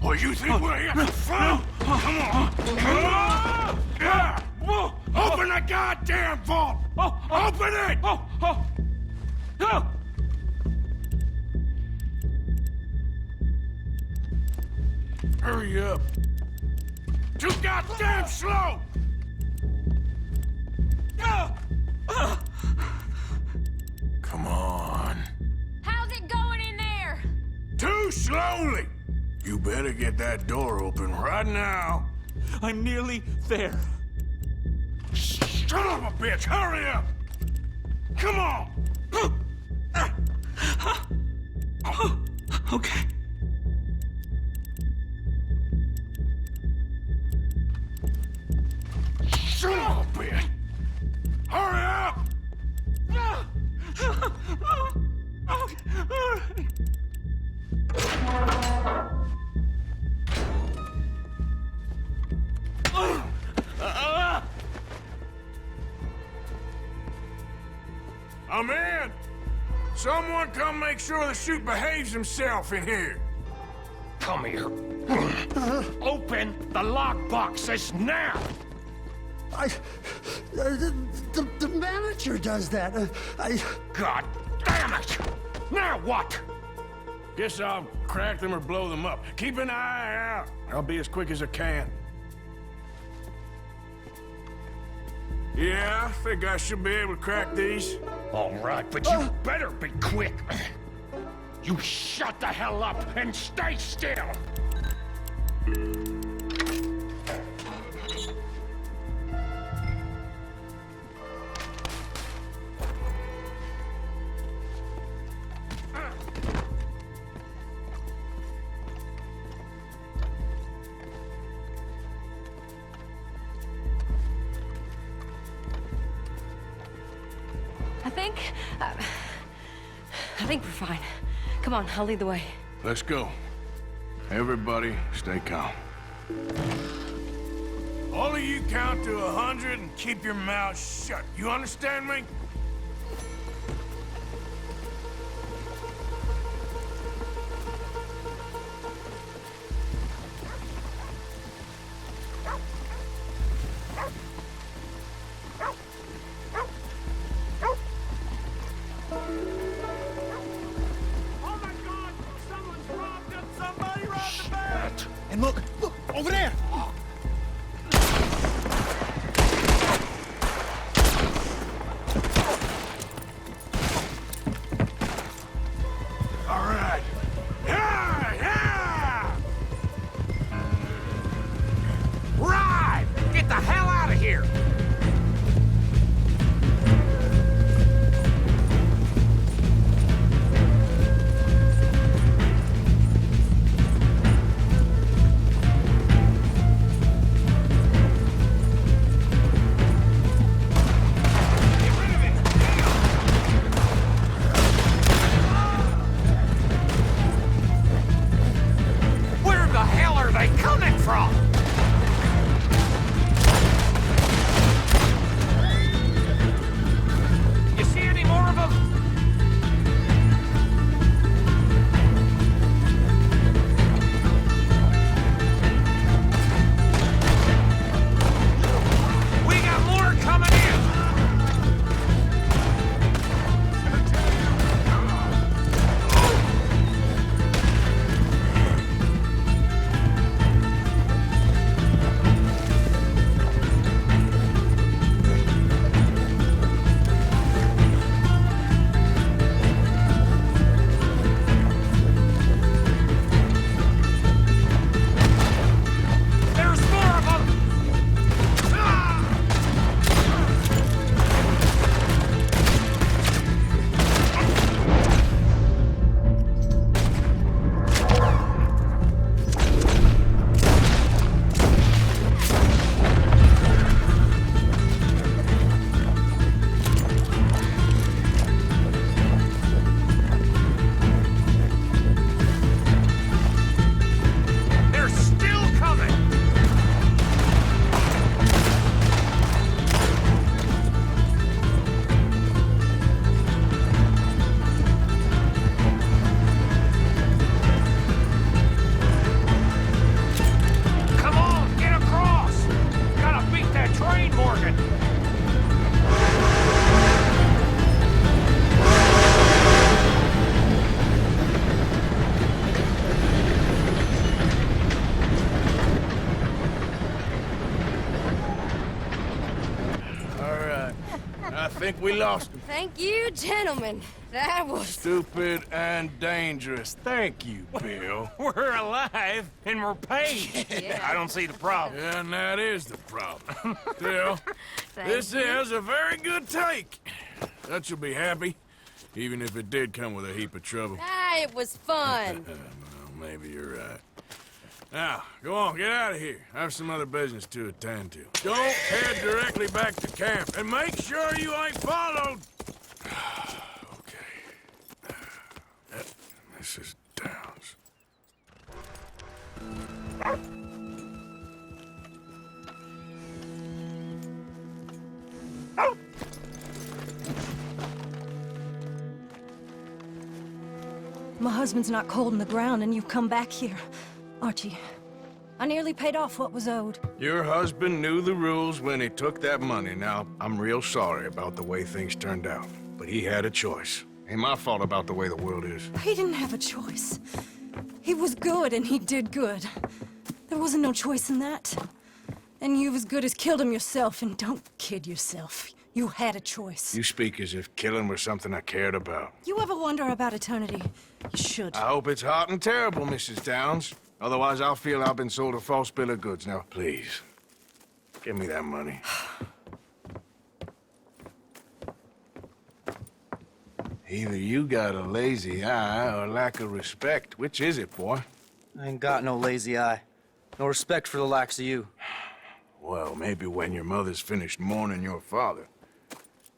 Oh, you think we're here? Come on! Yeah. Open the goddamn vault! Open it! Hurry up! Too goddamn slow! Come on. How's it going in there? Too slowly! You better get that door open right now. I'm nearly there. Son of a bitch, hurry up! Come on! Okay. Son of a bitch! Hurry up! I'm in! Someone come make sure the chute behaves himself in here. Come here. Open the lockboxes now! The manager does that. God damn it! Now what? Guess I'll crack them or blow them up. Keep an eye out. I'll be as quick as I can. Yeah, I think I should be able to crack these. All right, but you better be quick. You shut the hell up and stay still! I think we're fine. Come on, I'll lead the way. Let's go. Everybody, stay calm. All of you count to 100 and keep your mouth shut. You understand me? working. I think we lost him. Thank you, gentlemen. That was... Stupid and dangerous. Thank you, Bill. We're alive, and we're paid. Yeah. I don't see the problem. Yeah, and that is the problem. Bill, this you. is a very good take. Dutch will be happy, even if it did come with a heap of trouble. Ah, it was fun. Well, maybe you're right. Now, go on, get out of here. I have some other business to attend to. Don't head directly back to camp, and make sure you ain't followed. Okay. Mrs. Downs. My husband's not cold in the ground, and you've come back here. Archie, I nearly paid off what was owed. Your husband knew the rules when he took that money. Now, I'm real sorry about the way things turned out, but he had a choice. Ain't my fault about the way the world is. He didn't have a choice. He was good, and he did good. There wasn't no choice in that. And you've as good as killed him yourself, and don't kid yourself. You had a choice. You speak as if killing was something I cared about. You ever wonder about eternity? You should. I hope it's hot and terrible, Mrs. Downs. Otherwise, I'll feel I've been sold a false bill of goods. Now, please, give me that money. Either you got a lazy eye or lack of respect. Which is it, boy? I ain't got no lazy eye. No respect for the likes of you. Well, maybe when your mother's finished mourning your father,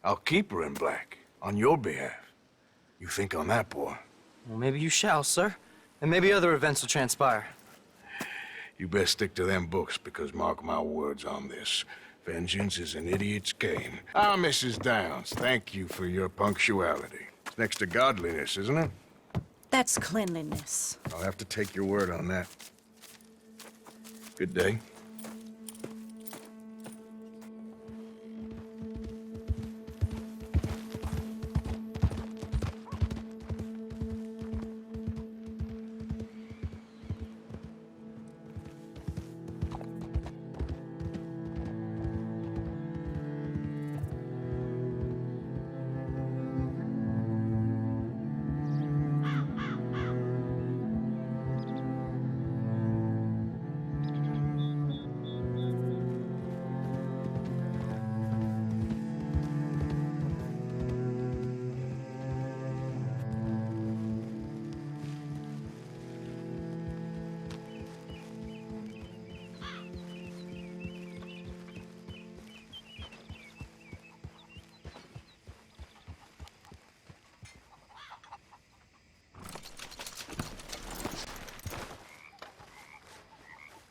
I'll keep her in black, on your behalf. You think on that, boy? Well, maybe you shall, sir. And maybe other events will transpire. You best stick to them books, because mark my words on this. Vengeance is an idiot's game. Ah, Mrs. Downs, thank you for your punctuality. It's next to godliness, isn't it? That's cleanliness. I'll have to take your word on that. Good day.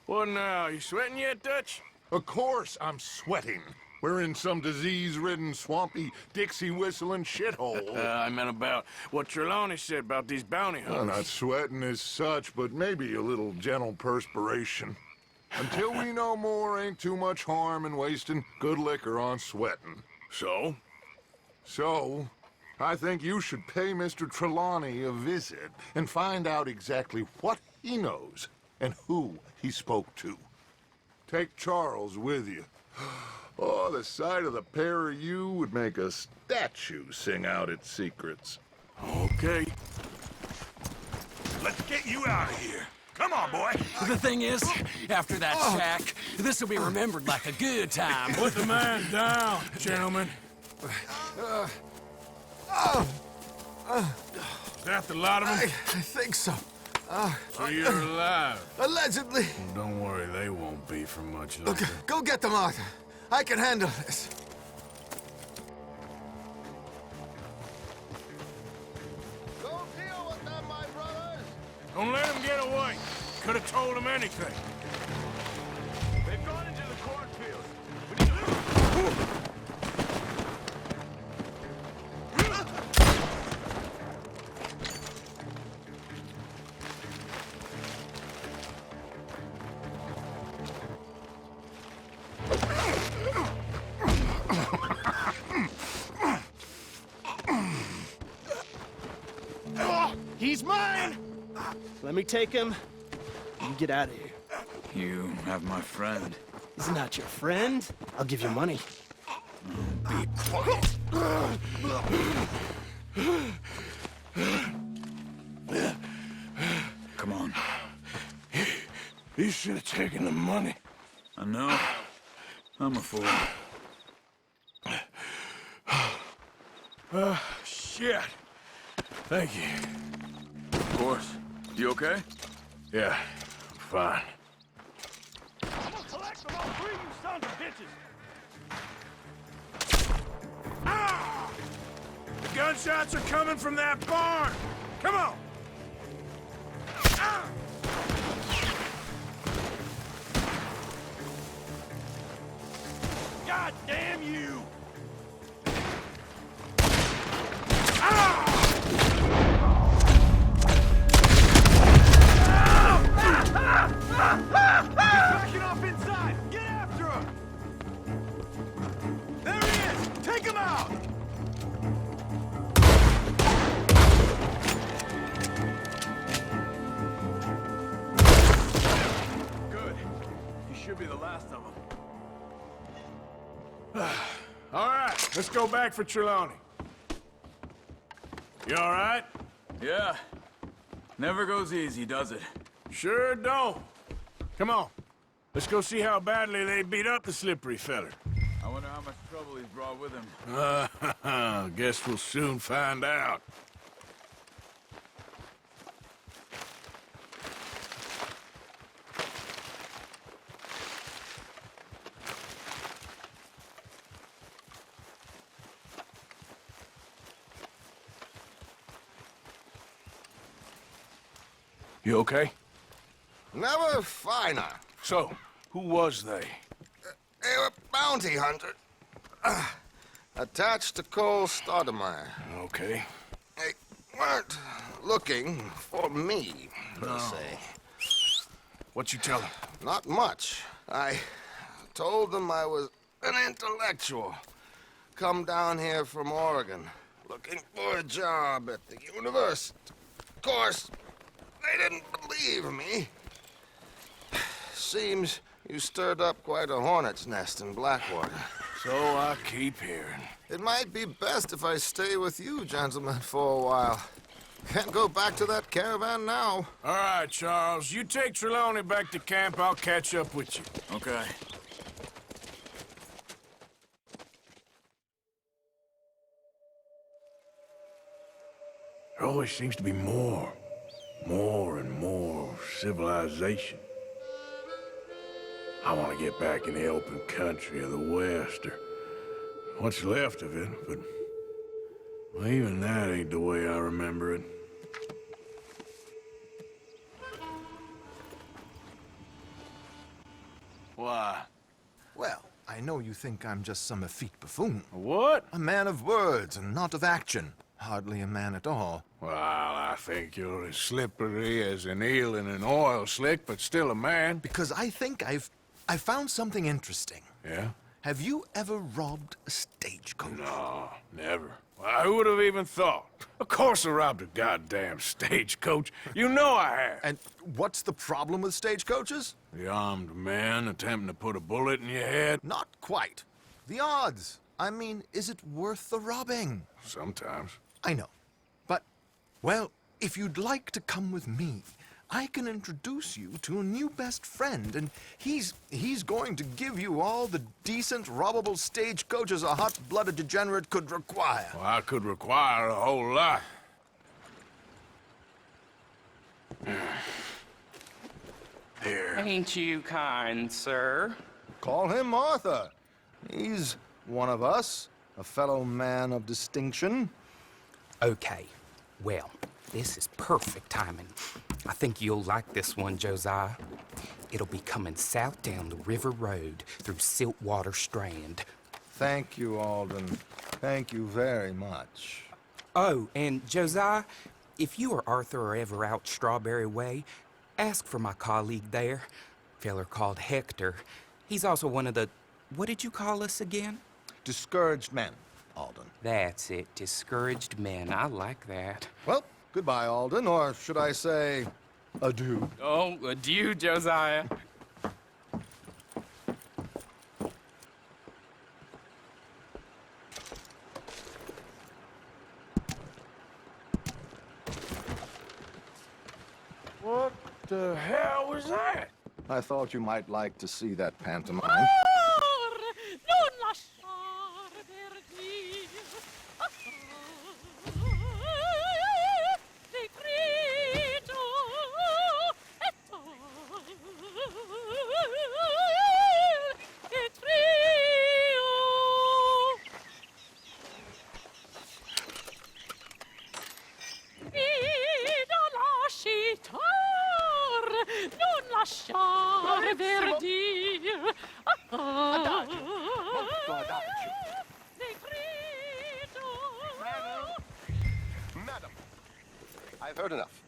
What now? You sweating yet, Dutch? Of course I'm sweating. We're in some disease-ridden, swampy, Dixie-whistling shithole. I meant about what Trelawney said about these bounty hunters. I'm not sweating as such, but maybe a little gentle perspiration. Until we know more, ain't too much harm in wasting good liquor on sweating. So? So, I think you should pay Mr. Trelawney a visit and find out exactly what he knows and who he spoke to. Take Charles with you. Oh, the sight of the pair of you would make a statue sing out its secrets. Okay. Let's get you out of here. Come on, boy. The thing is, after that shack, this will be remembered like a good time. Put the man down, gentlemen. Is that the lot of them? I think so. So you're alive? Allegedly. Well, don't worry, they won't be for much longer. Okay, go get them, Arthur. I can handle this. Don't let them get away. Could have told them anything. They've gone into the cornfield. We need to... Let me take him. You get out of here. You have my friend. He's not your friend. I'll give you money. Be quiet. Come on. You should have taken the money. I know. I'm a fool. Shit. Thank you. Of course. You okay? Yeah, I'm fine. I'm gonna collect them all three, you sons of bitches! Ah! The gunshots are coming from that barn! Come on! Ah! God damn you! Backing off inside! Get after him! There he is! Take him out! Good. You should be the last of them. All right, let's go back for Trelawney. You all right? Yeah. Never goes easy, does it? Sure don't. Come on. Let's go see how badly they beat up the slippery feller. I wonder how much trouble he's brought with him. Guess we'll soon find out. You okay? Never finer. So, who was they? They were bounty hunter. Attached to Cole Stoudemire. Okay. They weren't looking for me, per se. What you tell them? Not much. I told them I was an intellectual. Come down here from Oregon, looking for a job at the university. Of course, they didn't believe me. Seems you stirred up quite a hornet's nest in Blackwater. So I keep hearing. It might be best if I stay with you, gentlemen, for a while. Can't go back to that caravan now. All right, Charles. You take Trelawney back to camp. I'll catch up with you. Okay. There always seems to be more and more civilization. I want to get back in the open country of the West, or what's left of it, but well, even that ain't the way I remember it. Why? Well, I know you think I'm just some effete buffoon. What? A man of words and not of action. Hardly a man at all. Well, I think you're as slippery as an eel in an oil slick, but still a man. Because I think I found something interesting. Yeah? Have you ever robbed a stagecoach? No, never. Well, who would have even thought? Of course I robbed a goddamn stagecoach. You know I have. And what's the problem with stagecoaches? The armed man attempting to put a bullet in your head? Not quite. The odds. I mean, is it worth the robbing? Sometimes. I know. But, well, if you'd like to come with me, I can introduce you to a new best friend, and he's going to give you all the decent, robbable stagecoaches a hot-blooded degenerate could require. Well, I could require a whole lot. Here. Ain't you kind, sir? Call him Arthur. He's one of us, a fellow man of distinction. Okay, well, this is perfect timing. I think you'll like this one, Josiah. It'll be coming south down the River Road through Siltwater Strand. Thank you, Alden. Thank you very much. Oh, and Josiah, if you or Arthur are ever out Strawberry Way, ask for my colleague there, feller called Hector. He's also one of the, what did you call us again? Discouraged men, Alden. That's it, discouraged men. I like that. Well, goodbye, Alden, or should I say, Adieu. Oh, adieu, Josiah. What the hell was that? I thought you might like to see that pantomime. Madam, I've heard enough.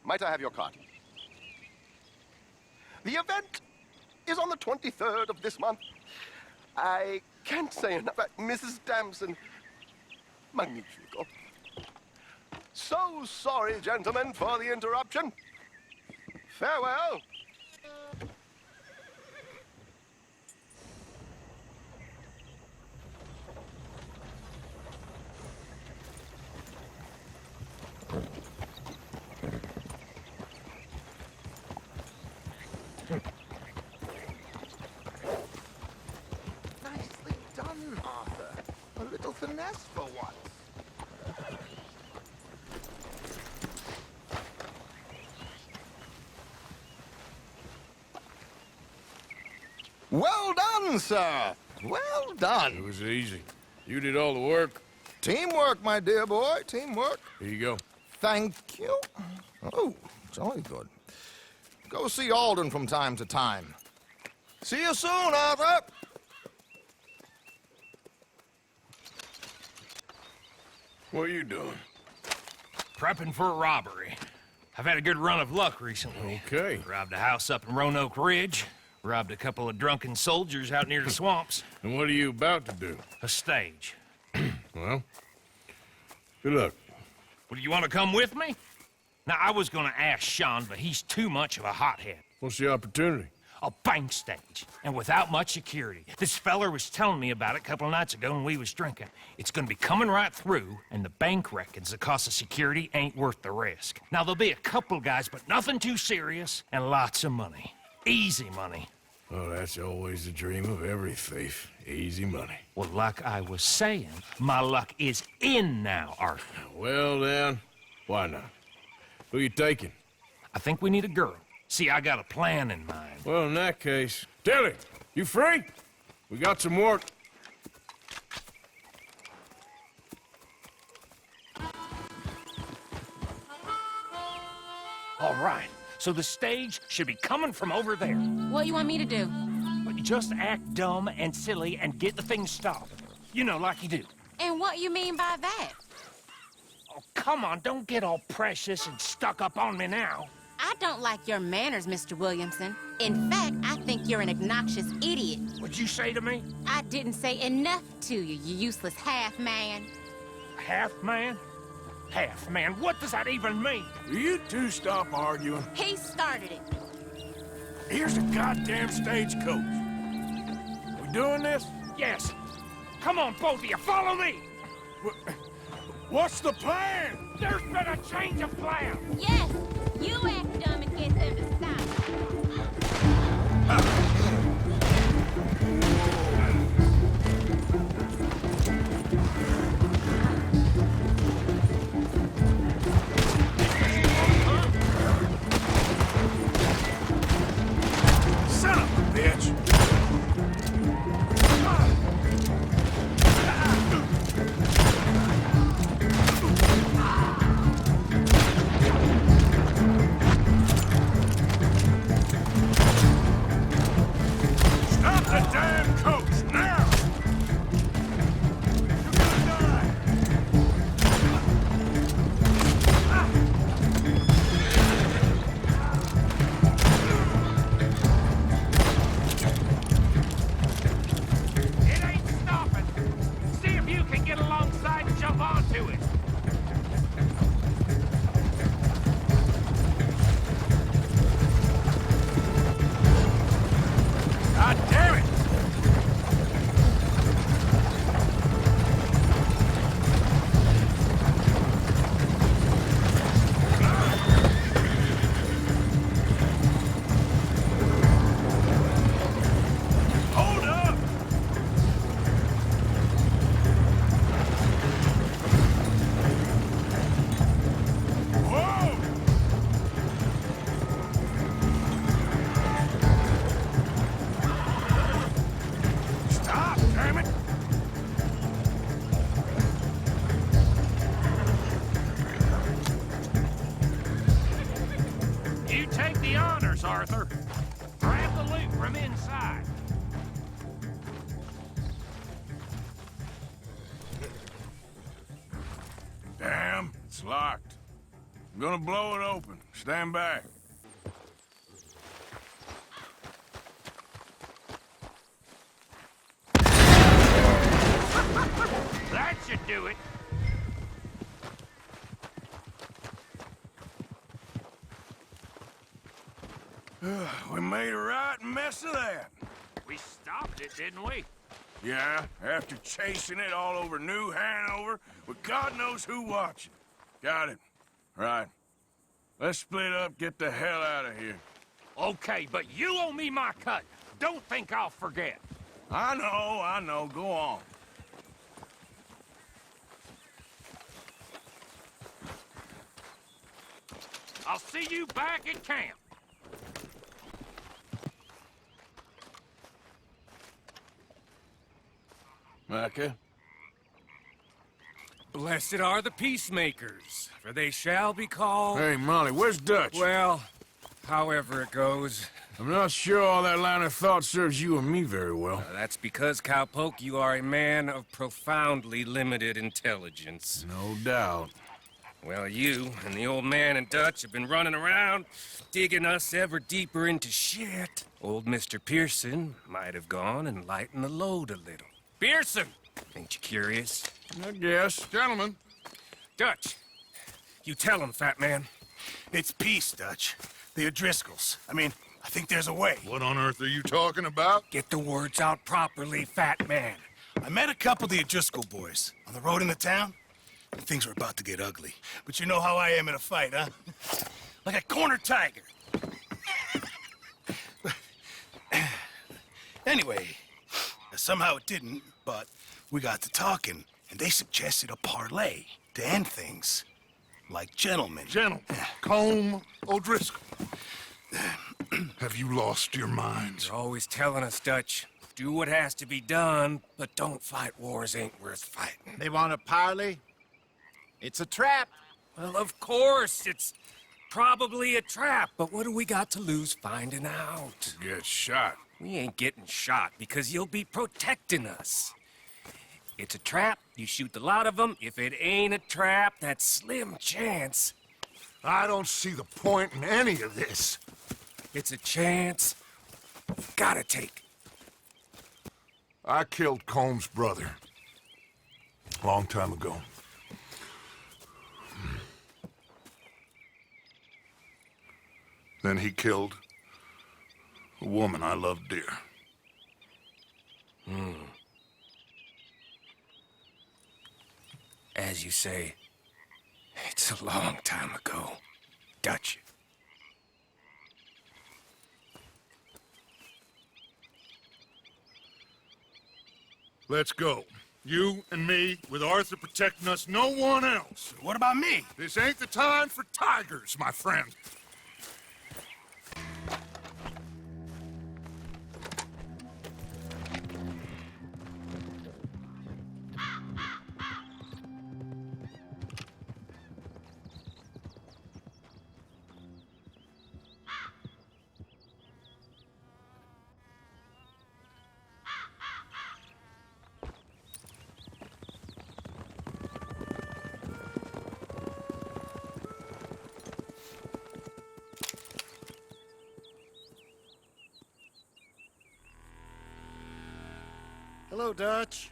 Might I have your card? The event is on the 23rd of this month. I can't say enough. Mrs. Damson, magnifico. So sorry, gentlemen, for the interruption. Farewell. Nicely done, Arthur. A little finesse for once. Well done, sir. Well done. It was easy. You did all the work. Teamwork, my dear boy. Teamwork. Here you go. Thank you. Oh, jolly good. Go see Alden from time to time. See you soon, Arthur. What are you doing? Prepping for a robbery. I've had a good run of luck recently. Okay. Robbed a house up in Roanoke Ridge. Robbed a couple of drunken soldiers out near the swamps. And what are you about to do? A stage. Well, good luck. Well, do you want to come with me? Now, I was going to ask Sean, but he's too much of a hothead. What's the opportunity? A bank stage, and without much security. This feller was telling me about it a couple of nights ago when we was drinking. It's gonna be coming right through, and the bank reckons the cost of security ain't worth the risk. Now, there'll be a couple guys, but nothing too serious, and lots of money. Easy money. Oh, that's always the dream of every thief. Easy money. Well, like I was saying, my luck is in now, Arthur. Well, then, why not? Who you taking? I think we need a girl. See, I got a plan in mind. Well, in that case, Tilly, you free? We got some work. All right, so the stage should be coming from over there. What you want me to do? But you just act dumb and silly and get the thing stopped. You know, like you do. And what you mean by that? Oh, come on, don't get all precious and stuck up on me now. I don't like your manners, Mr. Williamson. In fact, I think you're an obnoxious idiot. What'd you say to me? I didn't say enough to you, you useless half-man. Half-man? Half-man? What does that even mean? Will you two stop arguing? He started it. Here's a goddamn stagecoach. We doing this? Yes. Come on, both of you, follow me. What's the plan? There's been a change of plan. Yes, you act dumb and get them to stop. Son of a bitch! side. Damn, it's locked. I'm gonna blow it open. Stand back. That should do it. We made a right mess of that. We stopped it, didn't we? Yeah, after chasing it all over New Hanover with God knows who watching. Got it. Right. Let's split up, get the hell out of here. Okay, but you owe me my cut. Don't think I'll forget. I know. Go on. I'll see you back at camp. Micah? Blessed are the peacemakers, for they shall be called... Hey, Molly, where's Dutch? Well, however it goes. I'm not sure all that line of thought serves you and me very well. That's because, Cowpoke, you are a man of profoundly limited intelligence. No doubt. Well, you and the old man and Dutch have been running around, digging us ever deeper into shit. Old Mr. Pearson might have gone and lightened the load a little. Pearson! Ain't you curious? I guess. Gentlemen. Dutch, you tell him, fat man. It's peace, Dutch. The O'Driscolls. I mean, I think there's a way. What on earth are you talking about? Get the words out properly, fat man. I met a couple of the O'Driscoll boys on the road into town, and things were about to get ugly. But you know how I am in a fight, huh? Like a corner tiger. Anyway, somehow it didn't, but we got to talking, and they suggested a parley to end things. Like gentlemen. Gentlemen. Combe O'Driscoll. Have you lost your minds? You're always telling us, Dutch. Do what has to be done, but don't fight wars ain't worth fighting. They want a parley? It's a trap. Well, of course, it's probably a trap, but what do we got to lose finding out? Get shot. We ain't getting shot because you'll be protecting us. It's a trap, you shoot the lot of them. If it ain't a trap, that's slim chance. I don't see the point in any of this. It's a chance you've gotta take. I killed Combs' brother. A long time ago. Then he killed a woman I loved dear. As you say, it's a long time ago, Dutch. Let's go. You and me, with Arthur protecting us, no one else. What about me? This ain't the time for tigers, my friend. Hello, Dutch.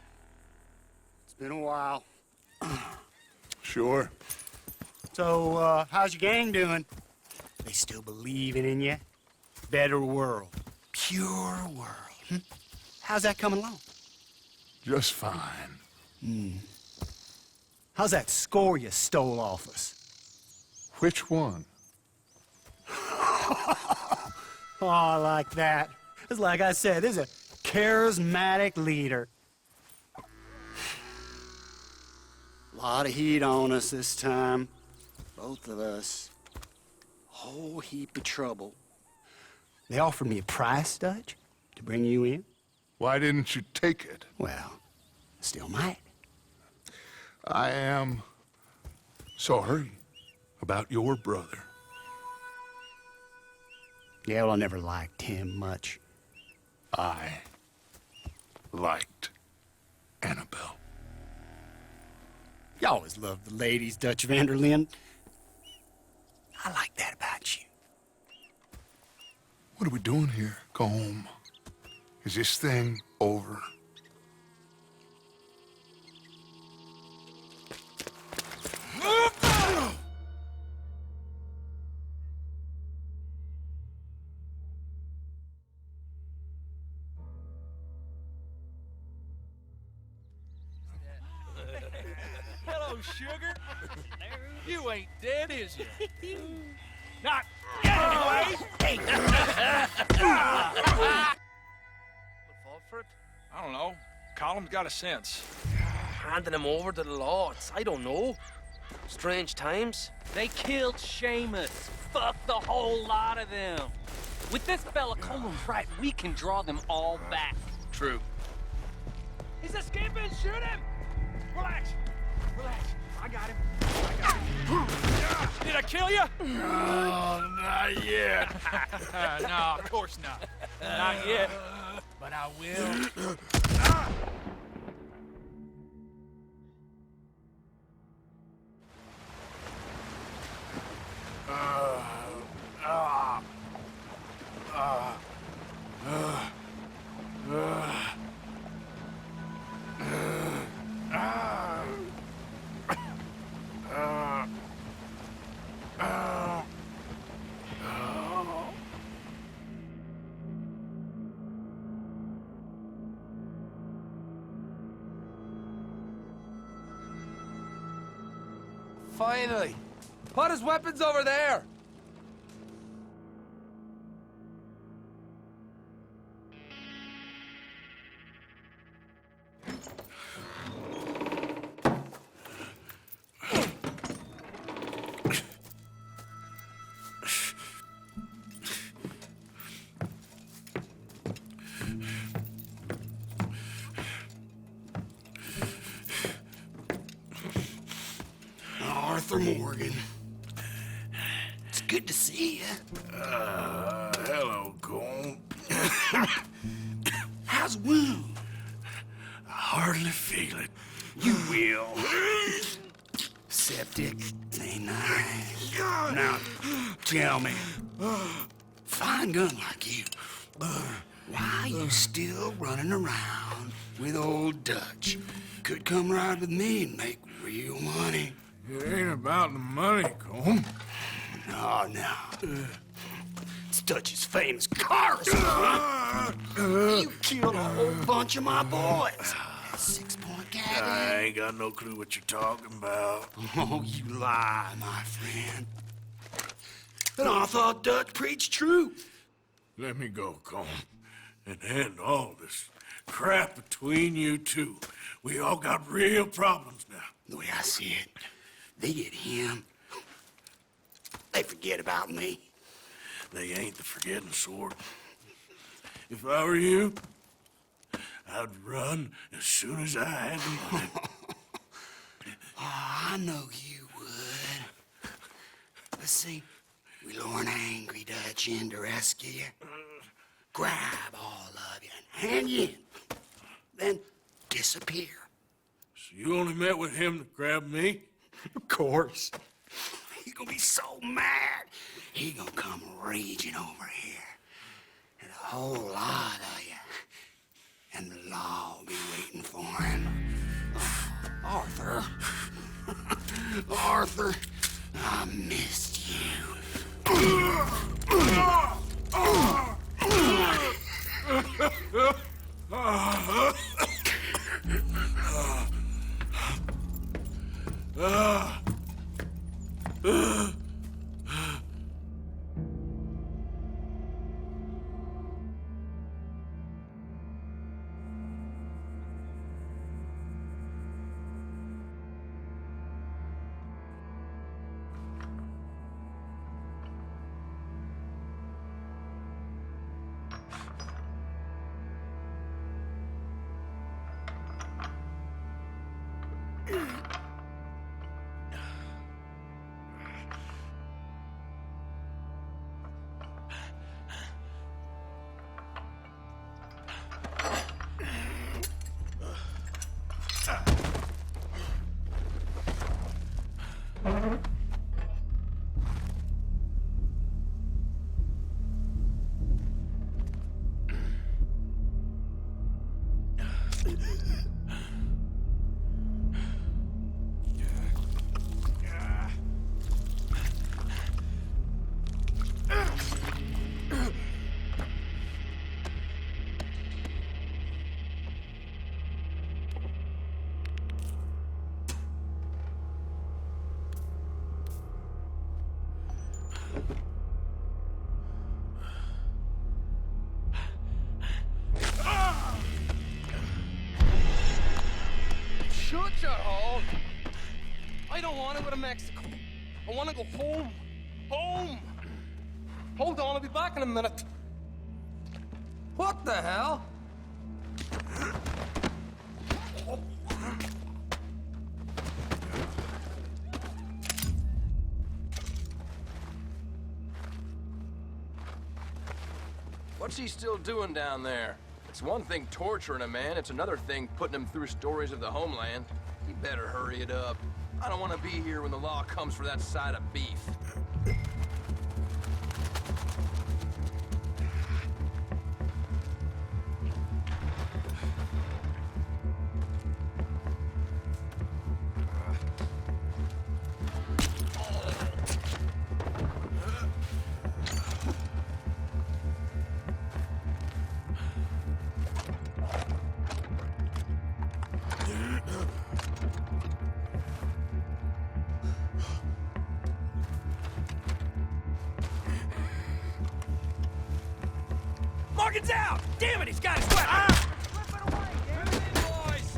It's been a while. Sure. So, how's your gang doing? They still believing in you? Better world. Pure world. How's that coming along? Just fine. How's that score you stole off us? Which one? Oh, I like that. It's like I said, this is a charismatic leader. Lot of heat on us this time. Both of us. Whole heap of trouble. They offered me a price, Dutch, to bring you in. Why didn't you take it? Well, still might. I am sorry about your brother. Yeah, well, I never liked him much. I liked Annabelle. You always loved the ladies, Dutch Vanderlyn. I like that about you. What are we doing here? Go home. Is this thing over? Hello, sugar. You ain't dead, is you? Not anyway. Fall for it? I don't know. Column's got a sense. Handing him over to the lords. I don't know. Strange times. They killed Seamus. Fuck the whole lot of them. With this fella Coleman's right, we can draw them all back. True. He's escaping. Shoot him. Relax. Relax. I got him. Did I kill you? Oh, not yet. No, of course not. Not yet. But I will. Finally! Put his weapons over there! Arthur Morgan. It's good to see you. Hello, Cole. How's the wound? I hardly feel it. You will. Septic ain't nice. Now, tell me, fine gun like you, why you still running around with old Dutch? Could come ride with me and make real money. It ain't about the money, Cole. No. It's Dutch's famous car. You killed a whole bunch of my boys. 6-point gag. I ain't got no clue what you're talking about. Oh, you lie, my friend. And I thought Dutch preached truth. Let me go, Cole, and end all this crap between you two. We all got real problems now. The way I see it, they get him. They forget about me. They ain't the forgetting sort. If I were you, I'd run as soon as I had the money. Oh, I know you would. Let's see, we lure an angry Dutch in to rescue you, grab all of you and hand you in, then disappear. So you only met with him to grab me? Of course. He's gonna be so mad, he gonna come raging over here. And a whole lot of you. And the law will be waiting for him. Arthur. Arthur, I missed you. Shut your hole. I don't want to go to Mexico. I want to go home. Home! Hold on, I'll be back in a minute. What the hell? What's he still doing down there? It's one thing torturing a man, it's another thing putting him through stories of the homeland. He better hurry it up. I don't want to be here when the law comes for that side of beef. Morgan's out! Damn it, he's got his weapon! Ah! Flip it away, damn it, boys!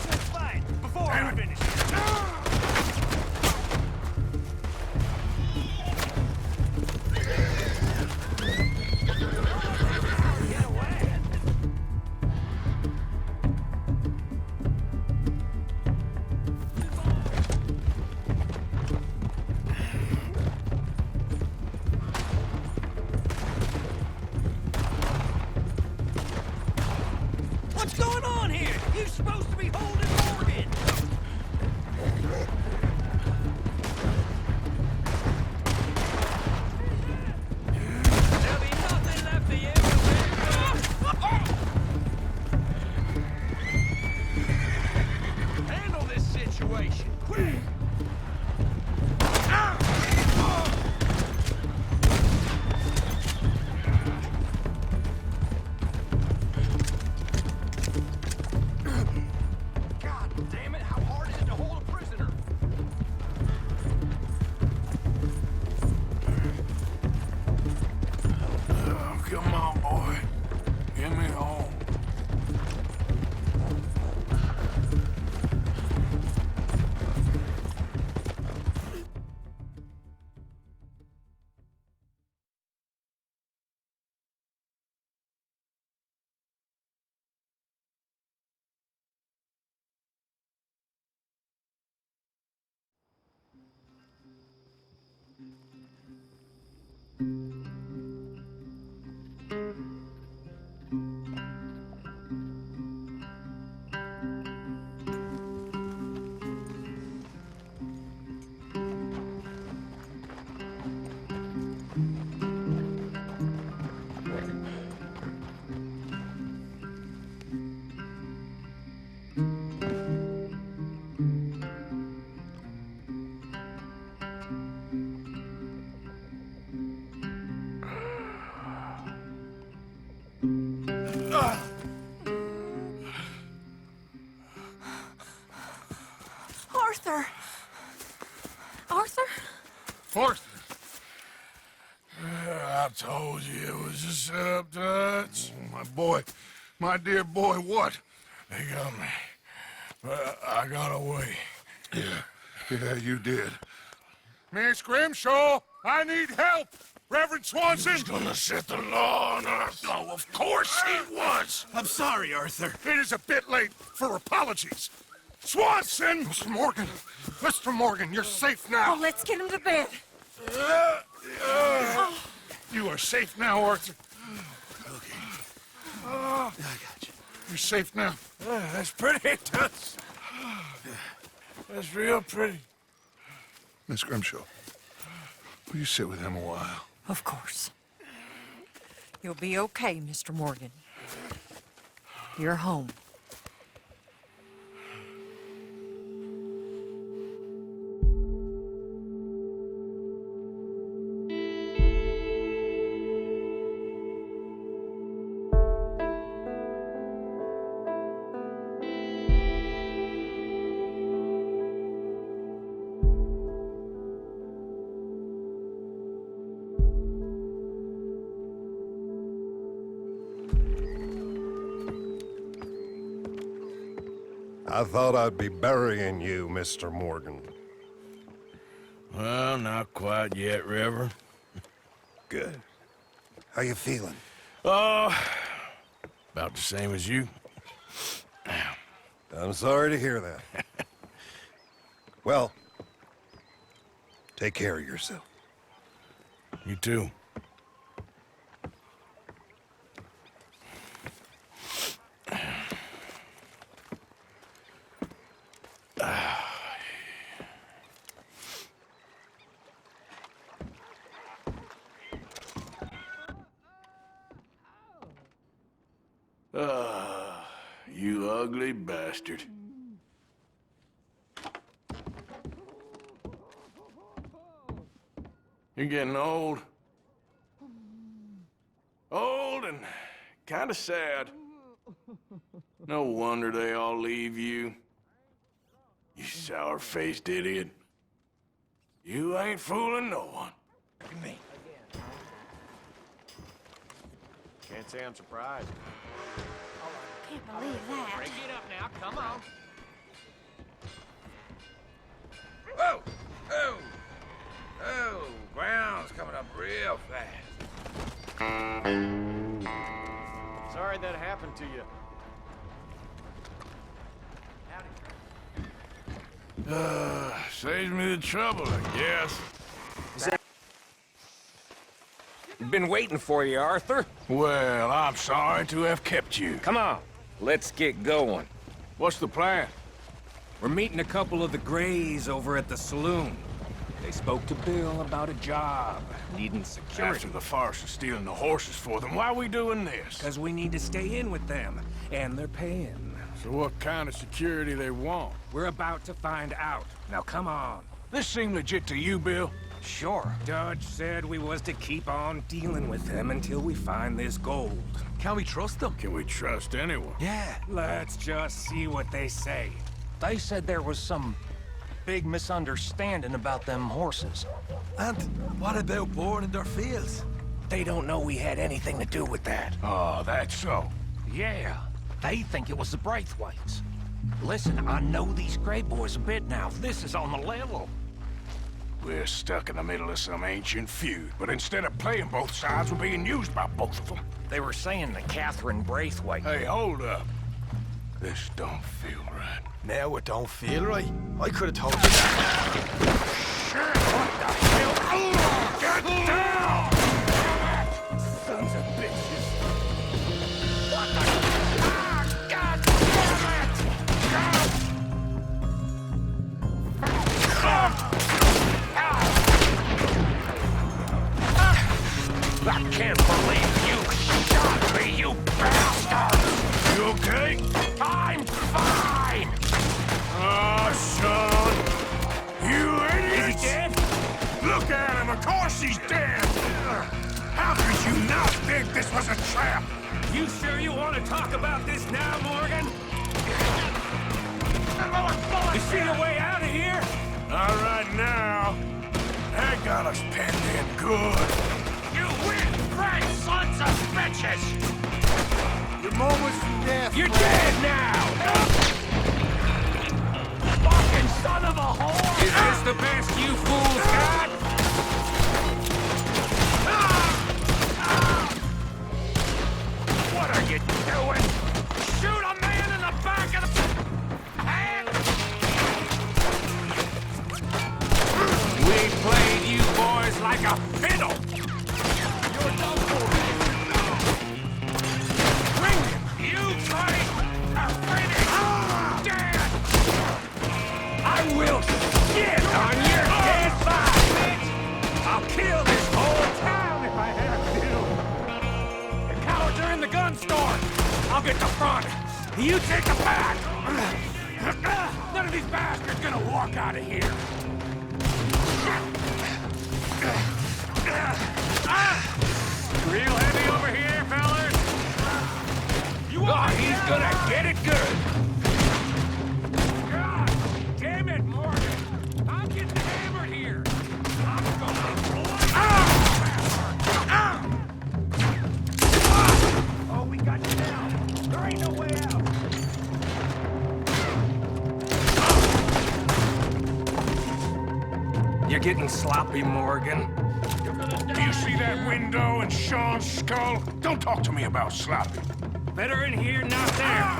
Let's fight before I finish. Get away! What's going on here? You're supposed to be holding Morgan! There'll be nothing left for you to handle this situation, quick! Damn it, how hard is it to hold a prisoner? Oh, come on, boy. Get me home. Arthur! Arthur? Arthur! I told you it was a setup, Dutch. My boy, my dear boy, what? They got me. But I got away. Yeah, you did. Miss Grimshaw, I need help! Reverend Swanson! He's gonna set the law on us. Oh, of course he was! I'm sorry, Arthur. It is a bit late for apologies. Swanson! Mr. Morgan! Mr. Morgan, you're safe now! Oh, let's get him to bed. You are safe now, Arthur. Okay. I got you. You're safe now. That's pretty, Dutch. That's real pretty. Miss Grimshaw, will you sit with him a while? Of course. You'll be okay, Mr. Morgan. You're home. I thought I'd be burying you, Mr. Morgan. Well, not quite yet, Reverend. Good. How you feeling? Oh, about the same as you. I'm sorry to hear that. Well, take care of yourself. You too. You ugly bastard. You're getting old. Old and kind of sad. No wonder they all leave you. You sour-faced idiot. You ain't fooling no one. Me. Can't say I'm surprised. Can't believe that. Break it up now, come on. Whoa! Oh! Oh, ground's coming up real fast. Sorry that happened to you. Saves me the trouble, I guess. Been waiting for you, Arthur. Well, I'm sorry to have kept you. Come on, let's get going. What's the plan? We're meeting a couple of the Grays over at the saloon. They spoke to Bill about a job, needing security. After the farce of stealing the horses for them, why are we doing this? Because we need to stay in with them, and they're paying. So what kind of security they want? We're about to find out. Now come on. This seem legit to you, Bill? Sure. Dutch said we was to keep on dealing with them until we find this gold. Can we trust them? Can we trust anyone? Yeah. Let's just see what they say. They said there was some big misunderstanding about them horses. And what about boring in their fields? They don't know we had anything to do with that. Oh, that's so. Yeah. They think it was the Braithwaites. Listen, I know these Gray boys a bit now. This is on the level. We're stuck in the middle of some ancient feud, but instead of playing both sides, we're being used by both of them. They were saying that Catherine Braithwaite... Hey, hold up. This don't feel right. Now it don't feel right. I could have told you that. Shit! What the hell? Get down! Sons of bitches. What the... Ah, God damn it! I can't believe you shot me, you bastard! You okay? I'm fine! Oh, son! You idiot! Is he dead? Look at him! Of course he's dead! How could you not think this was a trap? You sure you want to talk about this now, Morgan? You see a way out of here? Not right now. That got us penned in good. You weak, great sons of bitches! Your moments from death. You're dead now! Fucking son of a whore! Is this the best you fools got? What are you doing? Shoot a man in the back of the head! We played you boys like a fiddle! You're done for. Bring him! You three are finished! Dead! I will front. You take the back. None of these bastards gonna walk out of here. Real heavy over here, fellas. He's gonna get it good. God damn it, Morgan. I'm getting hammered here. I'm gonna Oh, we got you now. There ain't no way out. You're getting sloppy, Morgan. Do you see that window and Sean's skull? Don't talk to me about sloppy. Better in here, not there.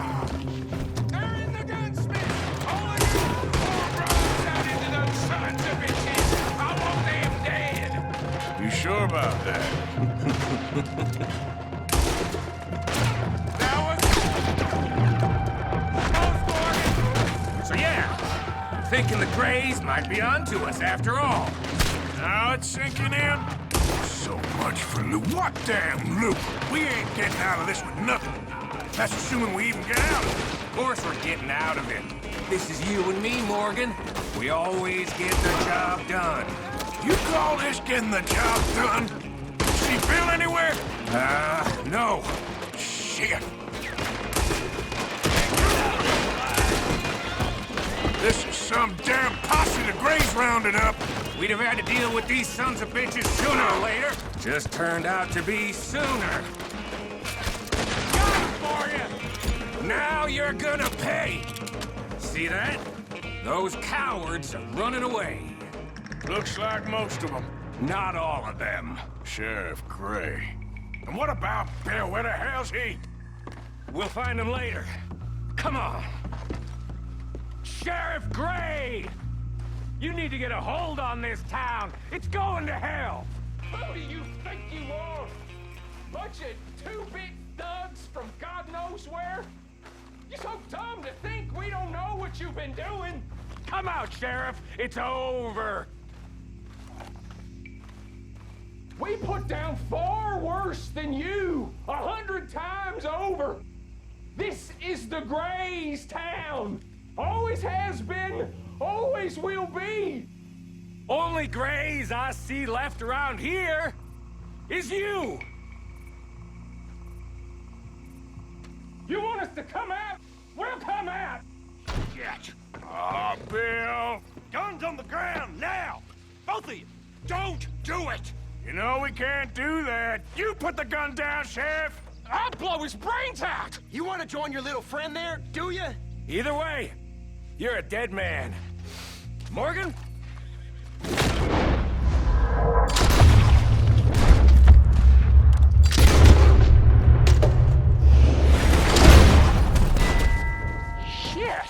They're in the gunsmith! All of you! Pour Rhodes out into those sons of bitches! I want them dead! You sure about that? So yeah, I'm thinking the Greys might be onto us after all. Now it's sinking in. So much for loot. What damn loot? We ain't getting out of this with nothing. That's assuming we even get out of it. Of course we're getting out of it. This is you and me, Morgan. We always get the job done. You call this getting the job done? See Bill anywhere? No. Shit. This is some damn posse the Greys rounded up. We'd have had to deal with these sons of bitches sooner or later. Just turned out to be sooner. Got it for you! Now you're gonna pay! See that? Those cowards are running away. Looks like most of them. Not all of them. Sheriff Gray. And what about Bill? Where the hell's he? We'll find him later. Come on. Sheriff Gray! You need to get a hold on this town. It's going to hell. Who do you think you are? Bunch of two-bit thugs from God knows where? You're so dumb to think we don't know what you've been doing. Come out, Sheriff. It's over. We put down far worse than you, 100 times over. This is the Greys' town. Always has been, always will be. Only Greys I see left around here is you. You want us to come out? We'll come out. Shit. Oh, Bill. Guns on the ground, now. Both of you. Don't do it. You know we can't do that. You put the gun down, Sheriff. I'll blow his brains out. You want to join your little friend there, do you? Either way, you're a dead man. Morgan? Shit!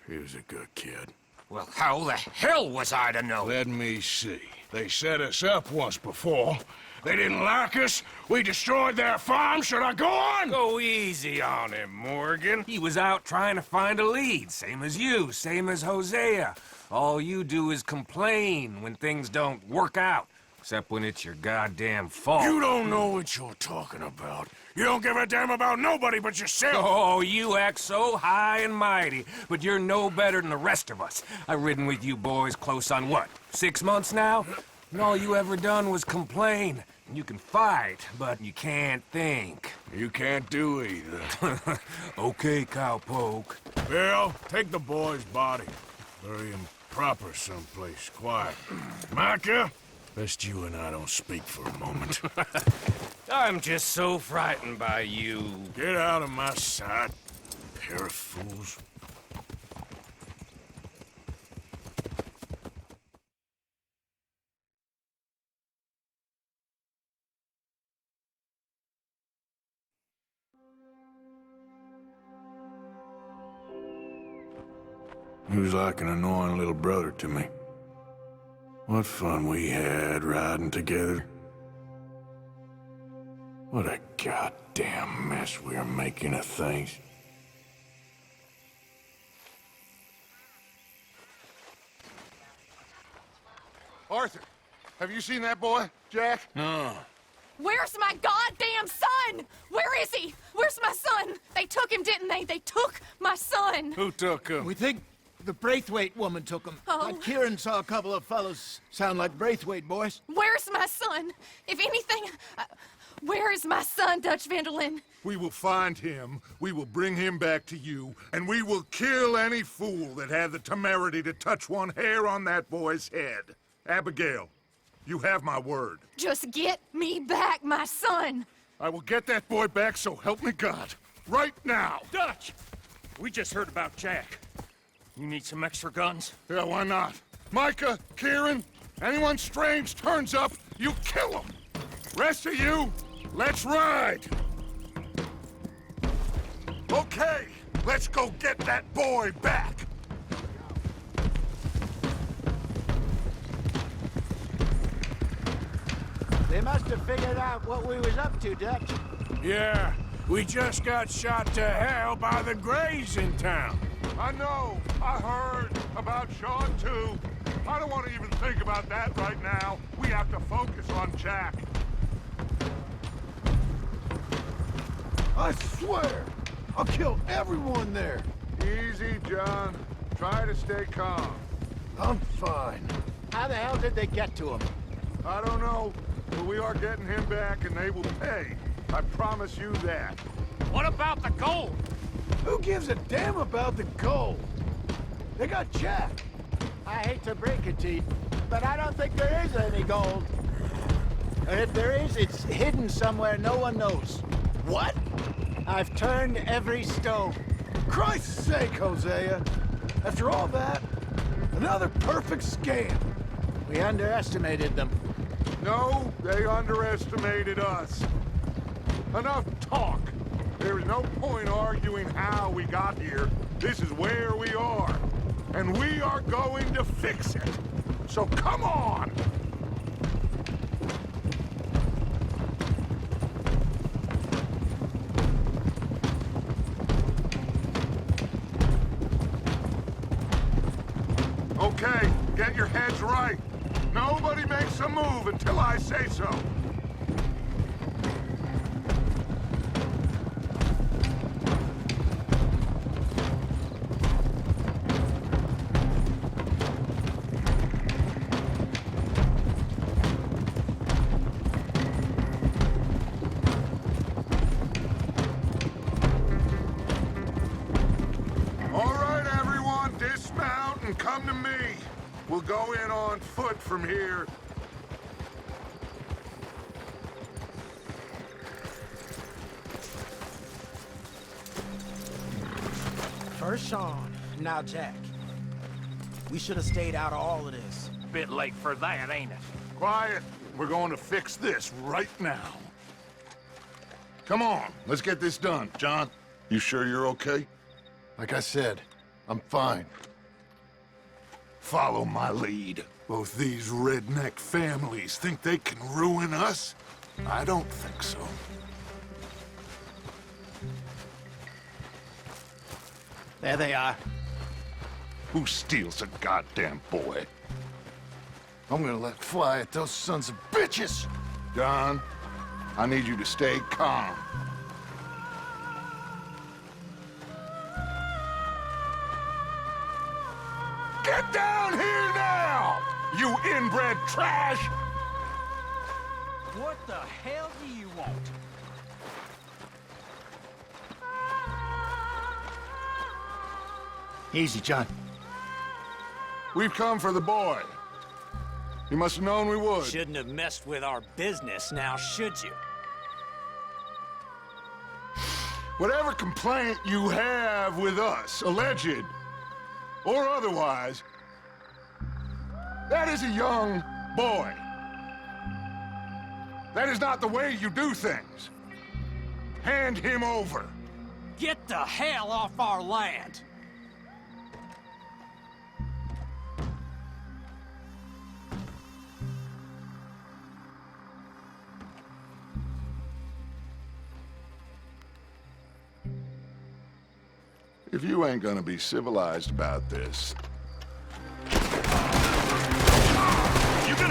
He was a good kid. Well, how the hell was I to know? Let me see. They set us up once before. They didn't like us. We destroyed their farm. Should I go on? Go easy on him, Morgan. He was out trying to find a lead, same as you, same as Hosea. All you do is complain when things don't work out, except when it's your goddamn fault. You don't know what you're talking about. You don't give a damn about nobody but yourself. Oh, you act so high and mighty, but you're no better than the rest of us. I've ridden with you boys close on what, 6 months now? And all you ever done was complain. You can fight, but you can't think. You can't do either. Okay, cowpoke. Bill, take the boy's body. Bury him proper someplace quiet. Micah, best you and I don't speak for a moment. I'm just so frightened by you. Get out of my sight, pair of fools. He was like an annoying little brother to me. What fun we had riding together. What a goddamn mess we are making of things. Arthur, have you seen that boy, Jack? No. Where's my goddamn son? Where is he? Where's my son? They took him, didn't they? They took my son. Who took him? We think the Braithwaite woman took him. Oh. But Kieran saw a couple of fellows sound like Braithwaite boys. Where's my son? If anything, where is my son, Dutch Vanderlyn? We will find him, we will bring him back to you, and we will kill any fool that had the temerity to touch one hair on that boy's head. Abigail, you have my word. Just get me back, my son. I will get that boy back, so help me God. Right now. Dutch! We just heard about Jack. You need some extra guns? Yeah, why not? Micah, Kieran, anyone strange turns up, you kill him. Rest of you, let's ride. Okay, let's go get that boy back. They must have figured out what we was up to, Dutch. Yeah, we just got shot to hell by the Greys in town. I know. I heard about Sean, too. I don't want to even think about that right now. We have to focus on Jack. I swear, I'll kill everyone there. Easy, John. Try to stay calm. I'm fine. How the hell did they get to him? I don't know, but we are getting him back, and they will pay. I promise you that. What about the gold? Who gives a damn about the gold? They got Jack. I hate to break it to you, but I don't think there is any gold. And if there is, it's hidden somewhere no one knows. What? I've turned every stone. Christ's sake, Hosea. After all that, another perfect scam. We underestimated them. No, they underestimated us. Enough talk. There is no point arguing how we got here. This is where we are. And we are going to fix it. So come on! Okay, get your heads right. Nobody makes a move until I say so. All right, everyone, dismount and come to me. We'll go in on foot from here. First Sean, now Jack. We should have stayed out of all of this. Bit late for that, ain't it? Quiet. We're going to fix this right now. Come on, let's get this done. John, you sure you're okay? Like I said, I'm fine. Follow my lead. Both these redneck families think they can ruin us? I don't think so. There they are. Who steals a goddamn boy? I'm gonna let fly at those sons of bitches! John, I need you to stay calm. Get down here now, you inbred trash! What the hell do you want? Easy, John. We've come for the boy. You must have known we would. Shouldn't have messed with our business, now should you? Whatever complaint you have with us, alleged or otherwise, that is a young boy. That is not the way you do things. Hand him over. Get the hell off our land! If you ain't gonna be civilized about this... You gonna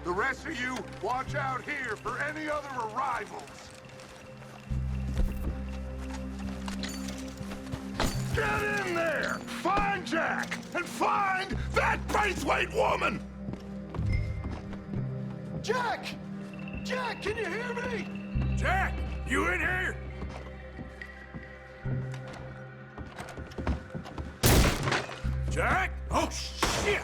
The rest of you, watch out here for any other arrivals. Get in there! Find Jack! And find that Braithwaite woman! Jack! Jack, can you hear me? Jack, you in here? Jack? Oh, shit!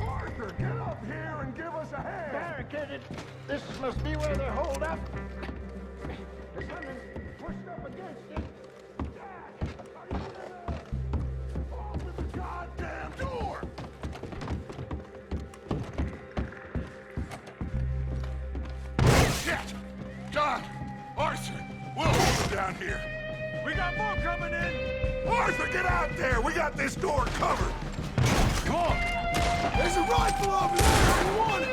Arthur, get up here and give us a hand! Barricaded. This must be where they're holed up. There's something pushed up against it. Open the goddamn door! Shit! John! Arthur! We'll hold them down here. We got more coming in! Arthur, get out there! We got this door covered! Come on! There's a rifle over there! I want it!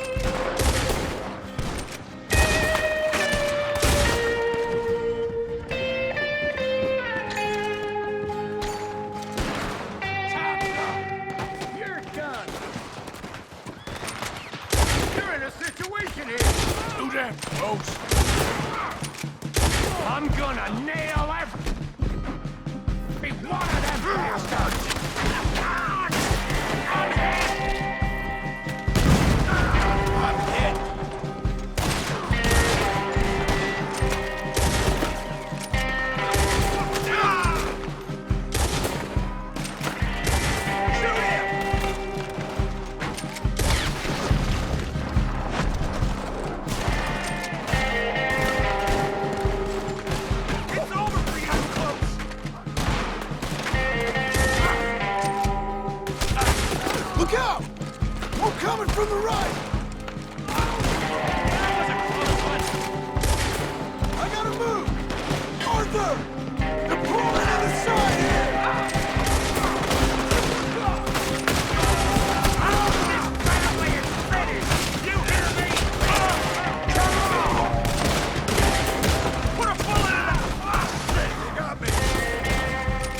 You're done. You're in a situation here. Do that close. I'm gonna nail every one of them bastards. I'm dead. Look out! More coming from the right! I gotta move! Arthur! They're pulling on the side here! Put a bullet in it! Ah, shit, you got me.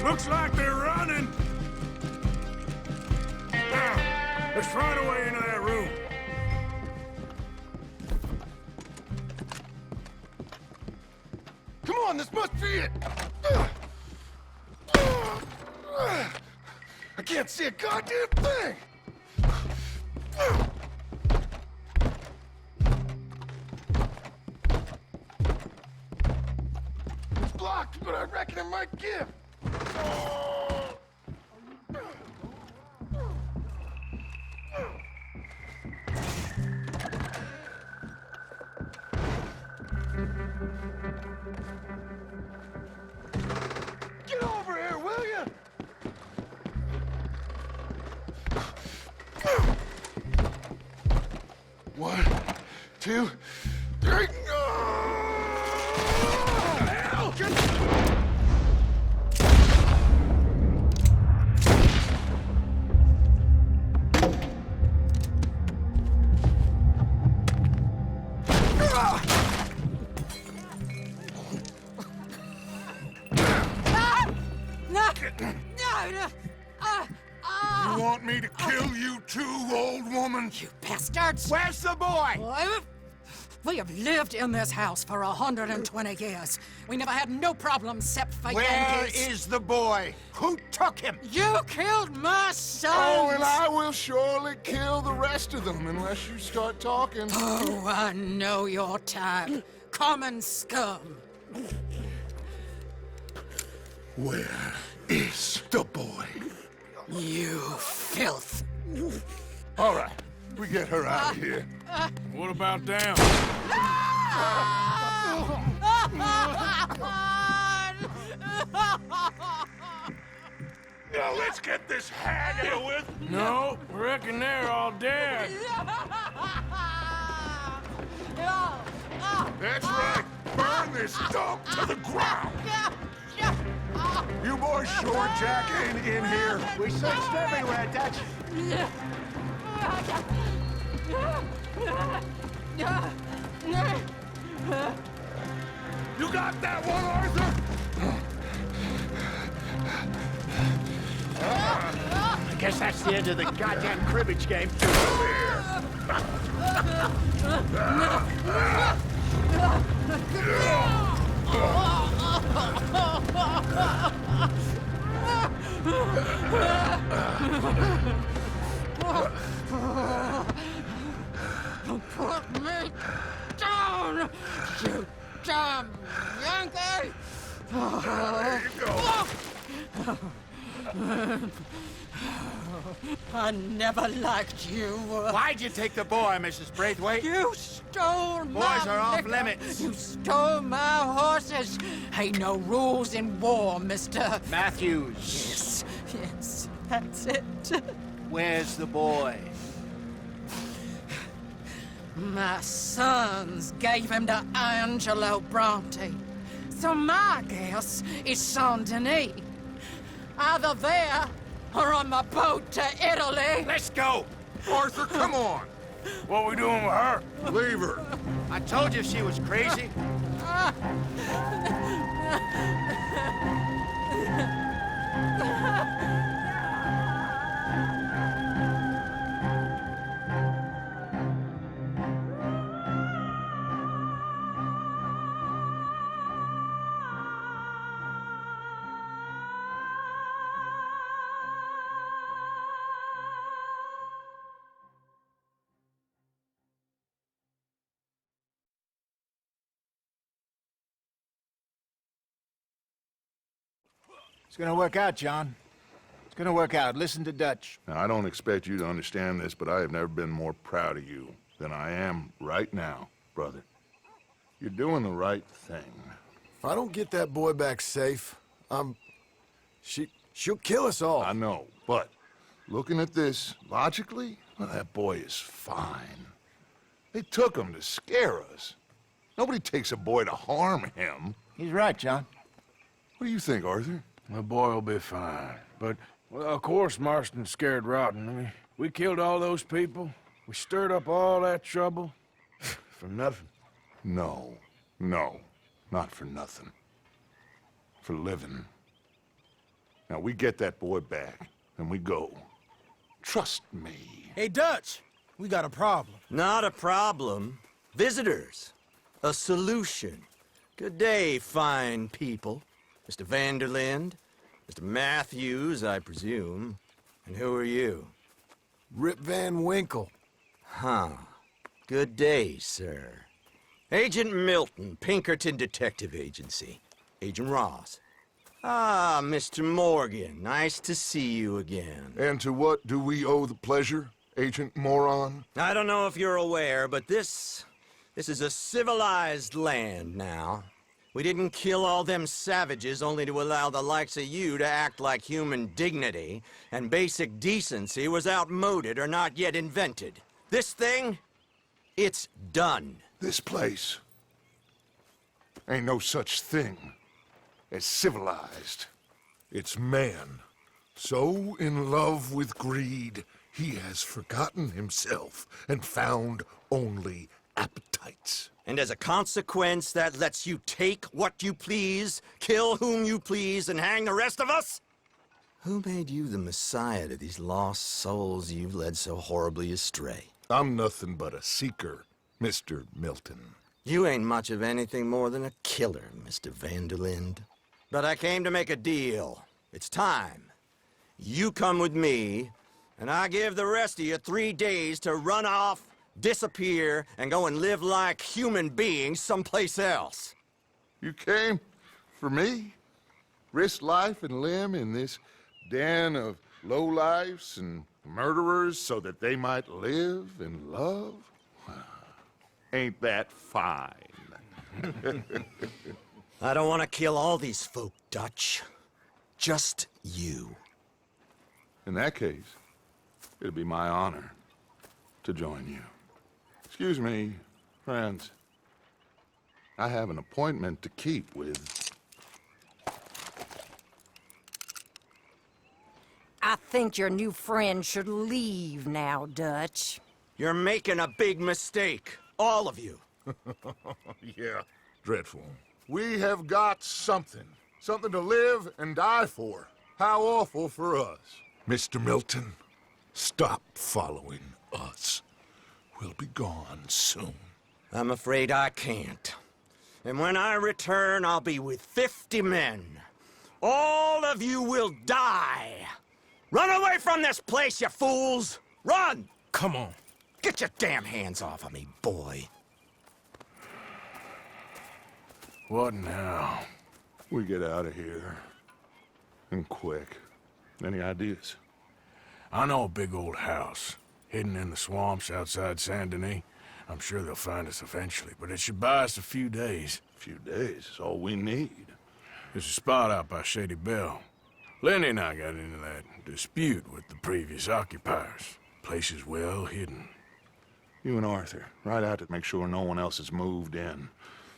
Looks like they're running. Now, let's find a way into that room. Come on, this must be it! I can't see a goddamn thing! It's blocked, but I reckon it might give. Get over here, will you? One, two, three. Hell! You want me to kill you too, old woman? You bastards! Where's the boy? We have lived in this house for 120 years. We never had no problems except for Yankees. Where is the boy? Who took him? You killed my son! Oh, and I will surely kill the rest of them unless you start talking. Oh, I know your type. Common scum. Where is the boy? You filth. All right, we get her out of here. What about down? Now let's get this hag out with. No, I reckon they're all dead. That's right. Burn this dog to the ground. You boys sure Jack ain't in here? We searched everywhere, Dutch. You got that one, Arthur? Guess that's the end of the goddamn cribbage game. Put me down, you damn Yankee! There you go. I never liked you. Why'd you take the boy, Mrs. Braithwaite? You stole my Boys are off liquor. limits. You stole my horses. Ain't no rules in war, mister. Matthews. Yes, yes, that's it. Where's the boy? My sons gave him to Angelo Bronte. So my guess is Saint Denis. Either there or on my boat to Italy. Let's go! Arthur, come on. What we doing with her? Leave her. I told you she was crazy. It's gonna work out, John. It's gonna work out. Listen to Dutch. Now, I don't expect you to understand this, but I have never been more proud of you than I am right now, brother. You're doing the right thing. If I don't get that boy back safe, she'll kill us all. I know, but looking at this logically, well, that boy is fine. They took him to scare us. Nobody takes a boy to harm him. He's right, John. What do you think, Arthur? The boy will be fine. But, well, of course Marston's scared rotten. I mean, we killed all those people. We stirred up all that trouble. For nothing. No, not for nothing. For living. Now, we get that boy back, and we go. Trust me. Hey, Dutch, we got a problem. Not a problem. Visitors. A solution. Good day, fine people. Mr. Vanderlind, Mr. Matthews, I presume. And who are you? Rip Van Winkle. Huh. Good day, sir. Agent Milton, Pinkerton Detective Agency. Agent Ross. Ah, Mr. Morgan, nice to see you again. And to what do we owe the pleasure, Agent Moron? I don't know if you're aware, but this is a civilized land now. We didn't kill all them savages only to allow the likes of you to act like human dignity, and basic decency was outmoded or not yet invented. This thing, it's done. This place ain't no such thing as civilized. It's man, so in love with greed, he has forgotten himself and found only appetites. And as a consequence, that lets you take what you please, kill whom you please, and hang the rest of us? Who made you the messiah to these lost souls you've led so horribly astray? I'm nothing but a seeker, Mr. Milton. You ain't much of anything more than a killer, Mr. Vanderlind. But I came to make a deal. It's time. You come with me, and I give the rest of you 3 days to run off, disappear, and go and live like human beings someplace else. You came for me? Risk life and limb in this den of lowlifes and murderers so that they might live and love? Ain't that fine? I don't want to kill all these folk, Dutch. Just you. In that case, it'll be my honor to join you. Excuse me, friends. I have an appointment to keep with... I think your new friend should leave now, Dutch. You're making a big mistake. All of you. Yeah, dreadful. We have got something. Something to live and die for. How awful for us. Mr. Milton, Stop following us. We'll be gone soon. I'm afraid I can't. And when I return, I'll be with 50 men. All of you will die. Run away from this place, you fools! Run! Come on. Get your damn hands off of me, boy. What now? We get out of here. And quick. Any ideas? I know a big old house, hidden in the swamps outside Saint Denis. I'm sure they'll find us eventually, but it should buy us a few days. A few days is all we need. There's a spot out by Shady Bell. Lenny and I got into that dispute with the previous occupiers. Place is well hidden. You and Arthur, ride out to make sure no one else has moved in.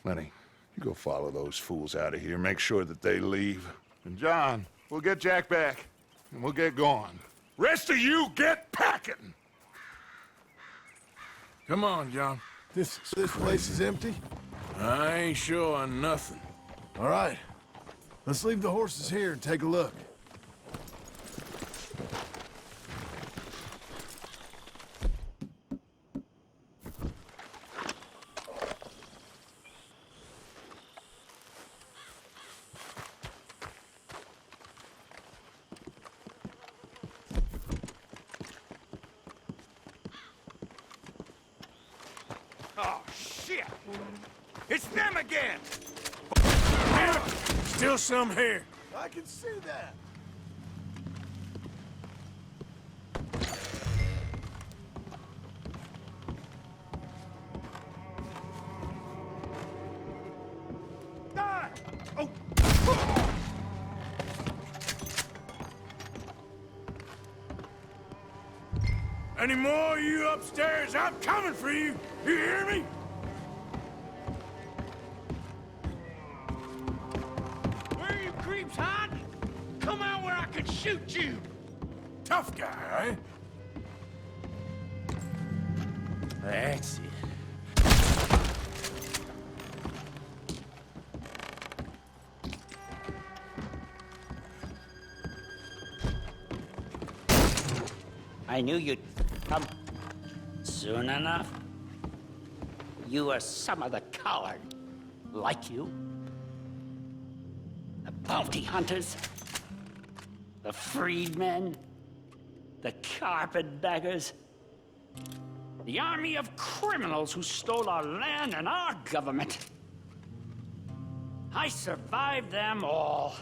Lenny, you go follow those fools out of here. Make sure that they leave. And John, we'll get Jack back, and we'll get going. Rest of you, get packing! Come on, John. This place is empty? I ain't sure on nothing. All right. Let's leave the horses here and take a look. Oh, shit! It's them again! Still some here. I can see that. Ah! Oh! Any more of you upstairs? I'm coming for you. You hear me? Where are you creeps hiding? Come out where I can shoot you! Tough guy, eh? That's it. I knew you'd come soon enough. You are some of the coward, like you. The bounty hunters, the freedmen, the carpetbaggers, the army of criminals who stole our land and our government. I survived them all.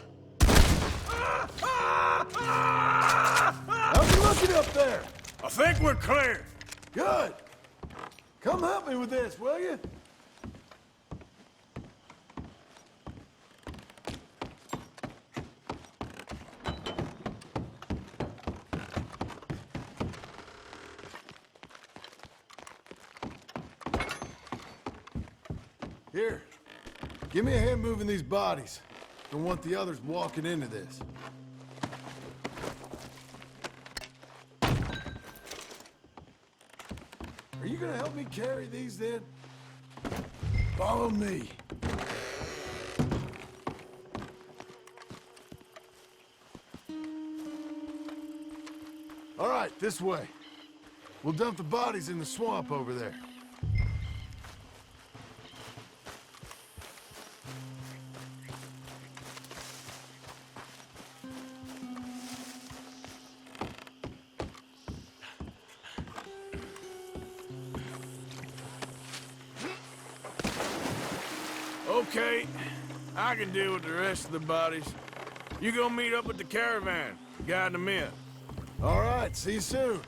How you looking up there? I think we're clear. Good. Come help me with this, will you? Here. Give me a hand moving these bodies. Don't want the others walking into this. Are you gonna help me carry these then? Follow me. All right, this way. We'll dump the bodies in the swamp over there. Okay, I can deal with the rest of the bodies. You go meet up with the caravan, guide them in. All right, see you soon.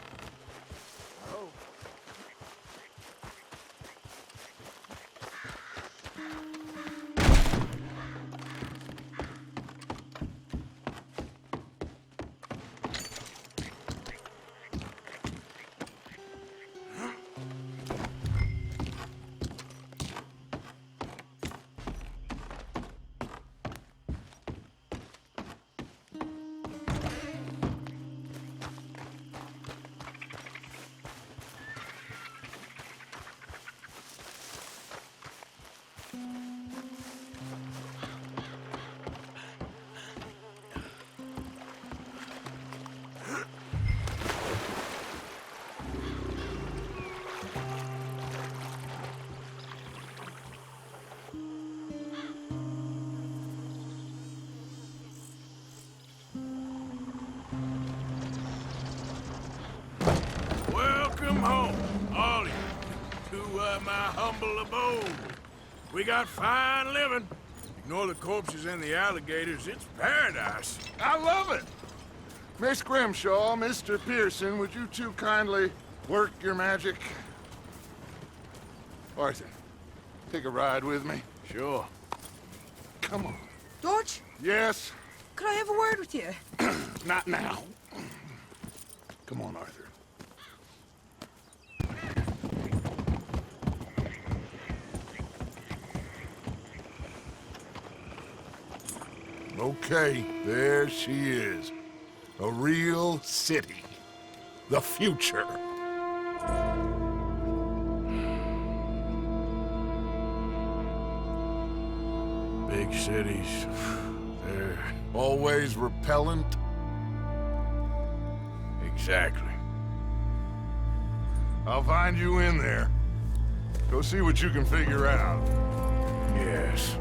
my humble abode. We got fine living. Ignore the corpses and the alligators, it's paradise. I love it. Miss Grimshaw, Mr. Pearson, would you two kindly work your magic? Arthur, take a ride with me. Sure. Come on. George? Yes? Could I have a word with you? Not now. Come on, Arthur. Okay, there she is. A real city. The future. Big cities, they're... Always repellent? Exactly. I'll find you in there. Go see what you can figure out. Yes.